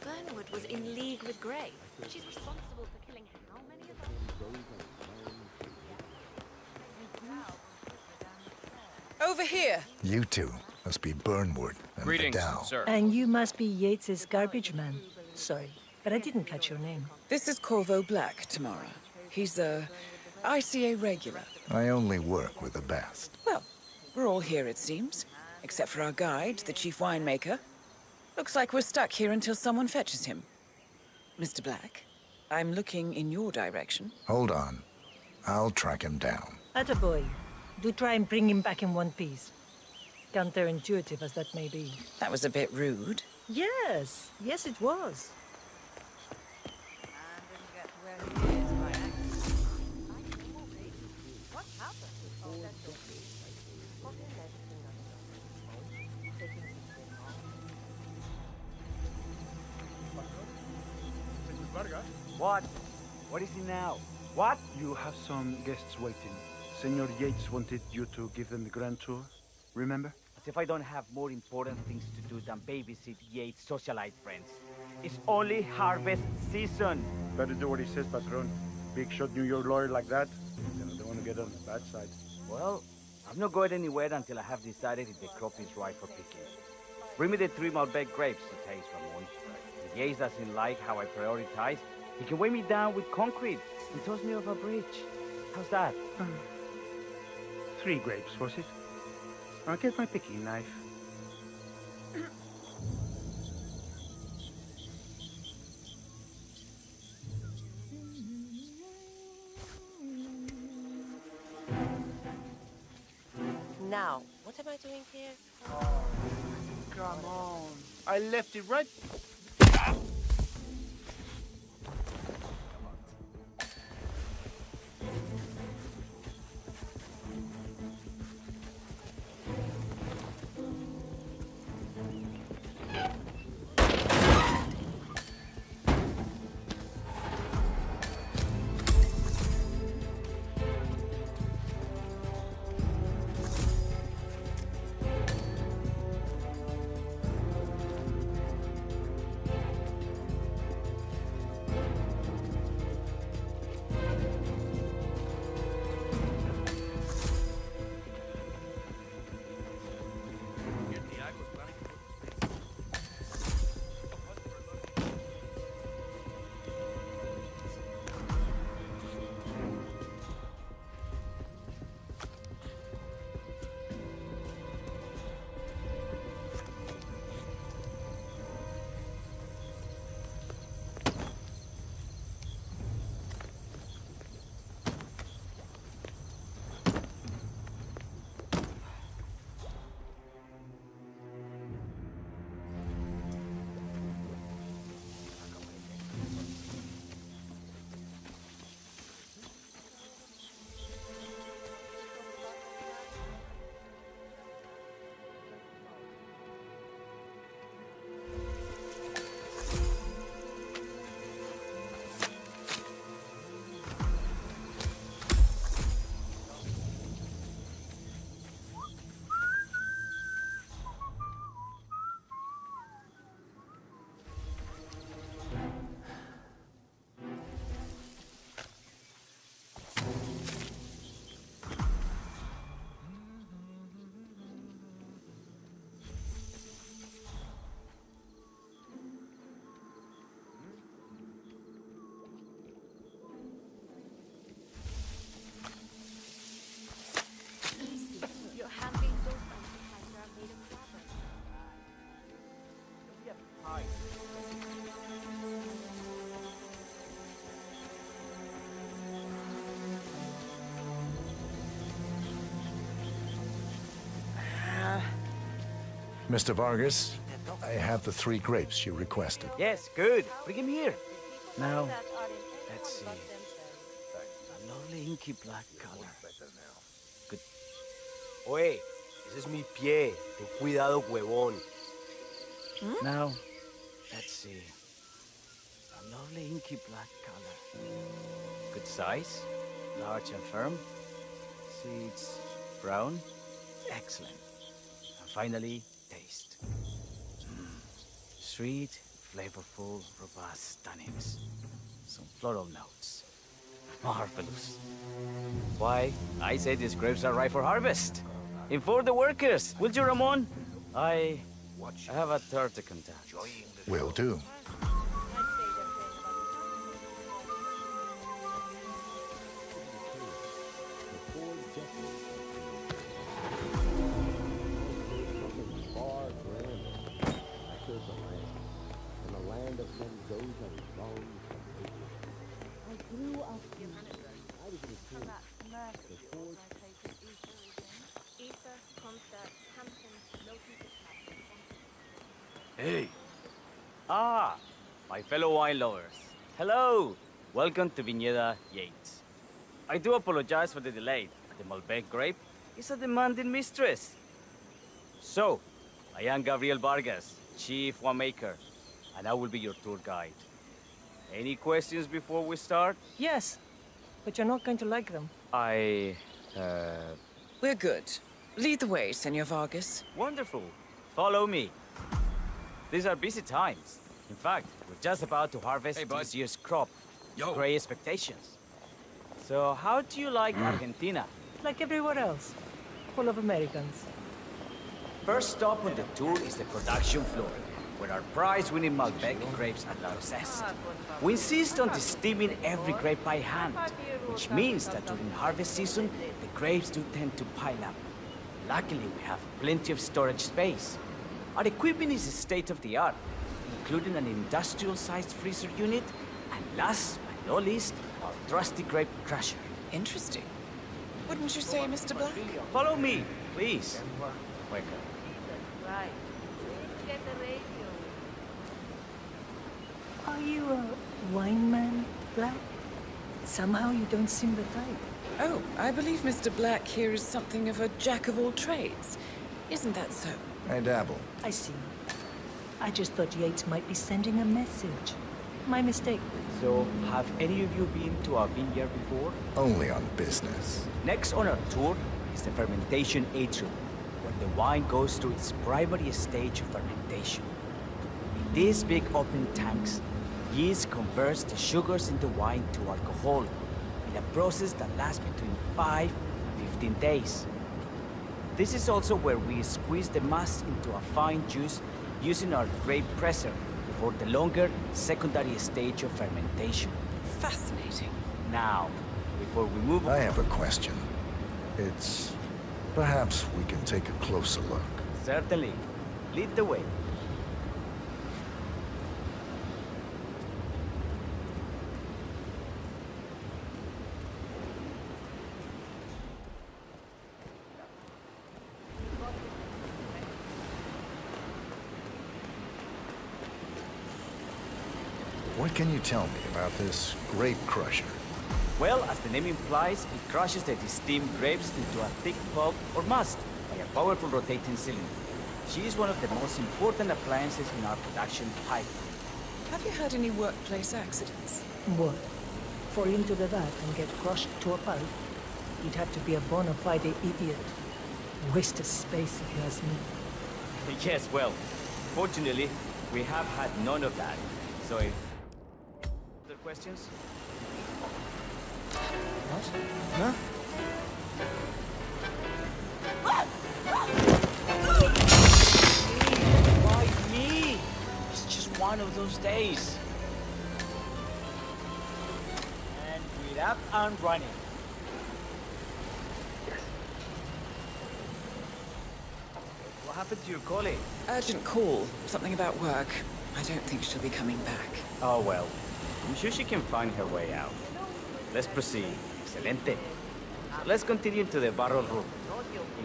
Burnwood was in league with Grey. She's responsible for killing how many of us? Over here. You two must be Burnwood and Vidal. And you must be Yates's garbage man. Sorry, but I didn't catch your name. This is Corvo Black, Tamara. He's a ICA regular. I only work with the best. Well, we're all here, it seems. Except for our guide, the chief winemaker. Looks like we're stuck here until someone fetches him. Mr. Black, I'm looking in your direction. Hold on. I'll track him down. Attaboy. Do try and bring him back in one piece. Counterintuitive as that may be. That was a bit rude. Yes. Yes, it was. What? What is it now? What? You have some guests waiting. Senor Yates wanted you to give them the grand tour. Remember? As if I don't have more important things to do than babysit Yates' socialite friends. It's only harvest season. Better do what he says, Patron. Big shot New York lawyer like that. You don't want to get on the bad side. Well, I'm not going anywhere until I have decided if the crop is right for picking. Bring me the 3 Malbec grapes to taste, Ramon. If Yates doesn't like how I prioritize, he can weigh me down with concrete and toss me off a bridge. How's that? 3 grapes, was it? I'll get my picking knife. Now, what am I doing here? Come on. I left it right... Your hand-made those synthesizer are made of rubber. Mr. Vargas, I have the 3 grapes you requested. Yes, good. Bring him here. Now, let's see. A lovely inky black color. Good. Oye, ese es mi pie. Ten cuidado, huevón. Now, let's see. A lovely inky black color. Good size, large and firm. Seeds brown. Excellent. And finally, taste. Sweet, flavorful, robust tannins. Some floral notes. Marvelous. Why, I say these grapes are ripe for harvest. Inform the workers, will you, Ramon? I have a third to contact. Will do. Hey! Ah, my fellow wine lovers. Hello! Welcome to Viñeda Yates. I do apologize for the delay. The Malbec grape is a demanding mistress. So, I am Gabriel Vargas, Chief Winemaker, and I will be your tour guide. Any questions before we start? Yes, but you're not going to like them. We're good. Lead the way, Senor Vargas. Wonderful. Follow me. These are busy times. In fact, we're just about to harvest this year's crop. Great expectations. So, how do you like Argentina? Like everywhere else. Full of Americans. First stop on the tour is the production floor, where our prize-winning Malbec grapes are processed. We insist on steaming every grape by hand, which means that during harvest season, the grapes do tend to pile up. Luckily, we have plenty of storage space. Our equipment is state-of-the-art, including an industrial-sized freezer unit, and last but not least, our trusty grape crusher. Interesting. Wouldn't you say, Mr. Black? Follow me, please. Welcome. Right. Get the radio. Are you a wine man, Black? Somehow you don't seem the type. Oh, I believe Mr. Black here is something of a jack of all trades. Isn't that so? I dabble. I see. I just thought Yates might be sending a message. My mistake. So, have any of you been to our vineyard before? Only on business. Next on our tour is the fermentation atrium, where the wine goes through its primary stage of fermentation. In these big open tanks, yeast converts the sugars in the wine to alcohol in a process that lasts between 5 and 15 days. This is also where we squeeze the mass into a fine juice using our grape presser for the longer secondary stage of fermentation. Fascinating. Now, before we move on... I have a question. Perhaps we can take a closer look. Certainly. Lead the way. What can you tell me about this grape crusher? Well, as the name implies, it crushes the steamed grapes into a thick pulp or must by a powerful rotating cylinder. She is one of the most important appliances in our production pipeline. Have you had any workplace accidents? What? Fall into the vat and get crushed to a pulp? You'd have to be a bona fide idiot. Waste of space, if you ask me. Yes, well, fortunately, we have had none of that. So if... Other questions? What? Huh? Why me? It's just one of those days. And we're up and running. What happened to your colleague? Urgent call. Something about work. I don't think she'll be coming back. Oh, well. I'm sure she can find her way out. Let's proceed. Excelente. So let's continue to the barrel room.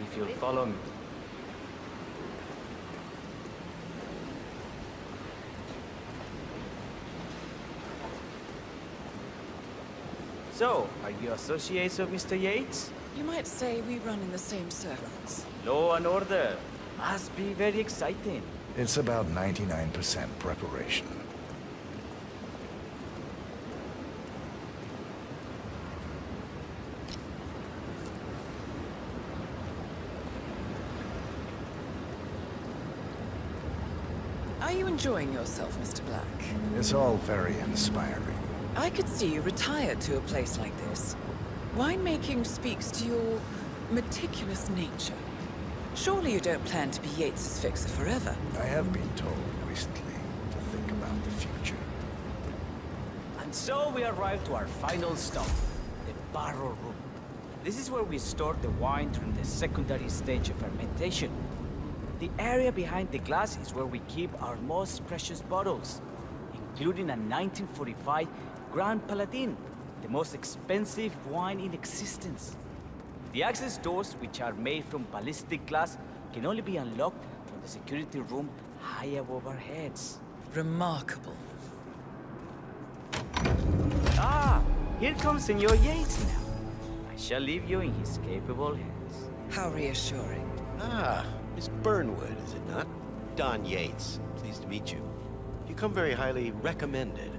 If you'll follow me. So, are you associates of Mr. Yates? You might say we run in the same circles. Law and order. Must be very exciting. It's about 99% preparation. Are you enjoying yourself, Mr. Black? It's all very inspiring. I could see you retired to a place like this. Winemaking speaks to your meticulous nature. Surely you don't plan to be Yates's fixer forever. I have been told recently to think about the future. And so we arrive to our final stop, the barrel room. This is where we store the wine during the secondary stage of fermentation. The area behind the glass is where we keep our most precious bottles, including a 1945 Grand Paladin, the most expensive wine in existence. The access doors, which are made from ballistic glass, can only be unlocked from the security room high above our heads. Remarkable. Ah, here comes Senor Yates now. I shall leave you in his capable hands. How reassuring. Ah, Miss Burnwood, is it not? Don Yates. Pleased to meet you. You come very highly recommended.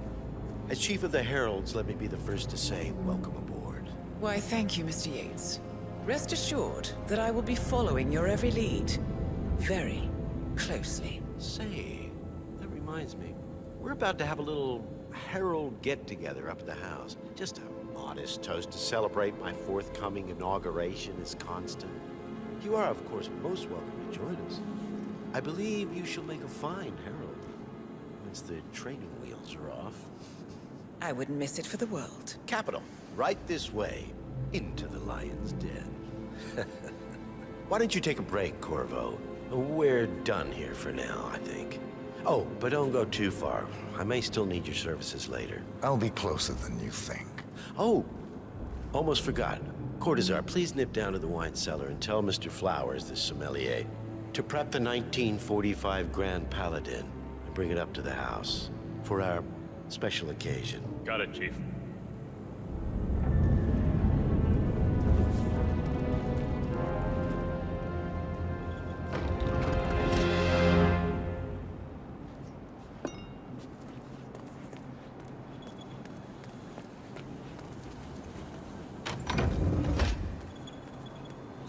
As Chief of the Heralds, let me be the first to say welcome aboard. Why, thank you, Mr. Yates. Rest assured that I will be following your every lead. Very closely. Say, that reminds me. We're about to have a little Herald get-together up at the house. Just a modest toast to celebrate my forthcoming inauguration as Constant. You are, of course, most welcome to join us. I believe you shall make a fine Herald, once the training wheels are off. I wouldn't miss it for the world. Capital. Right this way, into the lion's den. Why don't you take a break, Corvo? We're done here for now, I think. Oh, but don't go too far. I may still need your services later. I'll be closer than you think. Oh, almost forgot. Cortazar, please nip down to the wine cellar and tell Mr. Flowers, the sommelier, to prep the 1945 Grand Paladin and bring it up to the house for our special occasion. Got it, Chief.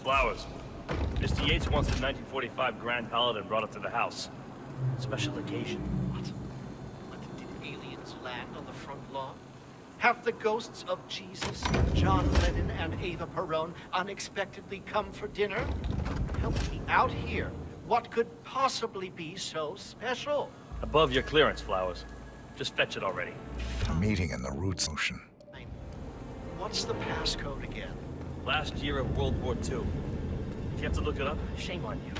Flowers. Mr. Yates wants the 1945 Grand Paladin brought up to the house. Special occasion. Did aliens land on the front lawn? Have the ghosts of Jesus, John Lennon, and Eva Perón unexpectedly come for dinner? Help me out here. What could possibly be so special? Above your clearance, Flowers. Just fetch it already. A meeting in the Roots Ocean. What's the passcode again? Last year of World War II. If you have to look it up, shame on you.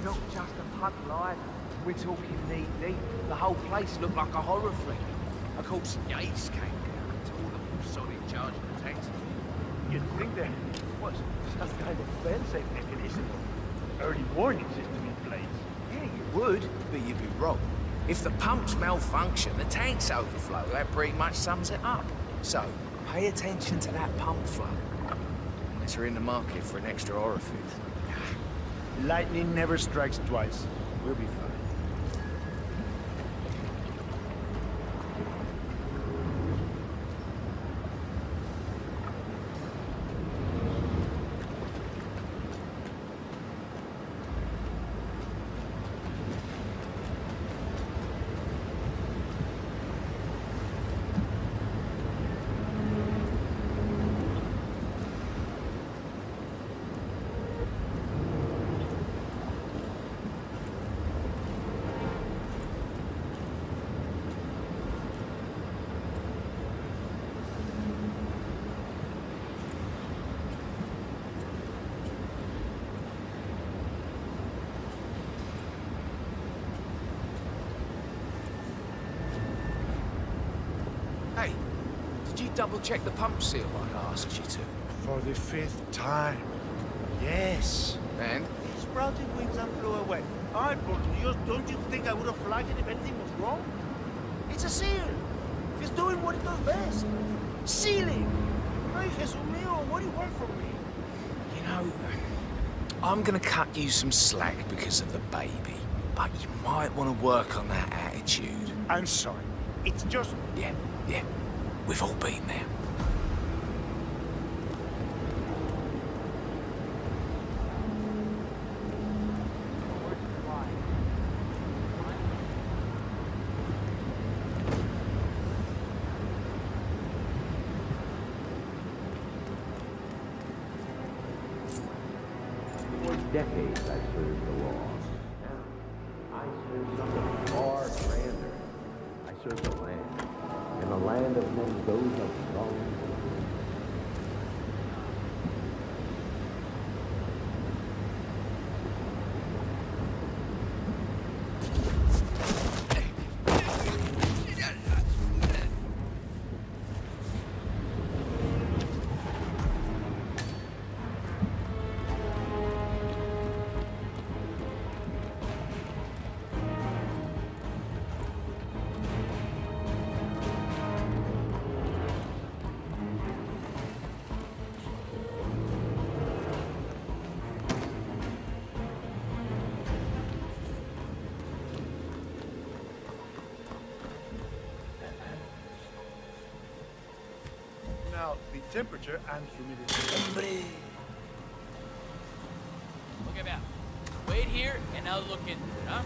Not just a pub live. We're talking knee-deep. The whole place looked like a horror flick. Of course, Yates came down and told them all solid charge of the tanks. You'd think there was some kind of fail-safe mechanism. Early warning system in place. Yeah, you would, but you'd be wrong. If the pumps malfunction, the tanks overflow. That pretty much sums it up. So, pay attention to that pump flow. Unless you're in the market for an extra orifice. Lightning never strikes twice. We'll be fine. Hey, Did you double-check the pump seal like I asked you to? For the 5th time. Yes. And? He sprouted wings and flew away. Ay, por Dios, don't you think I would have flagged it if anything was wrong? It's a seal. It's doing what it does best. Sealing. Ay, Jesús mío, what do you want from me? You know, I'm gonna cut you some slack because of the baby, but you might want to work on that attitude. I'm sorry. It's just... Yeah. We've all been there. For decades I served the law. Now, I serve something far grander. I serve the land. And the land of men goes up strong. Now, the temperature and humidity... Look at that. Wait here, and I'll look into it, huh?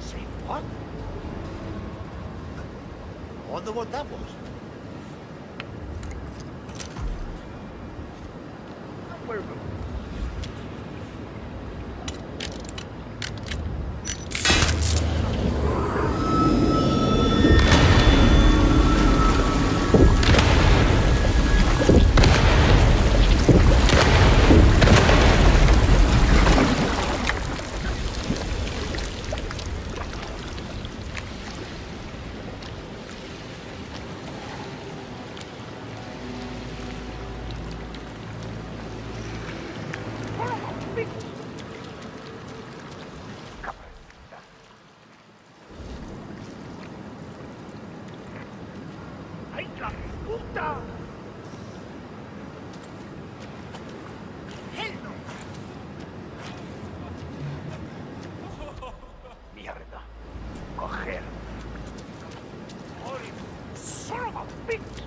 Say what? I wonder what that was. Where ¡Ay, la puta! ¡Hello! ¡Mierda! ¡Coger! ¡Ay, son of a bitch!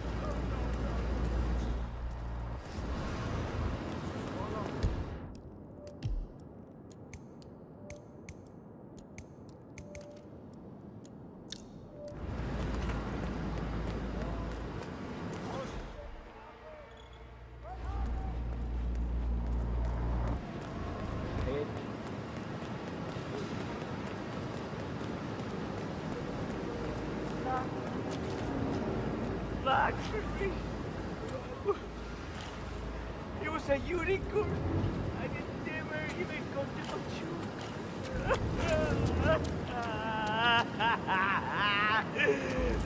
It was a unicorn. I never even got to touch you.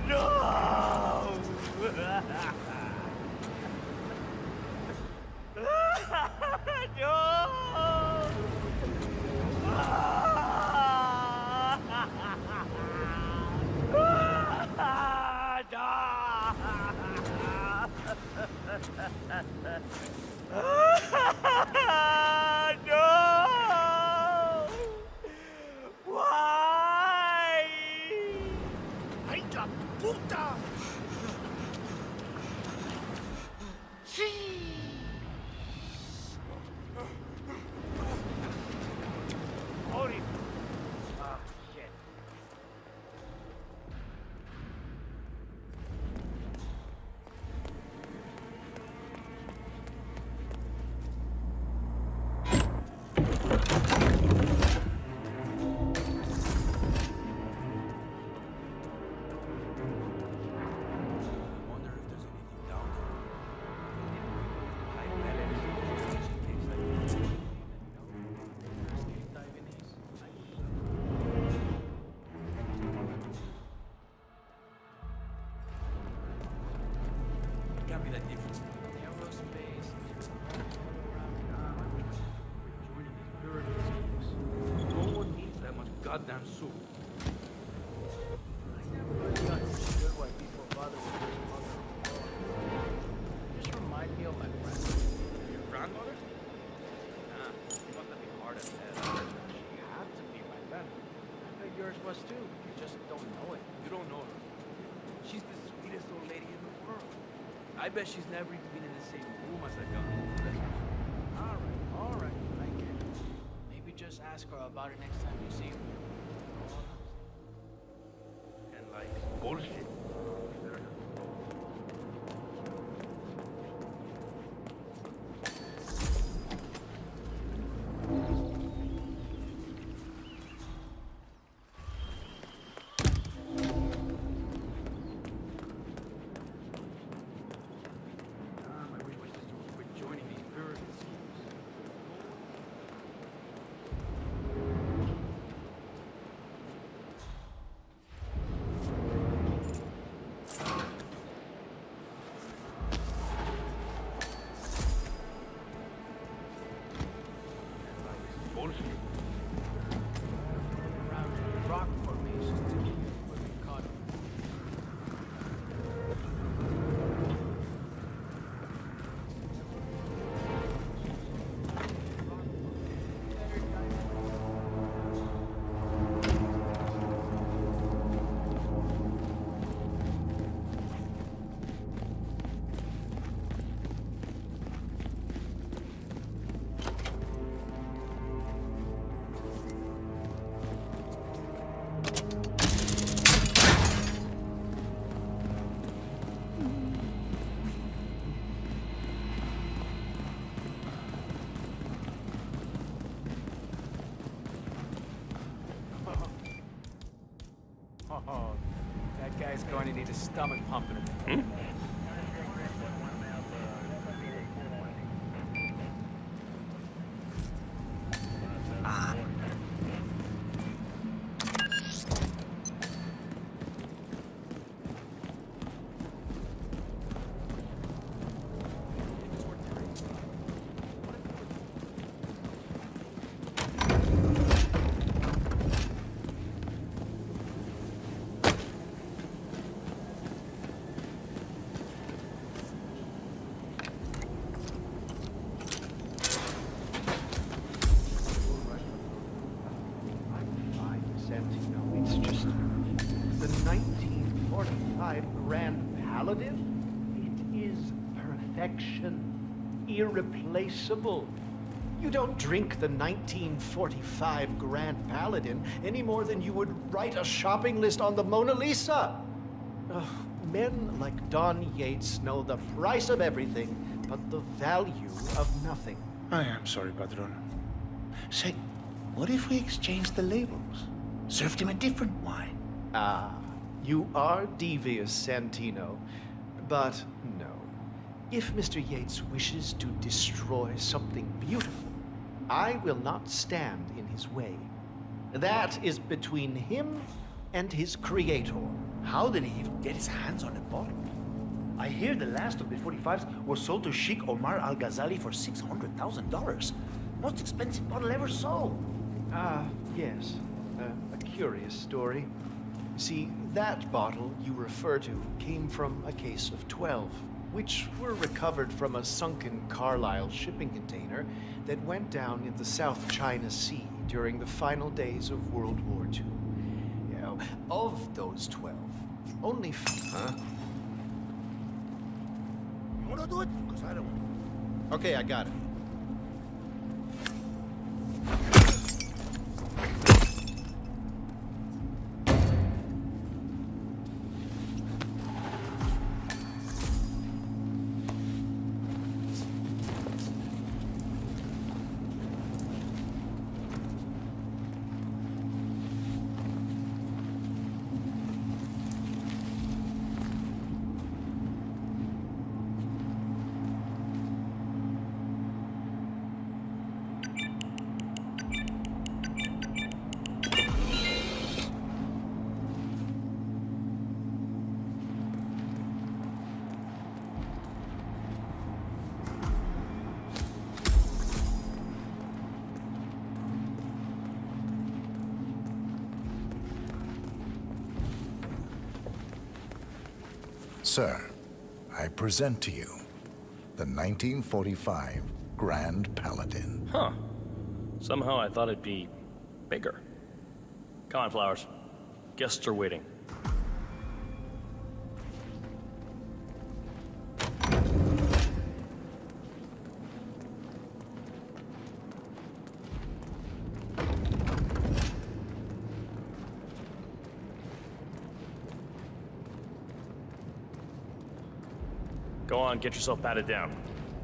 No! No! Why? ¡Ay, la puta! Sí. Ori. Ah, shit. can't be that different. Aerospace. Joining these pyramid schemes. No one needs that much goddamn soup. I never really understood why people bother with this mother. Just remind me of my grandmother. Your grandmother? Nah, she must have been hard as hell. She had to be my then. I bet yours was too. You just don't know it. You don't know her. She's the sweetest old lady in the world. I bet she's never even been in the same room as that guy. All right. I get it. Maybe just ask her about it next time you see her. And like bullshit. Fair enough. I wish my sister would quit joining these pyramid schemes. Bullshit. Around rock formations to keep from being caught up. Oh, that guy's going to need a stomach pump in a minute. It's just the 1945 Grand Paladin. It is perfection, irreplaceable. You don't drink the 1945 Grand Paladin any more than you would write a shopping list on the Mona Lisa. Men like Don Yates know the price of everything, but the value of nothing. I am sorry, Padron. Say, what if we exchange the labels? Served him a different wine. Ah, you are devious, Santino. But no. If Mr. Yates wishes to destroy something beautiful, I will not stand in his way. That is between him and his creator. How did he even get his hands on the bottle? I hear the last of the 45s was sold to Sheikh Omar Al-Ghazali for $600,000. Most expensive bottle ever sold. Ah, yes. A curious story. See, that bottle you refer to came from a case of 12, which were recovered from a sunken Carlisle shipping container that went down in the South China Sea during the final days of World War II. You know, of those 12, only... Huh? You want to do it? Because I don't. Okay, I got it. Sir, I present to you the 1945 Grand Paladin. Huh. Somehow I thought it'd be bigger. Come on, Flowers. Guests are waiting. Go on, get yourself patted down.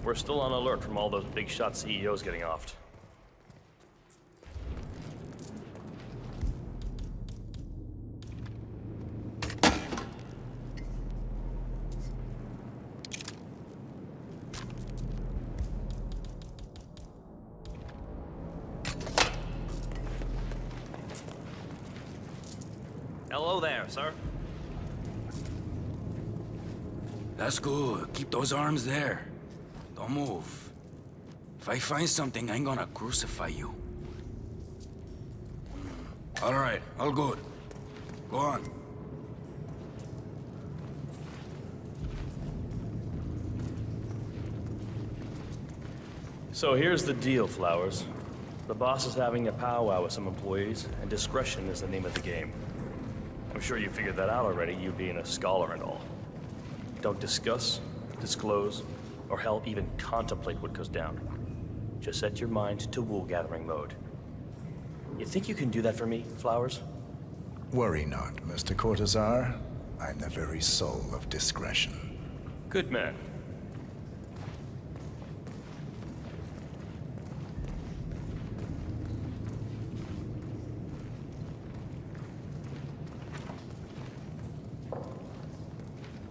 We're still on alert from all those big shot CEOs getting offed. Hello there, sir. That's good. Keep those arms there. Don't move. If I find something, I'm gonna crucify you. All right, all good. Go on. So here's the deal, Flowers. The boss is having a powwow with some employees, and discretion is the name of the game. I'm sure you figured that out already, you being a scholar and all. Don't discuss, disclose, or hell, even contemplate what goes down. Just set your mind to wool-gathering mode. You think you can do that for me, Flowers? Worry not, Mr. Cortazar. I'm the very soul of discretion. Good man.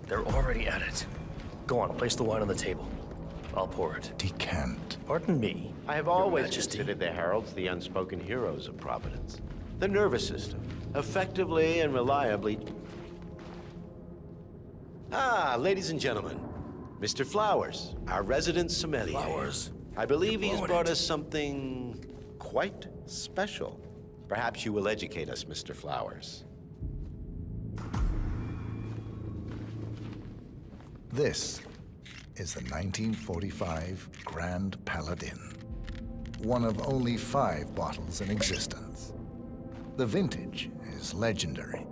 They're already at it. Go on, place the wine on the table. I'll pour it. Decant. Pardon me. I have always considered the heralds the unspoken heroes of Providence. The nervous system, effectively and reliably... Ah, ladies and gentlemen, Mr. Flowers, our resident sommelier. Flowers. I believe he's brought us something quite special. Perhaps you will educate us, Mr. Flowers. This is the 1945 Grand Paladin, one of only 5 bottles in existence. The vintage is legendary,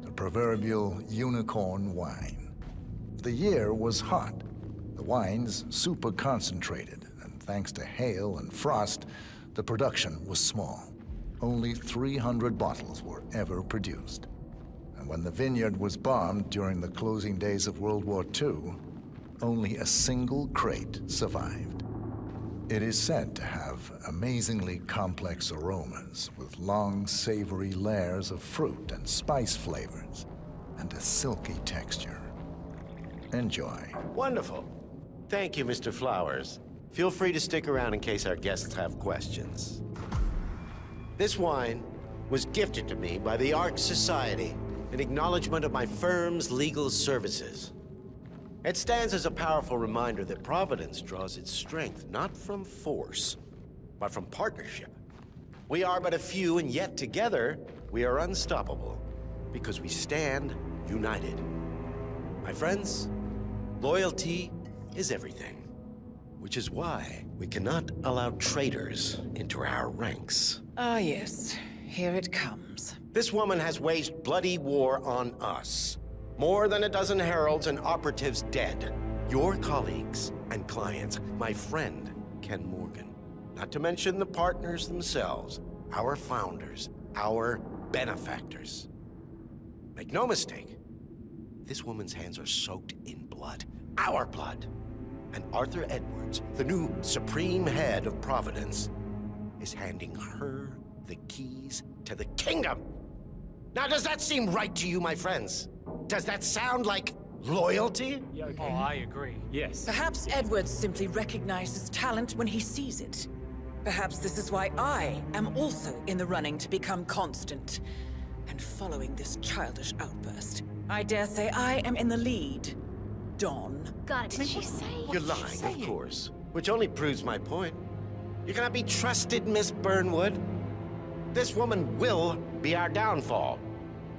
the proverbial unicorn wine. The year was hot, the wine's super concentrated, and thanks to hail and frost, the production was small. Only 300 bottles were ever produced. And when the vineyard was bombed during the closing days of World War II, only a single crate survived. It is said to have amazingly complex aromas with long, savory layers of fruit and spice flavors, and a silky texture. Enjoy. Wonderful. Thank you, Mr. Flowers. Feel free to stick around in case our guests have questions. This wine was gifted to me by the Arch Society in acknowledgement of my firm's legal services. It stands as a powerful reminder that Providence draws its strength not from force, but from partnership. We are but a few, and yet together we are unstoppable because we stand united. My friends, loyalty is everything, which is why we cannot allow traitors into our ranks. Ah, yes. Here it comes. This woman has waged bloody war on us. More than a dozen heralds and operatives dead. Your colleagues and clients, my friend, Ken Morgan. Not to mention the partners themselves, our founders, our benefactors. Make no mistake, this woman's hands are soaked in blood. Our blood. And Arthur Edwards, the new supreme head of Providence, is handing her the keys to the kingdom. Now, does that seem right to you, my friends? Does that sound like loyalty? Yeah, okay. Oh, I agree. Yes. Perhaps Edwards simply recognizes talent when he sees it. Perhaps this is why I am also in the running to become constant. And following this childish outburst, I dare say I am in the lead. Don. God, did she say? You're lying, of course. Which only proves my point. You cannot be trusted, Miss Burnwood. This woman will be our downfall.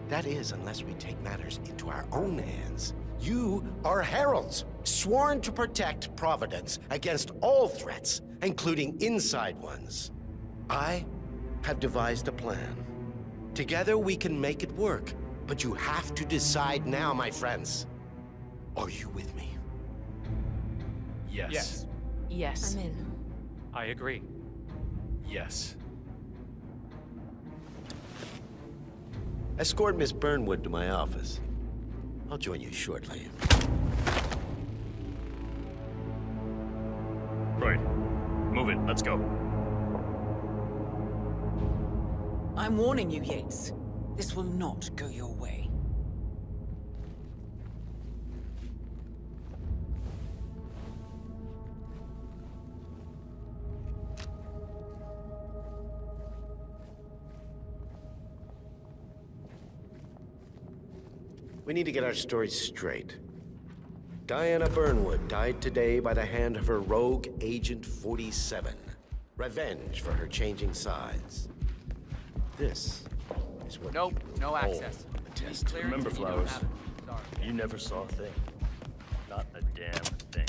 That is, unless we take matters into our own hands. You are heralds, sworn to protect Providence against all threats, including inside ones. I have devised a plan. Together we can make it work, but you have to decide now, my friends. Are you with me? Yes. Yes. I'm in. I agree. Yes. Escort Miss Burnwood to my office. I'll join you shortly. Right. Move it. Let's go. I'm warning you, Yates. This will not go your way. We need to get our stories straight. Diana Burnwood died today by the hand of her rogue Agent 47. Revenge for her changing sides. This is what Nope, no all access. the test. Remember, Flowers, you never saw a thing. Not a damn thing.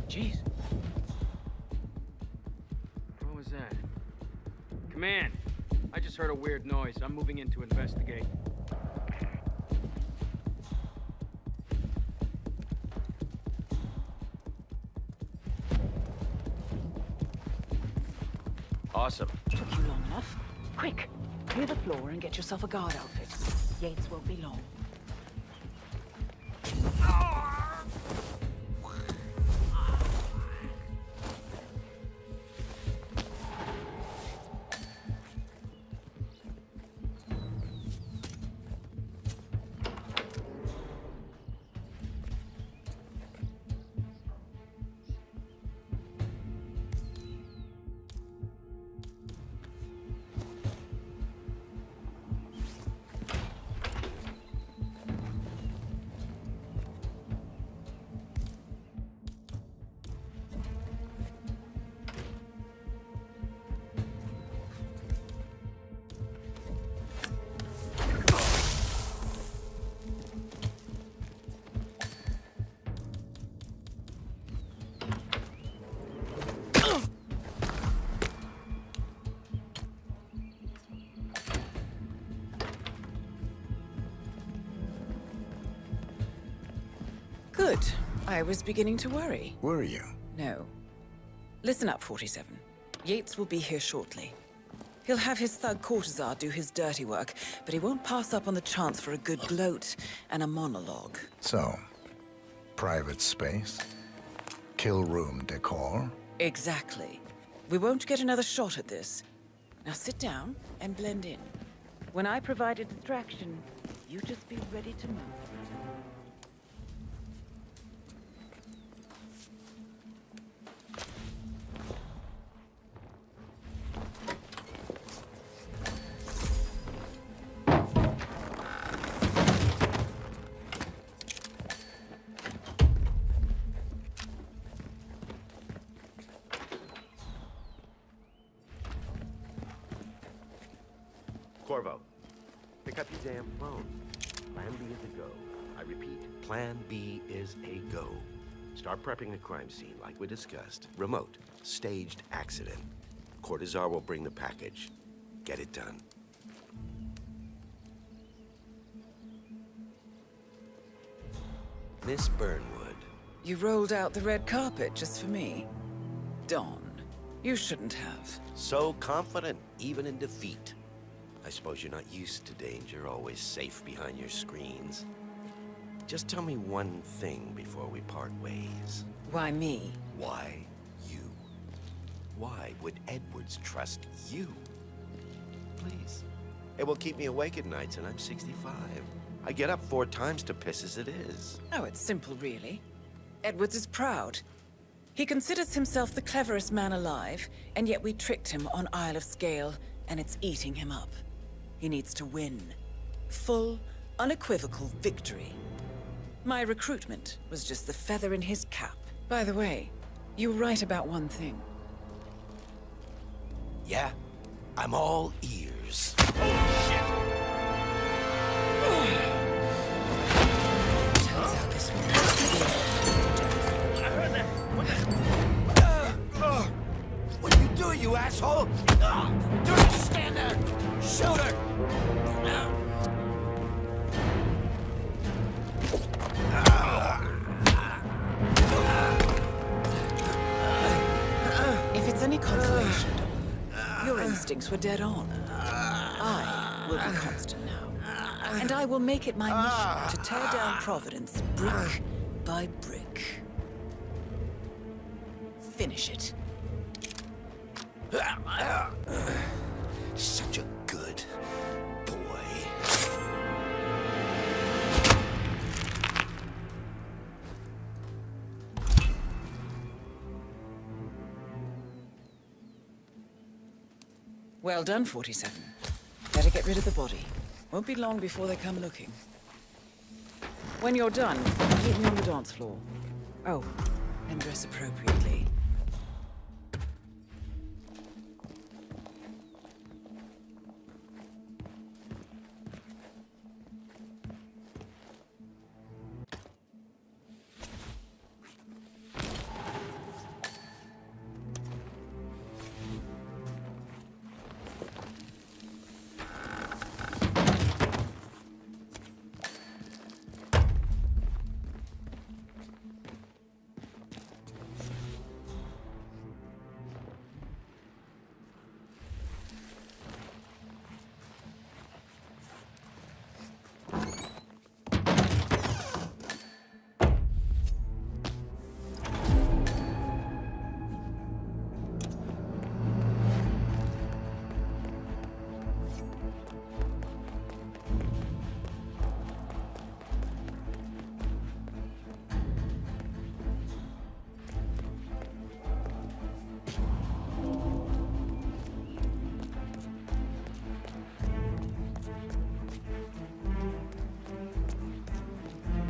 Jeez. What was that? Command, I just heard a weird noise. I'm moving in to investigate. Awesome. Took you long enough? Quick, clear the floor and get yourself a guard outfit. Yates won't be long. Good. I was beginning to worry. Were you? No. Listen up, 47. Yates will be here shortly. He'll have his thug courtesan do his dirty work, but he won't pass up on the chance for a good gloat and a monologue. So, private space? Kill room decor? Exactly. We won't get another shot at this. Now sit down and blend in. When I provide a distraction, you just be ready to move. Corvo, pick up your damn phone. Plan B is a go. I repeat, Plan B is a go. Start prepping the crime scene like we discussed. Remote, staged accident. Cortazar will bring the package. Get it done. Miss Burnwood. You rolled out the red carpet just for me. Don. You shouldn't have. So confident, even in defeat. I suppose you're not used to danger, always safe behind your screens. Just tell me one thing before we part ways. Why me? Why you? Why would Edwards trust you? Please. It will keep me awake at nights, and I'm 65. I get up 4 times to piss as it is. Oh, it's simple, really. Edwards is proud. He considers himself the cleverest man alive, and yet we tricked him on Isle of Scale, and it's eating him up. He needs to win. Full, unequivocal victory. My recruitment was just the feather in his cap. By the way, you were right about one thing. Yeah? I'm all ears. Turns out this one. I heard that. What are you doing, you asshole? Do not stand there! Shoot her! If it's any consolation, your instincts were dead on. I will be constant now. And I will make it my mission to tear down Providence brick by brick. Finish it. Such a good boy. Well done, 47. Better get rid of the body. Won't be long before they come looking. When you're done, meet me on the dance floor. Oh, and dress appropriately.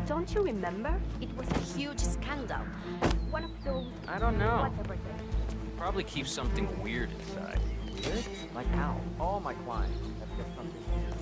Don't you remember? It was a huge scandal. One of those... I don't know. Whatever they... Probably keep something weird inside. Weird? Like how? All my clients have kept something weird.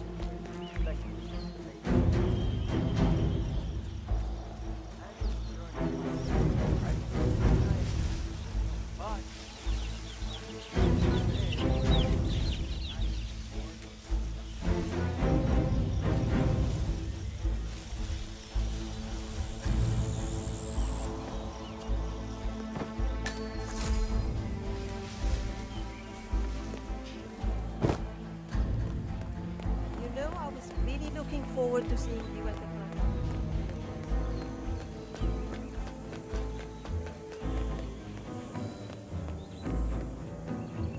Looking forward to seeing you at the club.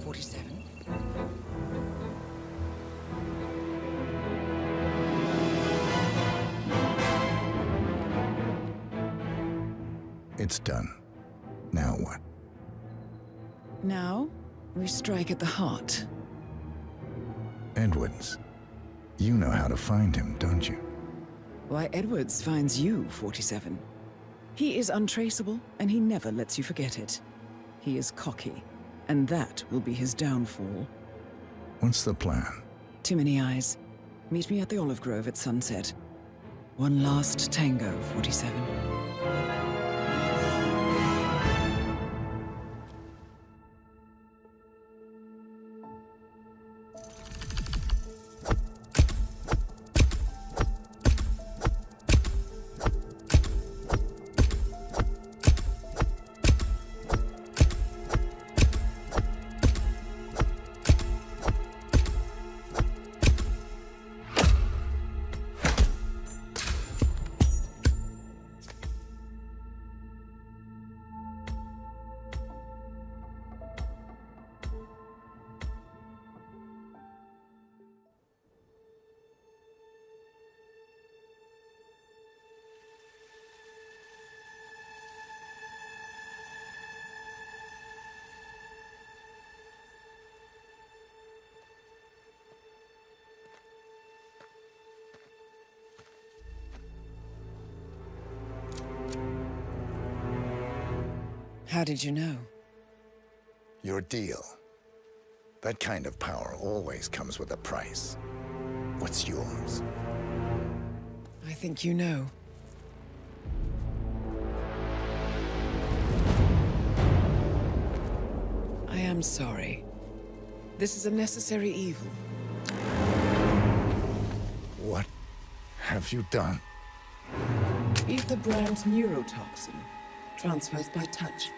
47. It's done. Now what? Now, we strike at the heart. Edwards. You know how to find him, don't you? Why, Edwards finds you, 47. He is untraceable, and he never lets you forget it. He is cocky, and that will be his downfall. What's the plan? Too many eyes. Meet me at the Olive Grove at sunset. One last tango, 47. How did you know? Your deal. That kind of power always comes with a price. What's yours? I think you know. I am sorry. This is a necessary evil. What have you done? Ether brand neurotoxin transfers by touch.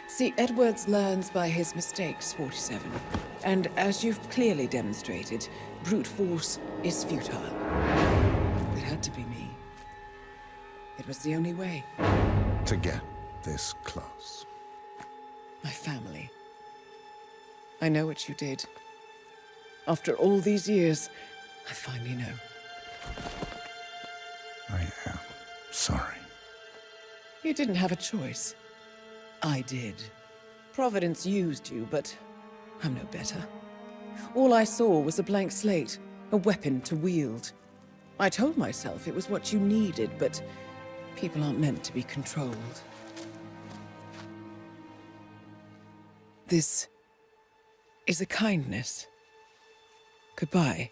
See, Edwards learns by his mistakes, 47. And as you've clearly demonstrated, brute force is futile. It had to be me. It was the only way. To get this close. My family. I know what you did. After all these years, I finally know. I am sorry. You didn't have a choice. I did. Providence used you, but I'm no better. All I saw was a blank slate, a weapon to wield. I told myself it was what you needed, but people aren't meant to be controlled. This is a kindness. Goodbye,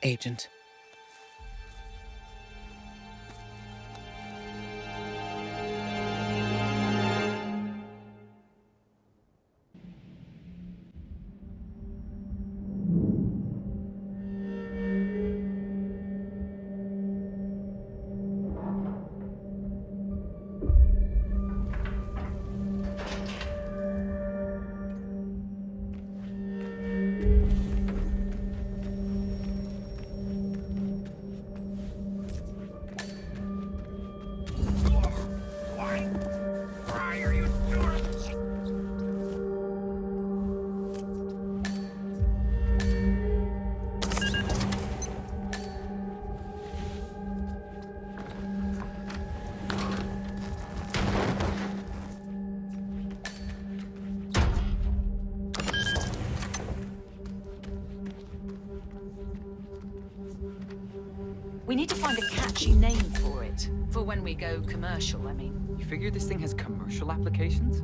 Agent. We need to find a catchy name for it. For when we go commercial, I mean. You figure this thing has commercial applications?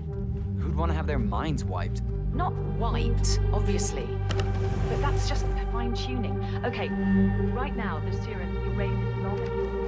Who'd want to have their minds wiped? Not wiped, obviously. But that's just fine-tuning. Okay, right now the serum erases long and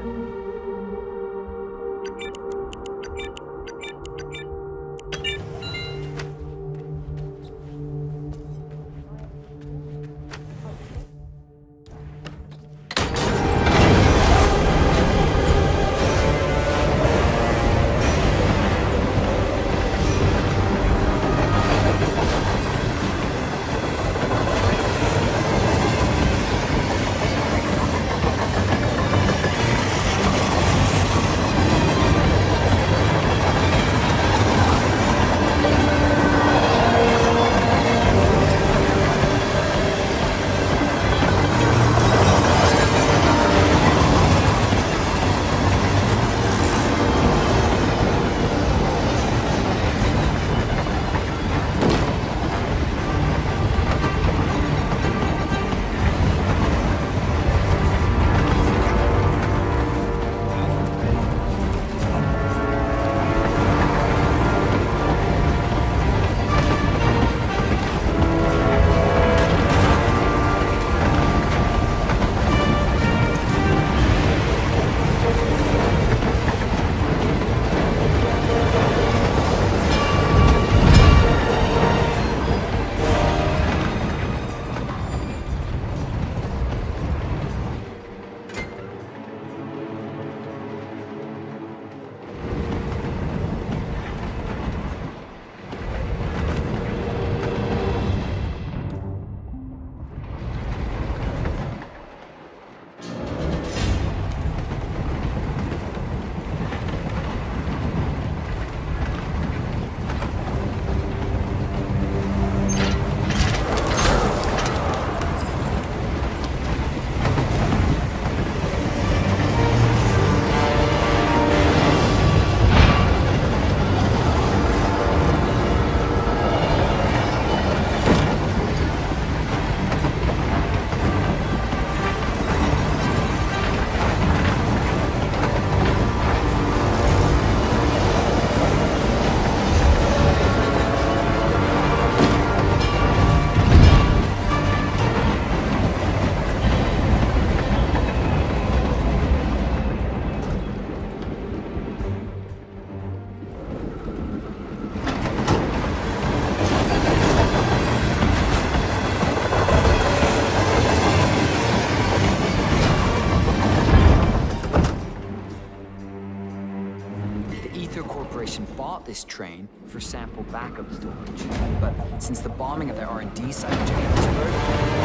this train for sample backup storage. But since the bombing of the R&D site in Johannesburg...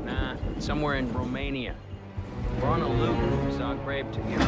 Nah, somewhere in Romania. We're on a loop. We saw Grape to here.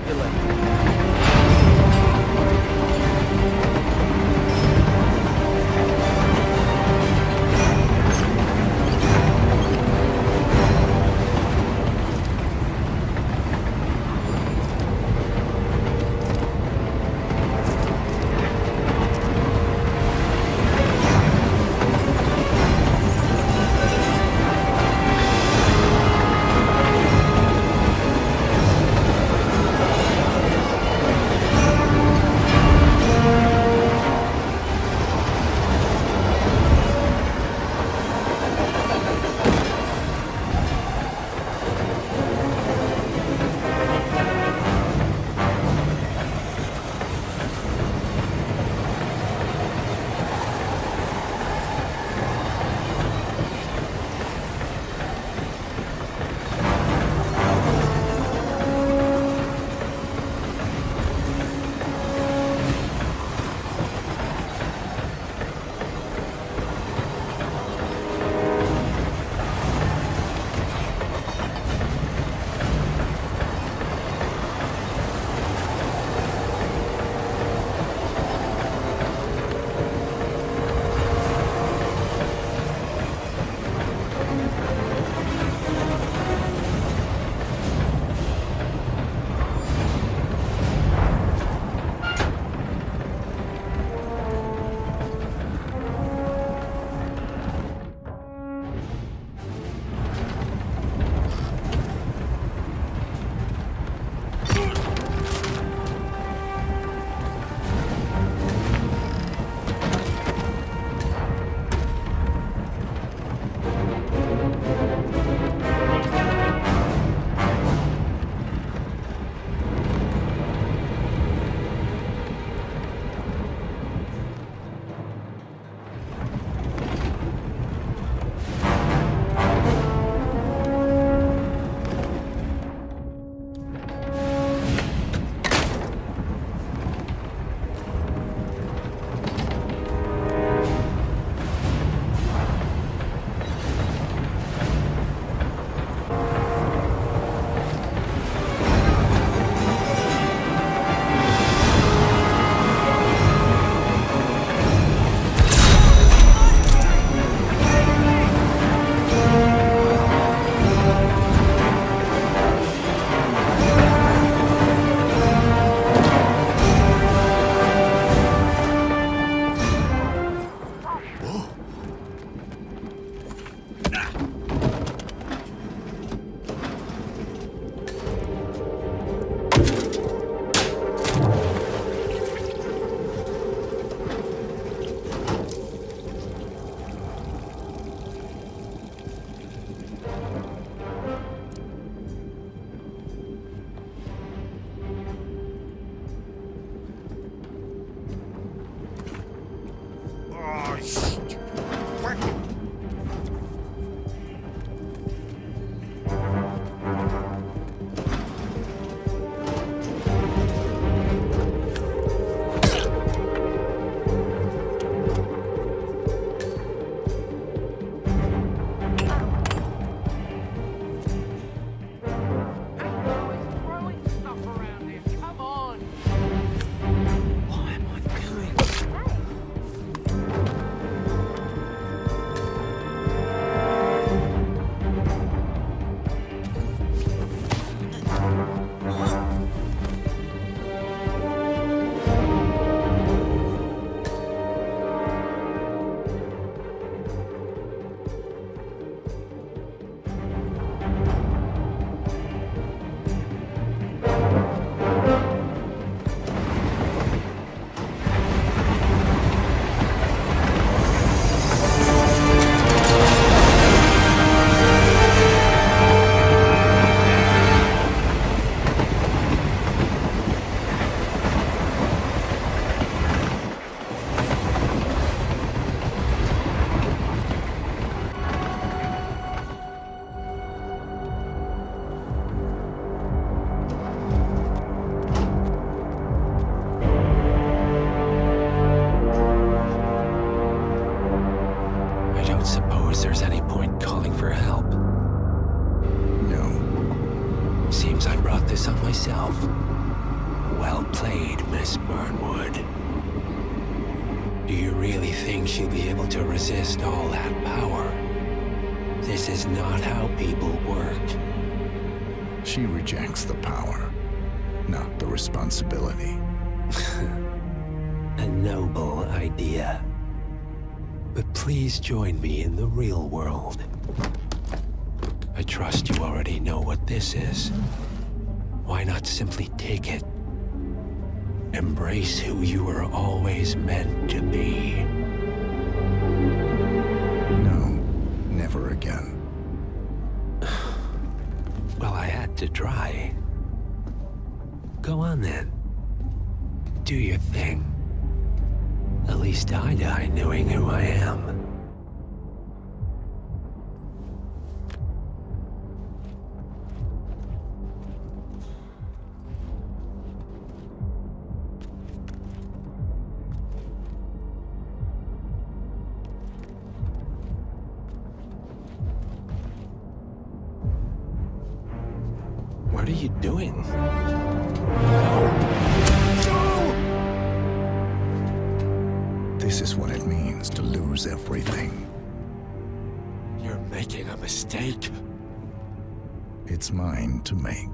See you later. Well played, Miss Burnwood. Do you really think she'll be able to resist all that power? This is not how people work. She rejects the power, not the responsibility. A noble idea. But please join me in the real world. I trust you already know what this is. Why not simply take it? Embrace who you were always meant to be. No, never again. Well, I had to try. Go on then. Do your thing. At least I die knowing who I am. What are you doing? This is what it means to lose everything. You're making a mistake. It's mine to make.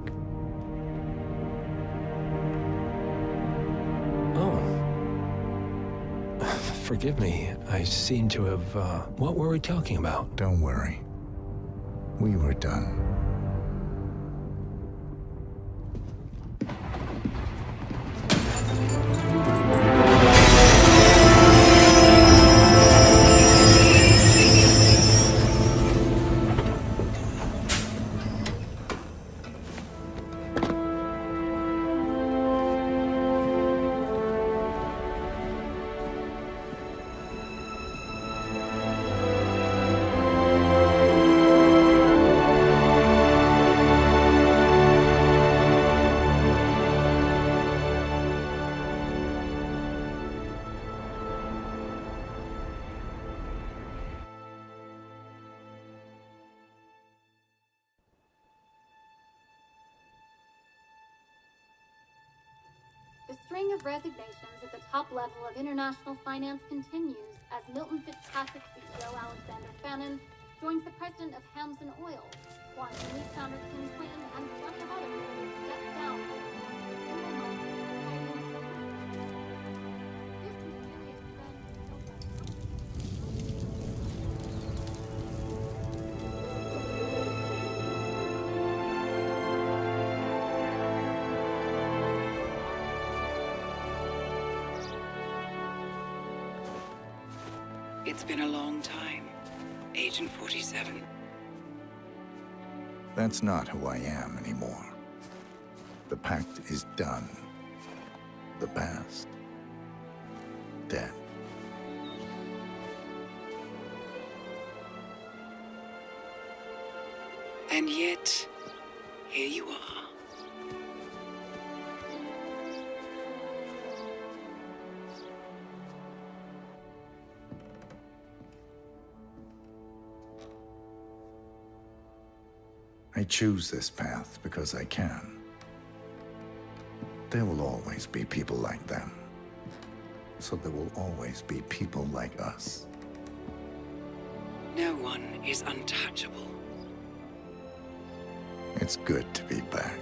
Oh. Forgive me. I seem to have, What were we talking about? Don't worry. We were done. The string of resignations at the top level of international finance continues as Milton Fitzpatrick CEO Alexander Fannin joins the president of Hamson Oil, Quantum Leap founder Kim Quinn, and plenty of others who step down. It's been a long time, Agent 47. That's not who I am anymore. The pact is done. The past, dead. And yet, here you are. I choose this path because I can. There will always be people like them. So there will always be people like us. No one is untouchable. It's good to be back.